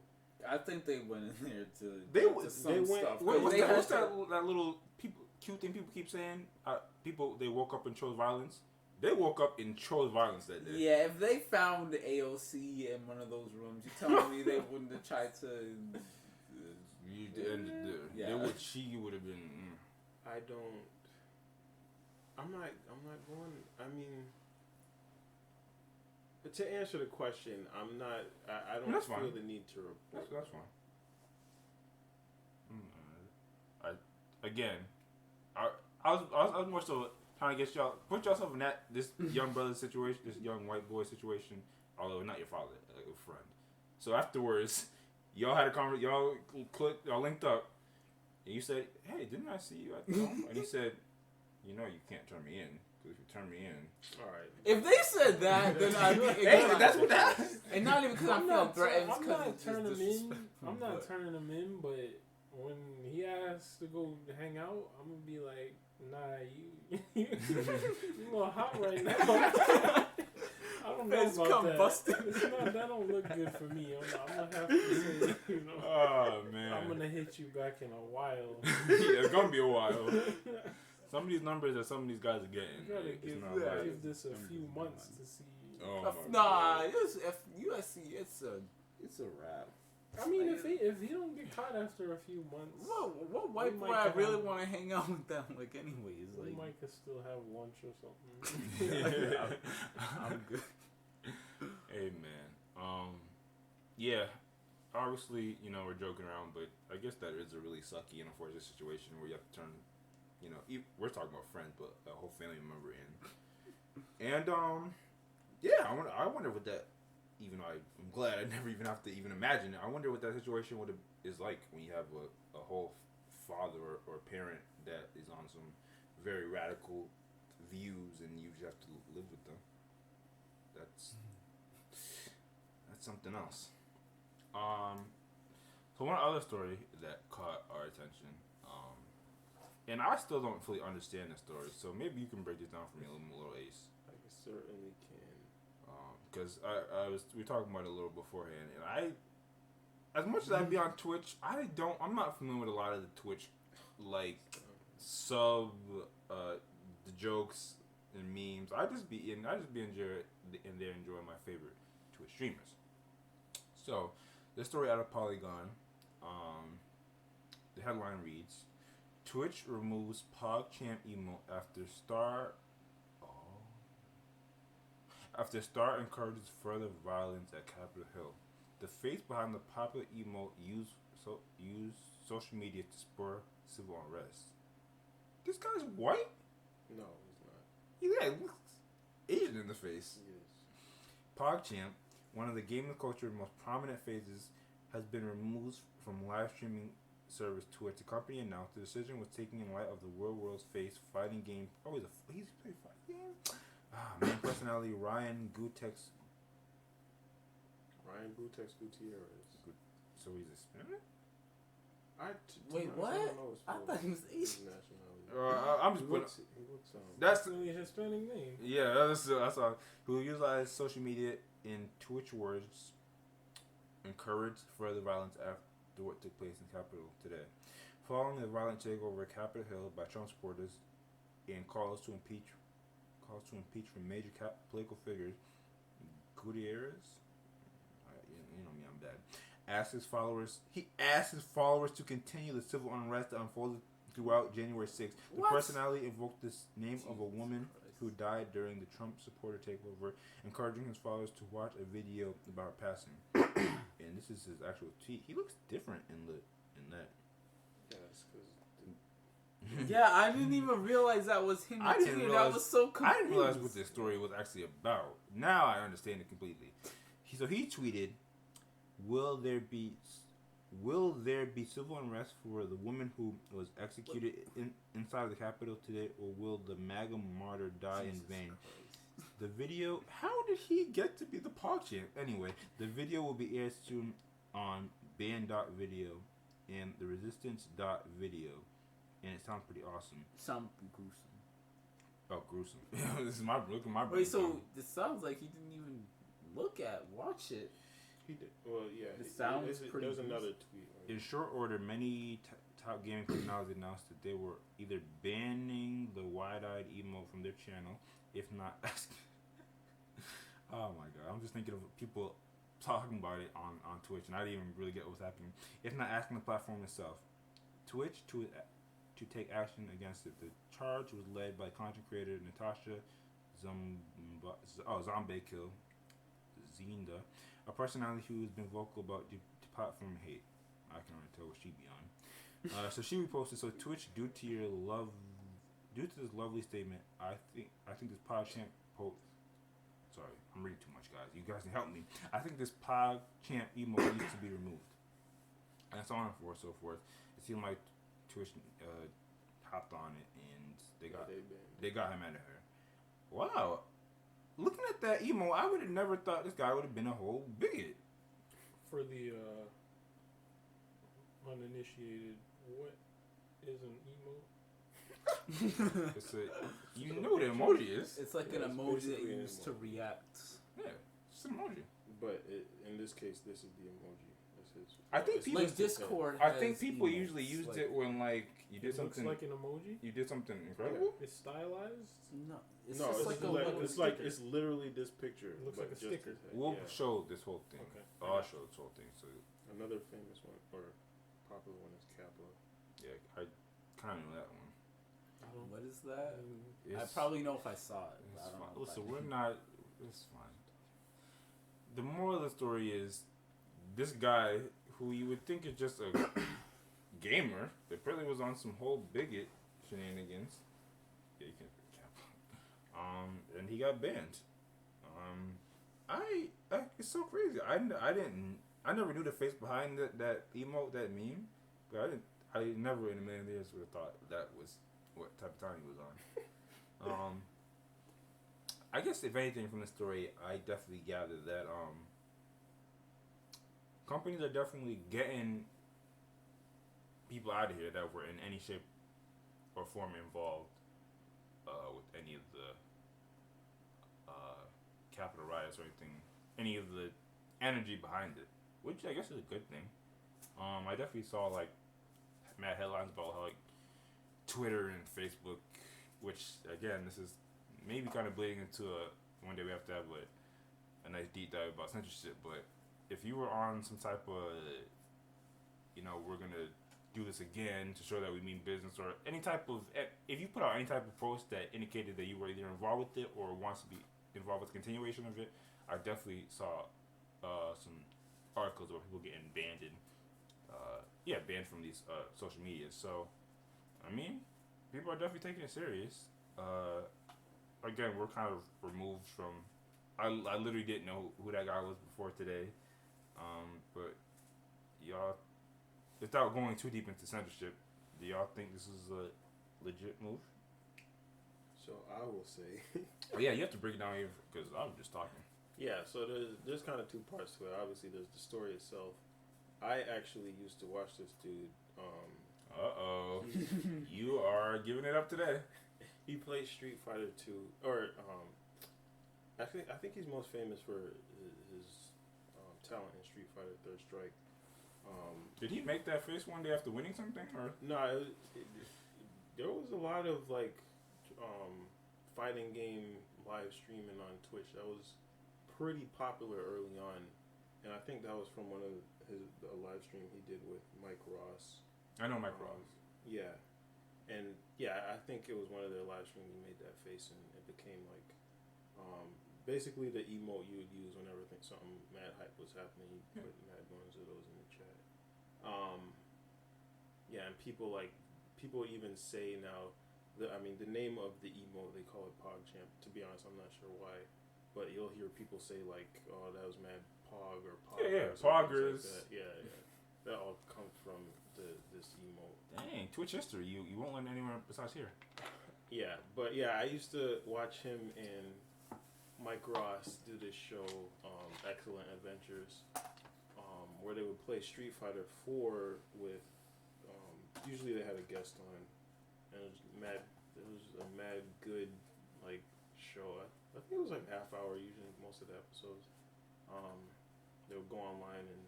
I think they went in there to They went. Stuff. What's that little cute thing people keep saying? People, they woke up and chose violence. They woke up and chose violence that day. Yeah, if they found AOC in one of those rooms, you telling me they wouldn't have tried to? She would have been. I'm not going. I mean, but to answer the question, I'm not. I don't feel fine. the need to report. That's fine. I was more so trying to get y'all put yourself in this young brother situation, this young white boy situation. Although not your father, like a friend. So afterwards, y'all had a conversation. Y'all linked up, and you said, "Hey, didn't I see you at the home?" And he said, "You know, you can't turn me in because if you turn me in, all right." If they said that, then I'd be. Hey, that's what happened. And not even because I'm feeling threatened. I'm not turning him in. I'm not turning him in, but when he asks to go hang out, I'm gonna be like, "Nah, you a little hot right now." I don't know about that. That don't look good for me. I'm gonna have to say, oh man, I'm gonna hit you back in a while. Yeah, it's gonna be a while. Some of these numbers that some of these guys are getting. You gotta give this a few months to see. Oh if USC, it's a wrap. I mean, if he don't get caught after a few months, what white boy I really want to hang out with them? Like, anyways, we might could still have lunch or something. I'm good. Hey man, yeah. Obviously, we're joking around, but I guess that is a really sucky and unfortunate situation where you have to turn, we're talking about friends, but a whole family member in. And yeah, I wonder what that. Even though I'm glad I never even have to even imagine it. I wonder what that situation is like when you have a whole father or parent that is on some very radical views and you just have to live with them. That's something else. So one other story that caught our attention, and I still don't fully understand the story, so maybe you can break this down for me a little Ace. I certainly can. because we were talking about it a little beforehand, and as much as I be on Twitch, I'm not familiar with a lot of the Twitch, like, the jokes and memes. I just be in there enjoying my favorite Twitch streamers. So, this story out of Polygon, the headline reads, Twitch removes PogChamp emote after Star encourages further violence at Capitol Hill. The face behind the popular emote used social media to spur civil unrest. This guy's white? No, he's not. He looks Asian in the face. He is. PogChamp, one of the gaming culture's most prominent phases, has been removed from live streaming service Twitch. The company announced the decision was taken in light of the world's face fighting game. Oh, he's played fighting game? Main personality Ryan Gutierrez. Gutierrez. So he's Hispanic? Wait, what? I thought he was Asian. I'm just putting. That's really a Hispanic name. Yeah, that's all. Who utilized social media in Twitch words encouraged further violence after what took place in Capitol today. Following the violent takeover at Capitol Hill by Trump supporters and calls to impeach from major political figures, Gutierrez, you know me, I'm bad, asked his followers to continue the civil unrest that unfolded throughout January 6th. The personality invoked the name of a woman who died during the Trump supporter takeover, encouraging his followers to watch a video about her passing. And this is his actual tweet. He looks different in that. Yeah, that's because. Yeah, I didn't even realize that was him. I was so confused. I didn't realize what this story was actually about. Now I understand it completely. So he tweeted, "Will there be civil unrest for the woman who was executed inside of the Capitol today, or will the MAGA martyr die in vain?" Christ. The video. How did he get to be the PogChamp? Anyway, the video will be aired soon on Ban.video and the Resistance.video. And it sounds pretty awesome. Sounds gruesome. Oh, gruesome. This is my brain. Wait, so it sounds like he didn't even watch it. He did. Well, yeah. It sounds pretty There's gruesome. another tweet. In short order, many top gaming personalities announced that they were either banning the wide-eyed emote from their channel, if not asking. Oh my god, I'm just thinking of people talking about it on Twitch, and I didn't even really get what was happening. If not asking the platform itself, Twitch to take action against it. The charge was led by content creator Natasha Zombekill Zinda, a personality who has been vocal about the platform hate. I can already tell what she be on. So she reposted. So Twitch, due to this lovely statement, I think this PogChamp post. Sorry, I'm reading too much, guys. You guys can help me. I think this PogChamp emote needs to be removed, and so on and so forth. It seemed like Twitch hopped on it and they got him out of her. Wow, looking at that emo, I would have never thought this guy would have been a whole bigot. For the uninitiated, what is an emo? It's you know what an emoji is. It's like an emoji that you use to react. Yeah, it's an emoji. But in this case, this is the emoji. I think people like Discord. I think people usually used it when like you did something. Looks like an emoji. You did something incredible. It's stylized. It's literally this picture. It looks like a sticker. We'll show this whole thing. Okay. I'll show this whole thing. So another famous one or popular one is Kappa. Yeah, I kind of know that one. What is that? I probably know if I saw it. But I don't know. Listen, we're not. It's fine. The moral of the story is, this guy who you would think is just a gamer, that apparently was on some whole bigot shenanigans. Yeah, you can't pick Kappa. And he got banned. It's so crazy. I never knew the face behind that emote, that meme. But I never in a million years would have thought that was what type of time he was on. I guess if anything from the story, I definitely gathered that companies are definitely getting people out of here that were in any shape or form involved with any of the Capitol riots or any of the energy behind it, which I guess is a good thing. I definitely saw like mad headlines about how like Twitter and Facebook, which again this is maybe kind of bleeding into one day we have to have a nice deep dive about censorship. But if you were on some type of, we're gonna do this again to show that we mean business, or any type of, if you put out any type of post that indicated that you were either involved with it or wants to be involved with the continuation of it, I definitely saw some articles about people getting banned and banned from these social medias. So I mean, people are definitely taking it serious. Again, we're kind of removed from. I literally didn't know who that guy was before today, but y'all, without going too deep into censorship, do y'all think this is a legit move? So I will say. Oh yeah, you have to break it down here because I'm just talking. Yeah, so there's kind of two parts to it. Obviously, there's the story itself. I actually used to watch this dude. You are giving it up today. He played Street Fighter 2, or actually, I think he's most famous for his talent in Street Fighter Third Strike. Did he make that face one day after winning something, or no? There was a lot of like fighting game live streaming on Twitch that was pretty popular early on, and I think that was from one of the live stream he did with Mike Ross. I know Mike Ross. Yeah, and I think it was one of their live streams he made that face, and it became like basically the emote you would use whenever something mad hype was happening. You put mad ones of those in the chat. And people even say now, the name of the emote, they call it PogChamp. To be honest, I'm not sure why, but you'll hear people say like, "Oh, that was mad Pog" or Pog. Poggers. Like that. That all comes from this emote. Dang, Twitch history. You won't learn anywhere besides here. Yeah, but I used to watch him and Mike Ross do this show, Excellent Adventures, where they would play Street Fighter 4 with. Usually they had a guest on, and it was a mad good like show. I think it was like half hour usually most of the episodes. They would go online and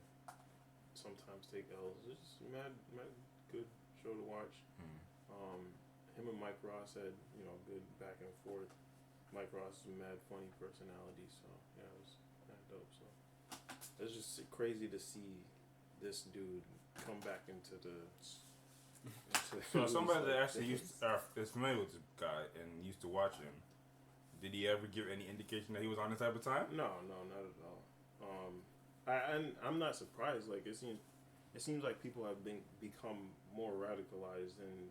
sometimes take L's. It's just mad good show to watch. Him and Mike Ross had good back and forth. Mike Ross is a mad funny personality, so it was mad dope. So it's just crazy to see this dude come back into the. So somebody that actually is familiar with this guy and used to watch him, did he ever give any indication that he was on this type of time? No, not at all. I'm not surprised. Like it seems like people have become more radicalized in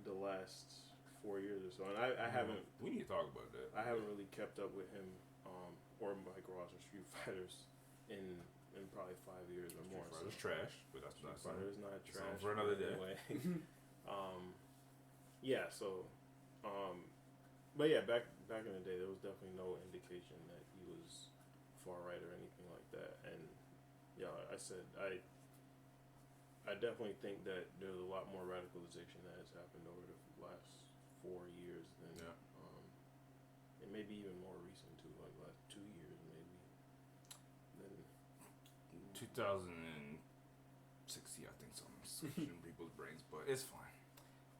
the last 4 years or so, and I haven't. We need to talk about that. I haven't really kept up with him or Mike Ross or Street Fighters in probably 5 years or more. Street Fighter's trash, but that's Street Fighter is not trash for another day. Anyway. But back in the day, there was definitely no indication that he was far right or anything like that. And I said I definitely think that there's a lot more radicalization that has happened over the last 4 years than and maybe even more recent too, like last 2 years maybe. Than 2060, I think something switching people's brains, but it's fine.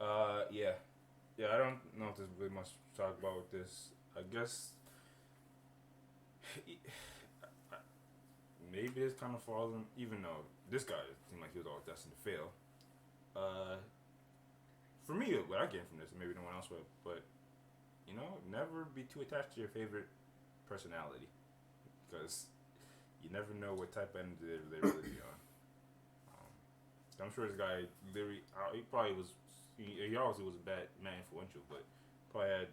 I don't know if there's really much to talk about with this. I guess maybe this kind of falls in, even though this guy seemed like he was always destined to fail. For me, what I get from this, and maybe no one else would, but never be too attached to your favorite personality, because you never know what type of energy they really be on. I'm sure this guy literally, he probably was. He obviously was mad influential, but probably had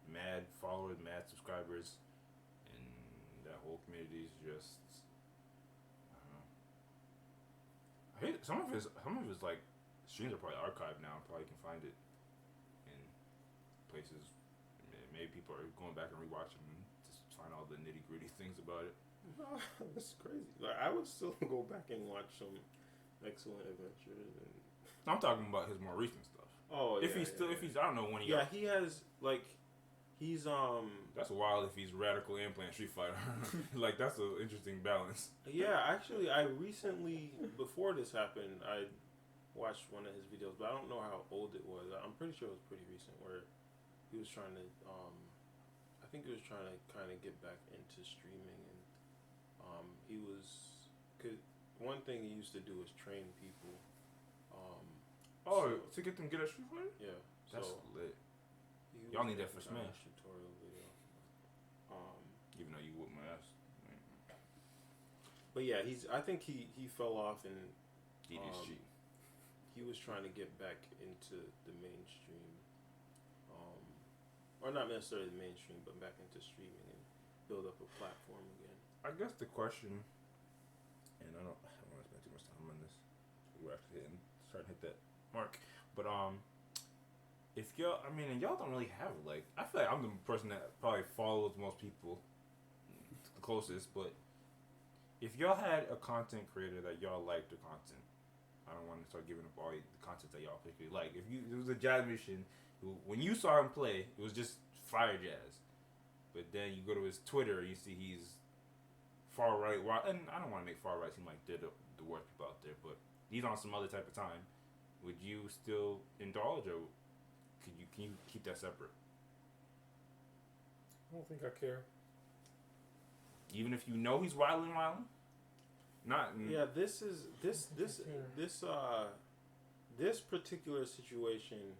mad followers, mad subscribers, and that whole community is just, I don't know. Some of his like streams are probably archived now. Probably can find it in places. Maybe people are going back and rewatching and just find all the nitty gritty things about it. That's crazy. Like I would still go back and watch some Excellent Adventures and. I'm talking about his more recent stuff. Oh, if he's I don't know when he. He has like, He's That's wild if he's radical and playing Street Fighter. Like that's an interesting balance. Yeah, actually, I recently before this happened, I watched one of his videos, but I don't know how old it was. I'm pretty sure it was pretty recent, where he was trying to I think he was trying to kind of get back into streaming, and he was cause one thing he used to do was train people. To get them good at Street Fighter? Yeah, that's lit. He Y'all need that for Smash. Tutorial video. Even though you whoop my ass. But yeah, I think he fell off and DD's he was trying to get back into the mainstream, or not necessarily the mainstream, but back into streaming and build up a platform again. I guess the question, and I don't want to spend too much time on this. We're actually starting to hit that mark, but if y'all, I mean, and y'all don't really have like, I feel like I'm the person that probably follows most people the closest, but if y'all had a content creator that y'all liked the content, I don't want to start giving up all the content that y'all particularly like. If it was a jazz musician, when you saw him play, it was just fire jazz, but then you go to his Twitter and you see he's far right, and I don't want to make far right seem like they're the worst people out there, but he's on some other type of time. Would you still indulge, or can you keep that separate? I don't think I care. Even if you know he's wildin'? Not. Yeah, this particular situation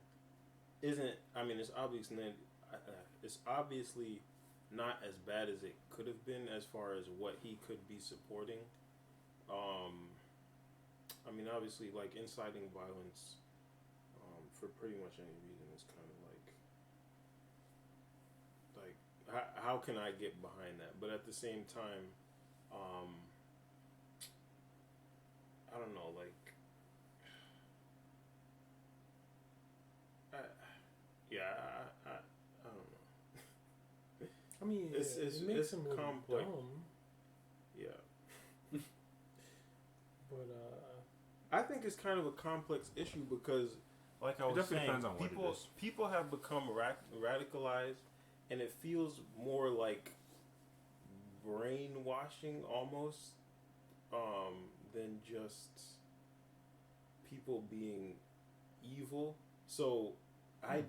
isn't. I mean, it's obviously not as bad as it could have been as far as what he could be supporting. I mean, obviously, like inciting violence for pretty much any reason is kind of like how can I get behind that? But at the same time, I don't know, like, I don't know. I mean, it makes him complex. Dumb. Yeah. But I think it's kind of a complex issue because, like I was saying, people have become radicalized, and it feels more like brainwashing almost than just people being evil. So I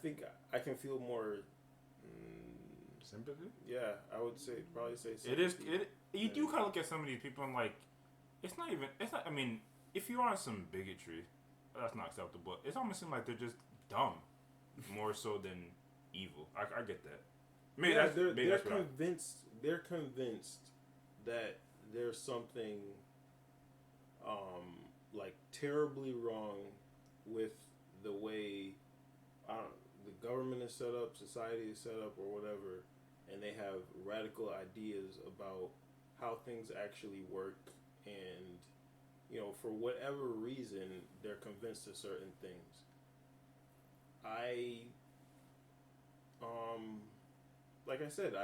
think I can feel more sympathy. Yeah, I would probably say sympathy. It is. You do kind of look at some of these people and like, it's not. I mean, if you're on some bigotry, that's not acceptable. It's almost seems like they're just dumb, more so than evil. I get that. Maybe they're convinced. They're convinced that there's something, like terribly wrong with the way, the government is set up, society is set up, or whatever, and they have radical ideas about how things actually work, and for whatever reason they're convinced of certain things. Like I said,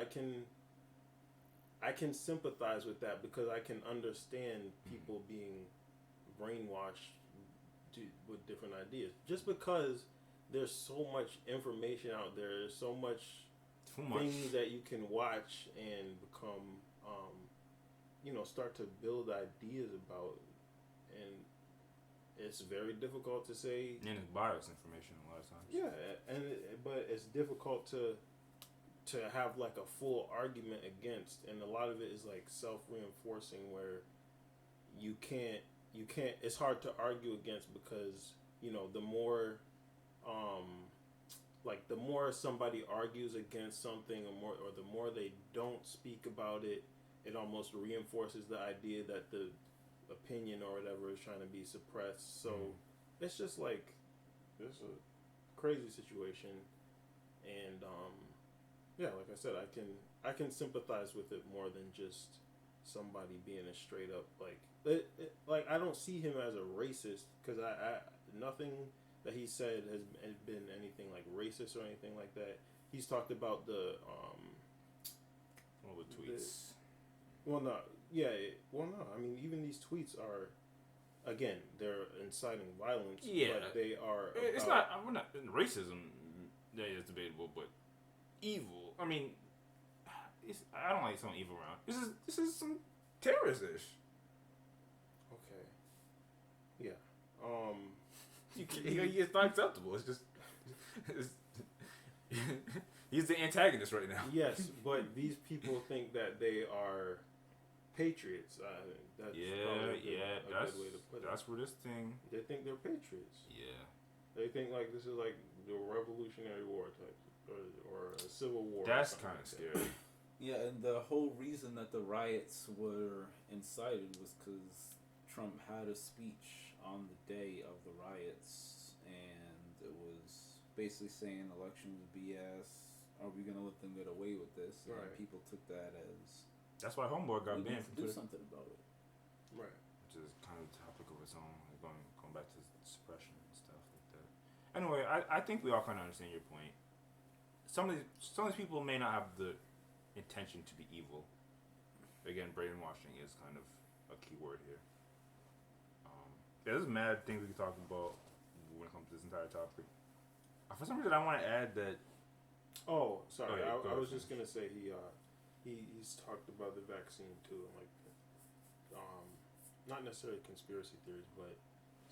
I can sympathize with that because I can understand people being brainwashed with different ideas. Just because there's so much information out there, there's so much things that you can watch and become, start to build ideas about, and it's very difficult to say. And it's biased information a lot of times. Yeah, but it's difficult to have like a full argument against, and a lot of it is like self-reinforcing, where you can't. It's hard to argue against because the more, the more somebody argues against something, or the more they don't speak about it, it almost reinforces the idea that the opinion or whatever is trying to be suppressed. So it's just like it's a crazy situation, and yeah, like I said, I can sympathize with it more than just somebody being a straight up like I don't see him as a racist, because I nothing that he said has been anything like racist or anything like that. He's talked about all the tweets. I mean, even these tweets are again, they're inciting violence. Yeah, but they are. It's not. We're not racism. That is debatable, but evil. I mean, I don't like some evil around. This is some terrorist ish. Okay. Yeah. It's not acceptable. It's just. He's the antagonist right now. Yes, but these people think that they are patriots. That's a good way to put it. That's where this thing. They think they're patriots. Yeah. They think like this is like the Revolutionary War type, or a Civil War. That's kind of scary. Yeah, and the whole reason that the riots were incited was because Trump had a speech on the day of the riots, and it was basically saying election was BS. Are we gonna let them get away with this? And right. People took that as that's why Homeboy got banned from do Twitter. something about it. Right. Which is kind of a topic of its own, going back to suppression and stuff like that. Anyway, I think we all kind of understand your point. Some of these people may not have the intention to be evil. Again, brainwashing is kind of a key word here. There's mad things we can talk about when it comes to this entire topic. For some reason, I want to add that. Oh, sorry. I was just gonna say he's talked about the vaccine too, and like, not necessarily conspiracy theories, but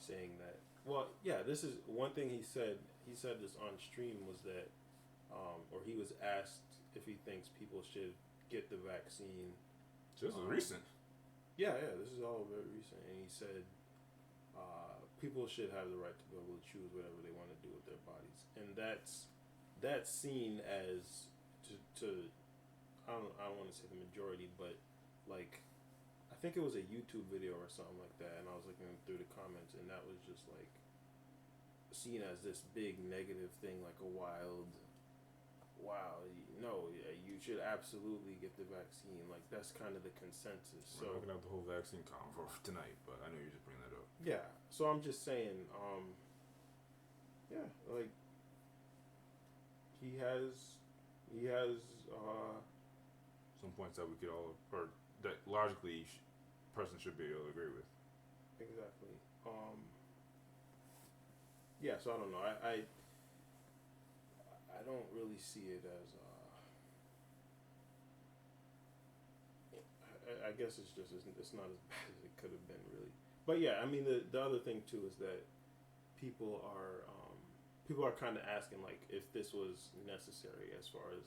saying that. Well, yeah, this is one thing he said. He said this on stream was that, or he was asked if he thinks people should get the vaccine. This is recent. Yeah, this is all very recent, and he said people should have the right to be able to choose whatever they want to do with their bodies, and that's seen as to I don't want to say the majority, but like I think it was a YouTube video or something like that, and I was looking through the comments, and that was just like seen as this big negative thing, like a wow, no, you should absolutely get the vaccine. Like that's kind of the consensus. We're not gonna have the whole vaccine convo tonight, but I know you're just bringing that up. Yeah, so I'm just saying, yeah, like he has some points that we could all, or that logically person should be able to agree with. Exactly. Yeah, so I don't know. I don't really see it as I guess it's not as bad as it could have been, really. But yeah, I mean the other thing too is that people are kind of asking like if this was necessary as far as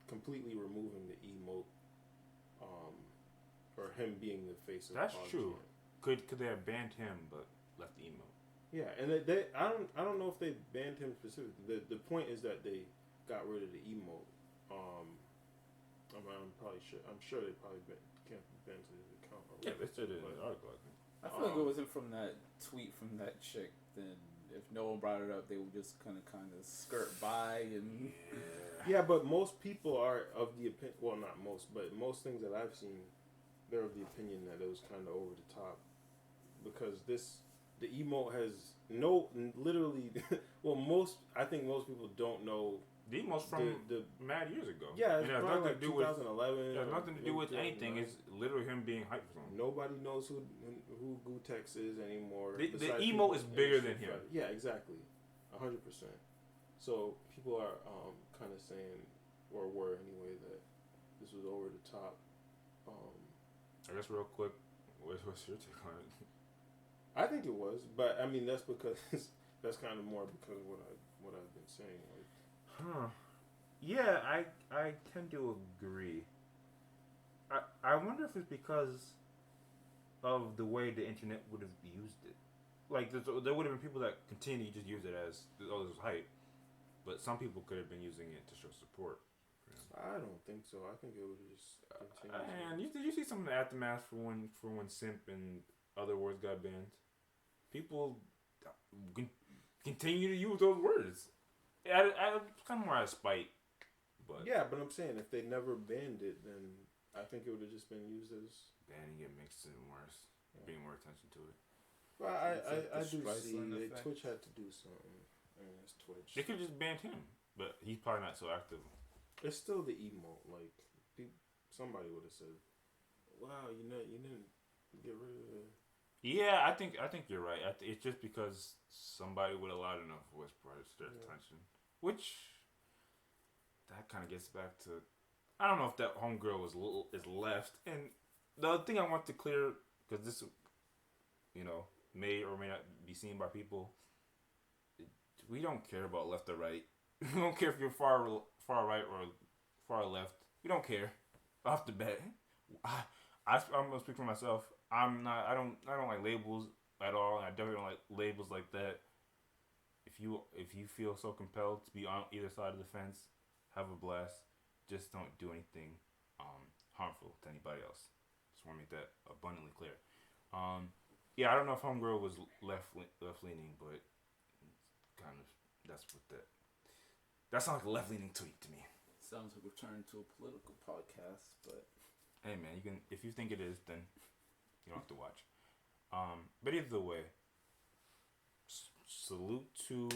completely removing the emote, or him being the face of. That's true. Could they have banned him but left the emote? Yeah, and I don't know if they banned him specifically. The point is that they got rid of the emote. I'm sure they probably can't ban to his account. Yeah, they said it in the article. I feel like it wasn't from that tweet from that chick. Then if no one brought it up, they would just kind of skirt by and. Yeah, but most people are of the opinion. Well, not most, but most things that I've seen, they're of the opinion that it was kind of over the top, because the emote has literally. Well, I think most people don't know. The emote's from the mad years ago. Yeah, it's it has nothing like to do 2011. It has nothing to do with anything. It's literally him being hyped for something. Nobody knows who Gutex is anymore. The emote is bigger than him. Yeah, exactly, 100%. So people are kind of saying, or were anyway, that this was over the top. I guess real quick, what's your take on it? I think it was, but I mean that's because that's kind of more because of what I've been saying. Like, yeah, I tend to agree. I wonder if it's because of the way the internet would have used it. Like there would have been people that continue to just use it as this is hype, but some people could have been using it to show support. I don't think so. I think it would just continue. And did you see some of the aftermath for when simp and other words got banned? People continue to use those words. I kind of more out of spite, but yeah. But I'm saying if they never banned it, then I think it would have just been used as banning it makes it worse, bringing more attention to it. Well, I do see that Twitch had to do something. I mean, it's Twitch. They could have just banned him, but he's probably not so active. It's still the emote. Like somebody would have said, "Wow, you didn't get rid of Yeah, I think you're right. It's just because somebody with a loud enough voice brought it to their attention, which that kind of gets back to. I don't know if that homegirl is left, and the other thing I want to clear, because this, may or may not be seen by people. We don't care about left or right. We don't care if you're far right or far left. We don't care. Off the bat, I'm gonna speak for myself. I don't like labels at all, and I definitely don't like labels like that. If you feel so compelled to be on either side of the fence, have a blast. Just don't do anything harmful to anybody else. Just want to make that abundantly clear. I don't know if homegirl was left leaning, but kind of that sounds like a left leaning tweet to me. Sounds like we're turning to a political podcast, but hey man, you can if you think it is, then you don't have to watch. But either way, salute to.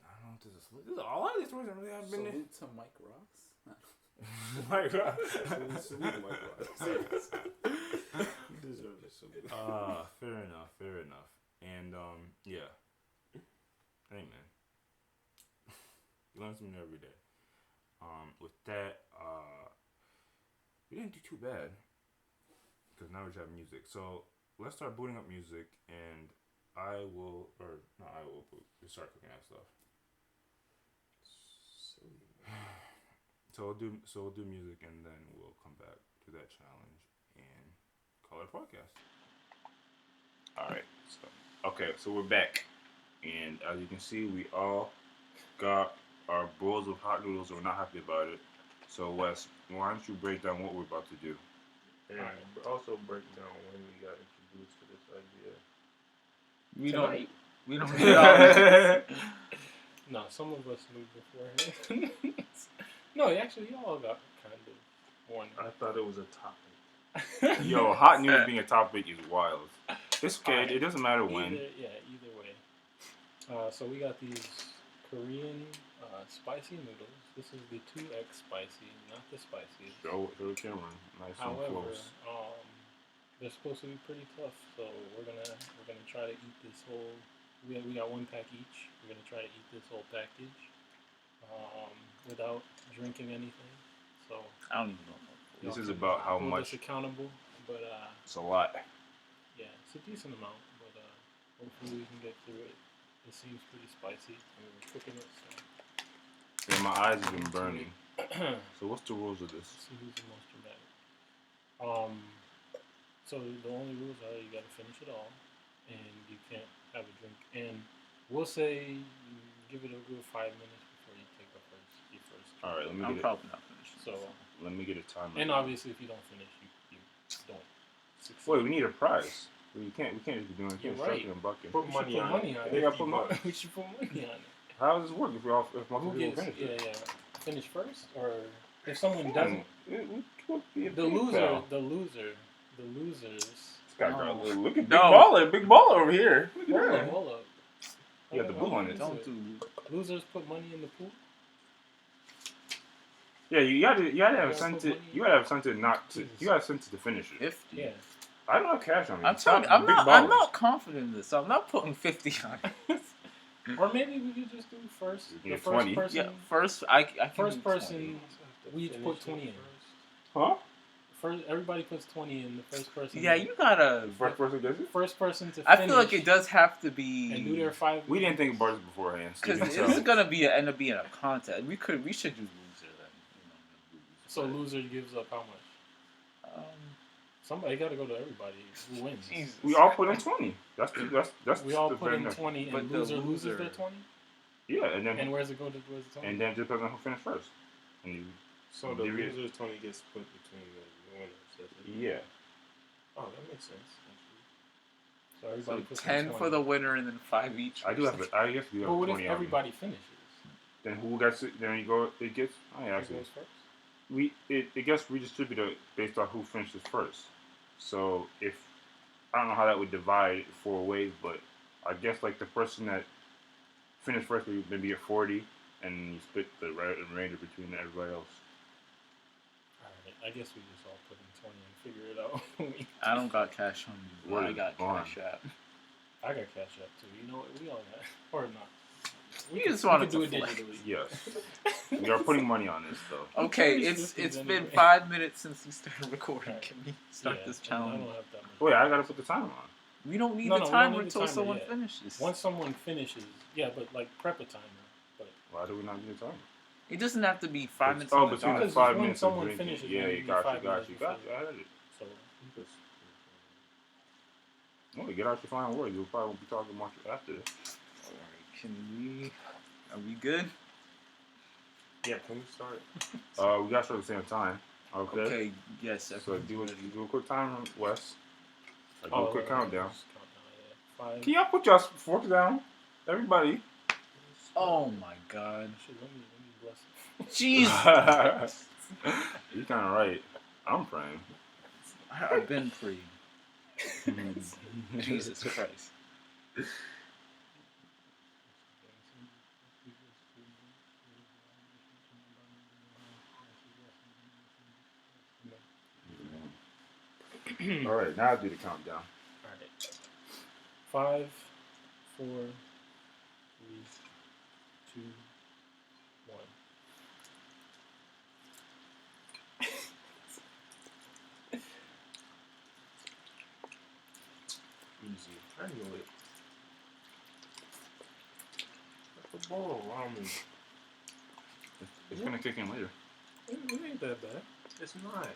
I don't know if this is a lot of these stories that really have been. Salute to Mike Rocks. Mike Rocks. Salute Mike Rocks. You deserve a salute. Fair enough. And yeah. Hey man, you learn something new every day. With that, we didn't do too bad because now we just have music. So let's start booting up music, and we'll start cooking that stuff. So we'll do music, and then we'll come back to that challenge and call it a podcast. All right. So we're back, and as you can see, we all got our bowls of hot noodles, and we're not happy about it. So Wes, why don't you break down what we're about to do? And also break down when we got introduced to this idea. We don't. No, some of us knew beforehand. No, actually, y'all got kind of warned. I thought it was a topic. Yo, hot noodles being a topic is wild. It's okay. It doesn't matter when. Either way. So we got these Korean spicy noodles. This is the 2X spicy, not the spiciest. Show the camera. Nice and close. They're supposed to be pretty tough, so we're gonna try to eat this whole. We got one pack each. We're gonna try to eat this whole package without drinking anything. So I don't even know. This is about how much. Hold us accountable, but it's a lot. Yeah, it's a decent amount, but hopefully we can get through it. It seems pretty spicy, and we're cooking it. So. Yeah, my eyes have been burning. So what's the rules of this? Let's see who's the most dramatic. So the only rules are you gotta finish it all, and you can't have a drink. And we'll say give it a good 5 minutes before you take your first drink. All right, I'm probably not finished. So let me get a timer. And obviously, if you don't finish, you don't succeed. Wait, we need a prize. We can't just be doing it. Right. Put money on it. We should put money on it. How does this work if multiple people finish it? Yeah. Finish first, or if someone doesn't, the losers. Look at big baller over here. Look at that. Hold up. You got the blue on it. Losers put money in the pool. Yeah, you gotta have something. You gotta have something You gotta have something to finish it. 50. Yeah. I don't have cash on me. I'm telling you, I'm not confident in this. So I'm not putting 50 on it. Or maybe we could just do first. The first 20. person. Yeah, first I first person. We each put 20 in. Huh? First, everybody puts 20 in. The first person. Yeah, you gotta. First person does it. First person to. I feel like it does have to be. And do their 5. We didn't think about this beforehand. Because this is gonna end up being a contest. We should do loser then. So loser gives up how much? Somebody got to go to everybody who wins. Jesus. We all put in 20. That's we all put in 20, and loser loses their 20. Yeah, and then where's it go to? Where's the 20? And then it depends on who finished first. So the loser's 20 gets split between the winners. Yeah. Oh, that makes sense. So everybody puts 10 for the winner, and then 5 each. I guess we have 20. But what if everybody finishes? Then who gets it? Then you go. It gets. Oh yeah, actually. Goes first? It gets redistributed based on who finishes first. So if I don't know how that would divide 4 ways, but I guess like the person that finished first would maybe get 40, and you split the remainder between everybody else. Alright, I guess we just all put in 20 and figure it out. I don't got cash on me. What I is got gone? Cash App. I got Cash App too. You know what? We all got. Or not. We just wanted do to it flex. digitally. Yes. We are putting money on this, though. Okay, it's been 5 minutes since we started recording. Can we start this I challenge? don't have that much. Wait, I gotta put the timer on. We don't need No, the we timer don't need the until timer someone yet. finishes. Once someone finishes, yeah, but like prep a timer. But Why do we not need a timer? It doesn't have to be 5 minutes. Oh, on the between dot. the Because 5 when minutes someone of drinking. finishes, Yeah, then you you got need you. 5 I minutes heard it. so Oh, get out your final words. You'll probably won't be talking much after this. Alright, are we good? yeah, can we start? We got to start at the same time. Okay. Okay, yes. So do a quick timer, Wes. Do a quick countdown. Yeah. 5. Can y'all put y'all forks down? Everybody. Oh my God. Shit, let me bless it. Jesus. You're kind of right. I'm praying. I've been praying. Jesus Christ. All right, now I'll do the countdown. Alright. 5, 4, 3, 2, 1. Easy. Anyway. That's a bowl of ramen. It's gonna kick in later. It ain't that bad. It's not.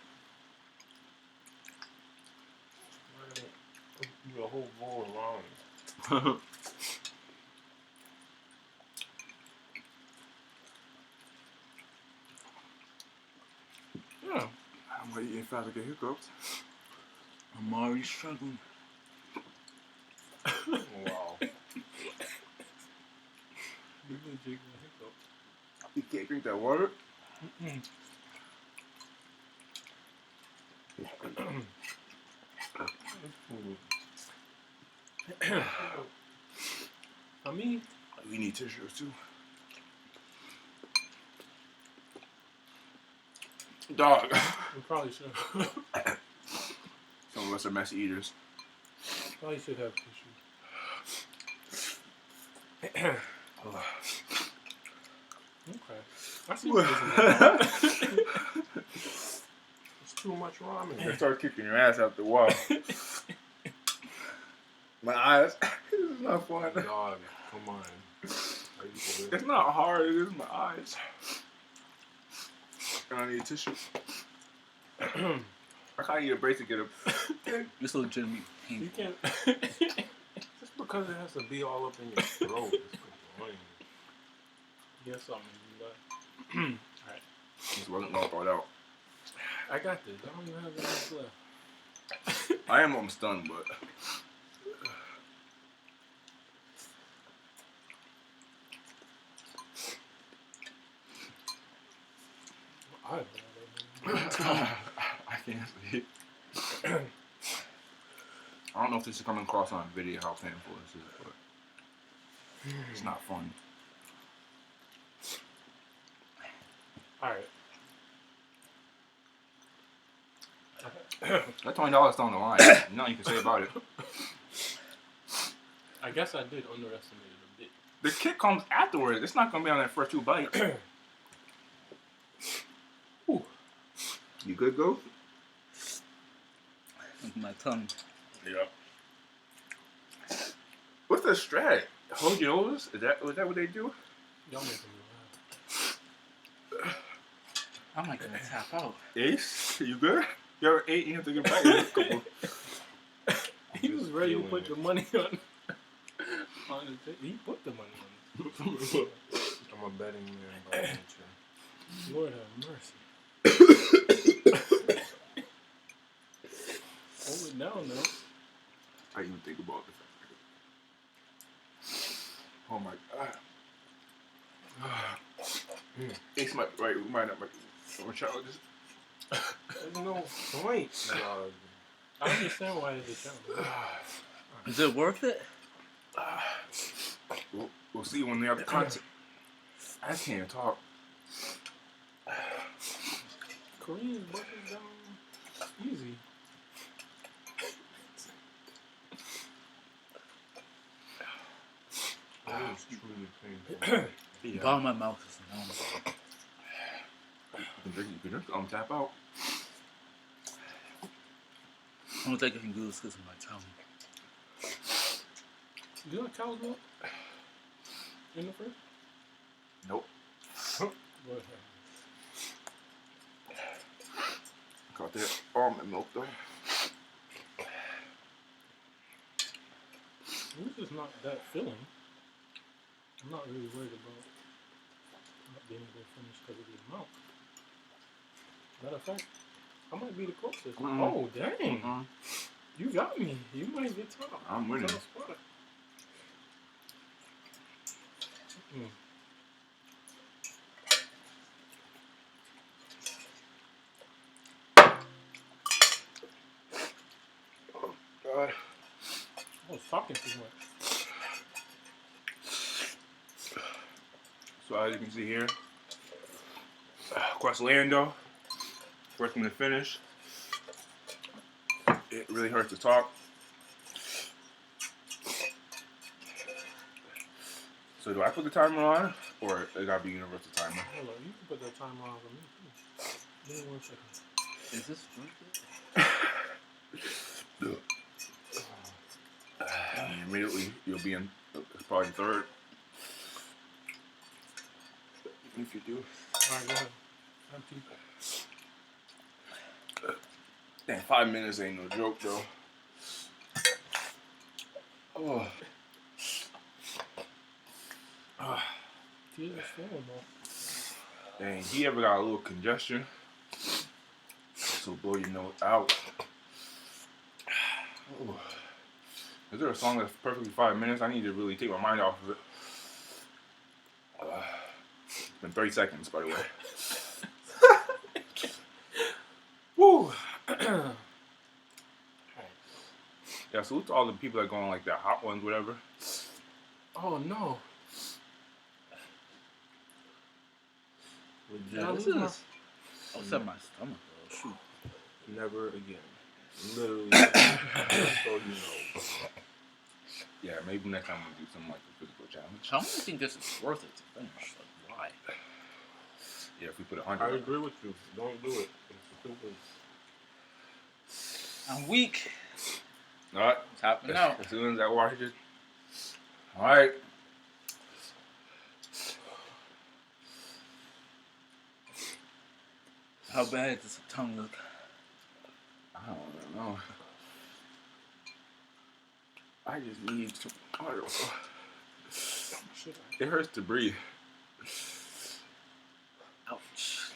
You a whole bowl of ramen. Yeah. I'm gonna eat it fast to get hiccups. I'm already struggling. Wow. You've been jiggling hiccups. You can't drink that water? I mean, We need tissues too. Dog. we probably should. Some of us are messy eaters. Probably should have tissue. Okay. I see what this is. It's too much ramen. You start kicking your ass after a while. My eyes. This is not fun. Dog, come on. It's not hard, it is my eyes. And I need tissue. I can't eat a brace to get a. This legitimately painful. You can't. Just because it has to be all up in your throat is annoying. Get something. Alright. This wasn't all thought out. I got this. I don't even have that much left. I am almost done, but. I can't sleep. I don't know if this is coming across on video how painful this is, but it's not fun. Alright. That $20 down the line. Nothing you can say about it. I guess I did underestimate it a bit. The kick comes afterwards. It's not gonna be on that first 2 bites. You good, Ghost? My tongue. Yeah. What's the strat? Hold your nose? Is that what they do? Y'all making me laugh. I'm not gonna tap out. Ace, you good? You ever ate and you have to get back? He was ready to put the money on the table. He put the money on it. I'm a betting man by nature. Lord have mercy. Hold it down now. I even think about this. Oh my god. Ace might be right. We might not be challenges. There's no point. I understand why it's a challenge. Is it worth it? We'll see when they have the content. I can't talk. Korean buttons down. Easy. That is truly painful. The bottom of my mouth is numb. You can drink tap out. I don't think I can do this because of my tongue. Do you like cow's milk? In the fridge? Nope. Got that almond milk though. This is not that filling. I'm not really worried about not being able to finish because of the amount. Matter of fact, I might be the closest. Mm-hmm. Oh, dang. Mm-hmm. You got me. You might get top. I'm winning. Top spot. Oh, God. I was talking too much. So as you can see here, QuestLando, first one to finish. It really hurts to talk. So do I put the timer on, or it gotta be universal timer? Hold on, you can put that timer on for me too. Give me 1 second. Is this worth it? Immediately you'll be in probably third. Even if you do. Alright, go ahead. Damn, 5 minutes ain't no joke though. Oh. Tears is flowing though. Dang, he ever got a little congestion? So blow your nose out. Oh. Is there a song that's perfectly 5 minutes? I need to really take my mind off of it. It's been 30 seconds, by the way. Woo! Yeah, salute to all the people that are going like that hot ones, whatever. Oh no. Yeah, this is upset my stomach though. Shoot. Never again. Literally. So you know. Yeah, maybe next time we'll do something like a physical challenge. I don't think this is worth it to finish. Like, why? Yeah, if we put 100. I agree with you. Don't do it. I'm weak. Alright. It's happening now. As soon as that water just. Alright. How bad does the tongue look? I don't know. I just need some water. It hurts to breathe. Ouch.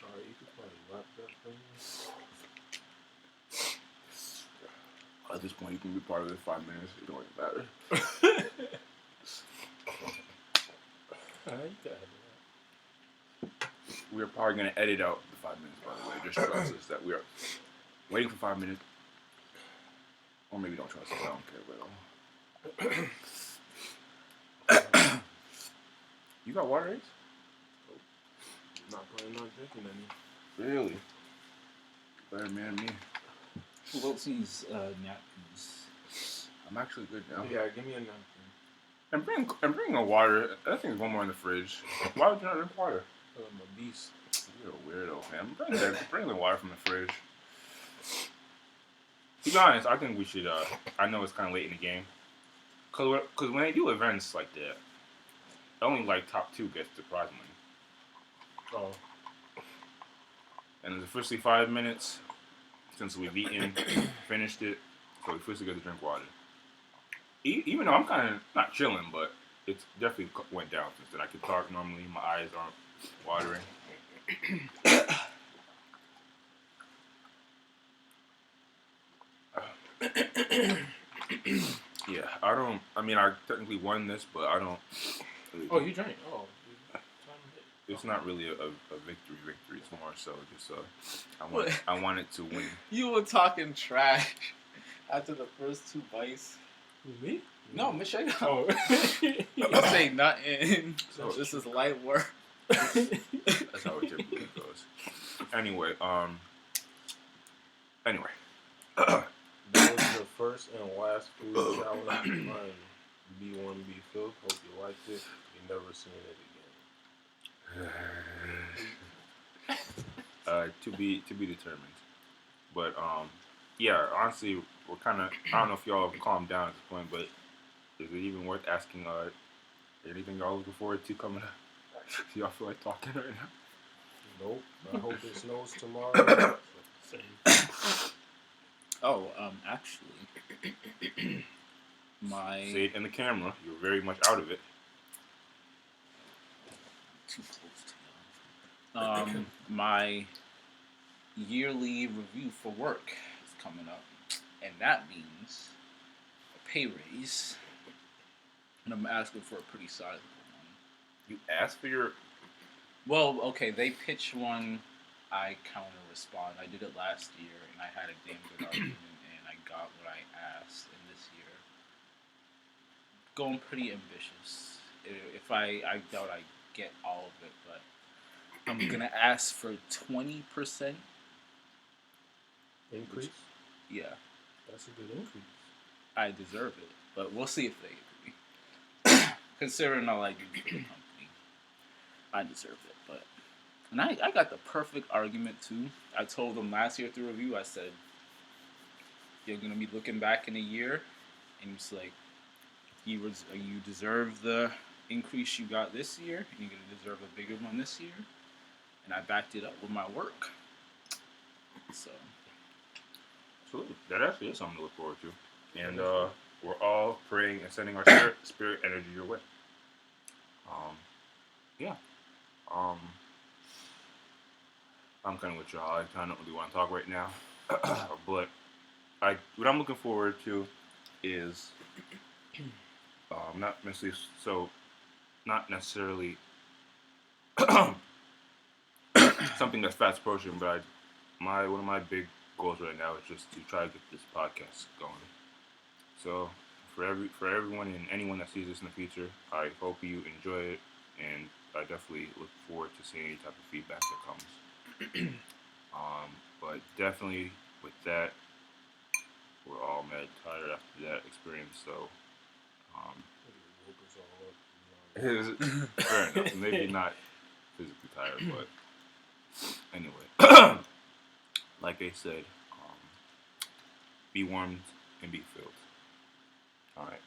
Alright, you could probably wrap that thing. At this point, you can be part of it 5 minutes. It don't even matter. Alright, you got it. We're probably going to edit out the 5 minutes, by the way. Just trust us that we are waiting for 5 minutes. Or maybe don't trust us. I don't care at all. You got water, Ace? Not planning on drinking any. Really? Better man than me. Who else needs napkins? I'm actually good now. Yeah, give me a napkin. And bring a water. I think there's one more in the fridge. Why would you not drink water? I'm a beast. You're a weirdo, man. Bring the water from the fridge. To be honest, I think we should. I know it's kind of late in the game, cause when they do events like that, only like top 2 gets the prize money. Oh. And it's officially 5 minutes since we've eaten, finished it, so we officially get to drink water. Even though I'm kind of not chilling, but it's definitely went down since then. I can talk normally. My eyes aren't watering. Yeah, I technically won this, but I don't. Really Oh, you drank. Oh. It's not really a victory. It's more so just I wanted to win. You were talking trash after the first 2 bites. Me? No, Michelle. Oh. You say nothing. So this is light work. That's how it typically goes. Anyway. That was the first and last food challenge. Mine. Be warm, be filled. Hope you liked it. You never seen it again. To be determined. But yeah, honestly, we're kind of. I don't know if y'all have calmed down at this point, but is it even worth asking? Anything y'all looking forward to coming up? Do y'all feel like talking right now? Nope. I hope it snows tomorrow. Oh, actually, my Say it in the camera. You're very much out of it. too close to my yearly review for work is coming up, and that means a pay raise, and I'm asking for a pretty sizable one. You asked for your. Well, okay, they pitched one. I counter respond. I did it last year, and I had a damn good argument, and I got what I asked. And this year, going pretty ambitious. If I doubt I get all of it, but I'm gonna ask for 20% Increase? Yeah. That's a good increase. I deserve it, but we'll see if they agree. Considering all I do for the company, I deserve it. But and I got the perfect argument too. I told them last year at the review, I said, you're gonna be looking back in a year, and it's like, you deserve the increase you got this year, and you're gonna deserve a bigger one this year. And I backed it up with my work. So. Absolutely. That actually is something to look forward to. And we're all praying and sending our spirit energy your way. Yeah. I'm kind of with y'all. I kind of don't really want to talk right now. But what I'm looking forward to is not necessarily something that's fast approaching, but one of my big goals right now is just to try to get this podcast going. So for everyone and anyone that sees this in the future, I hope you enjoy it, and I definitely look forward to seeing any type of feedback that comes. But definitely with that, we're all mad tired after that experience. So fair enough. Maybe not physically tired, but anyway. Like I said, be warmed and be filled. All right.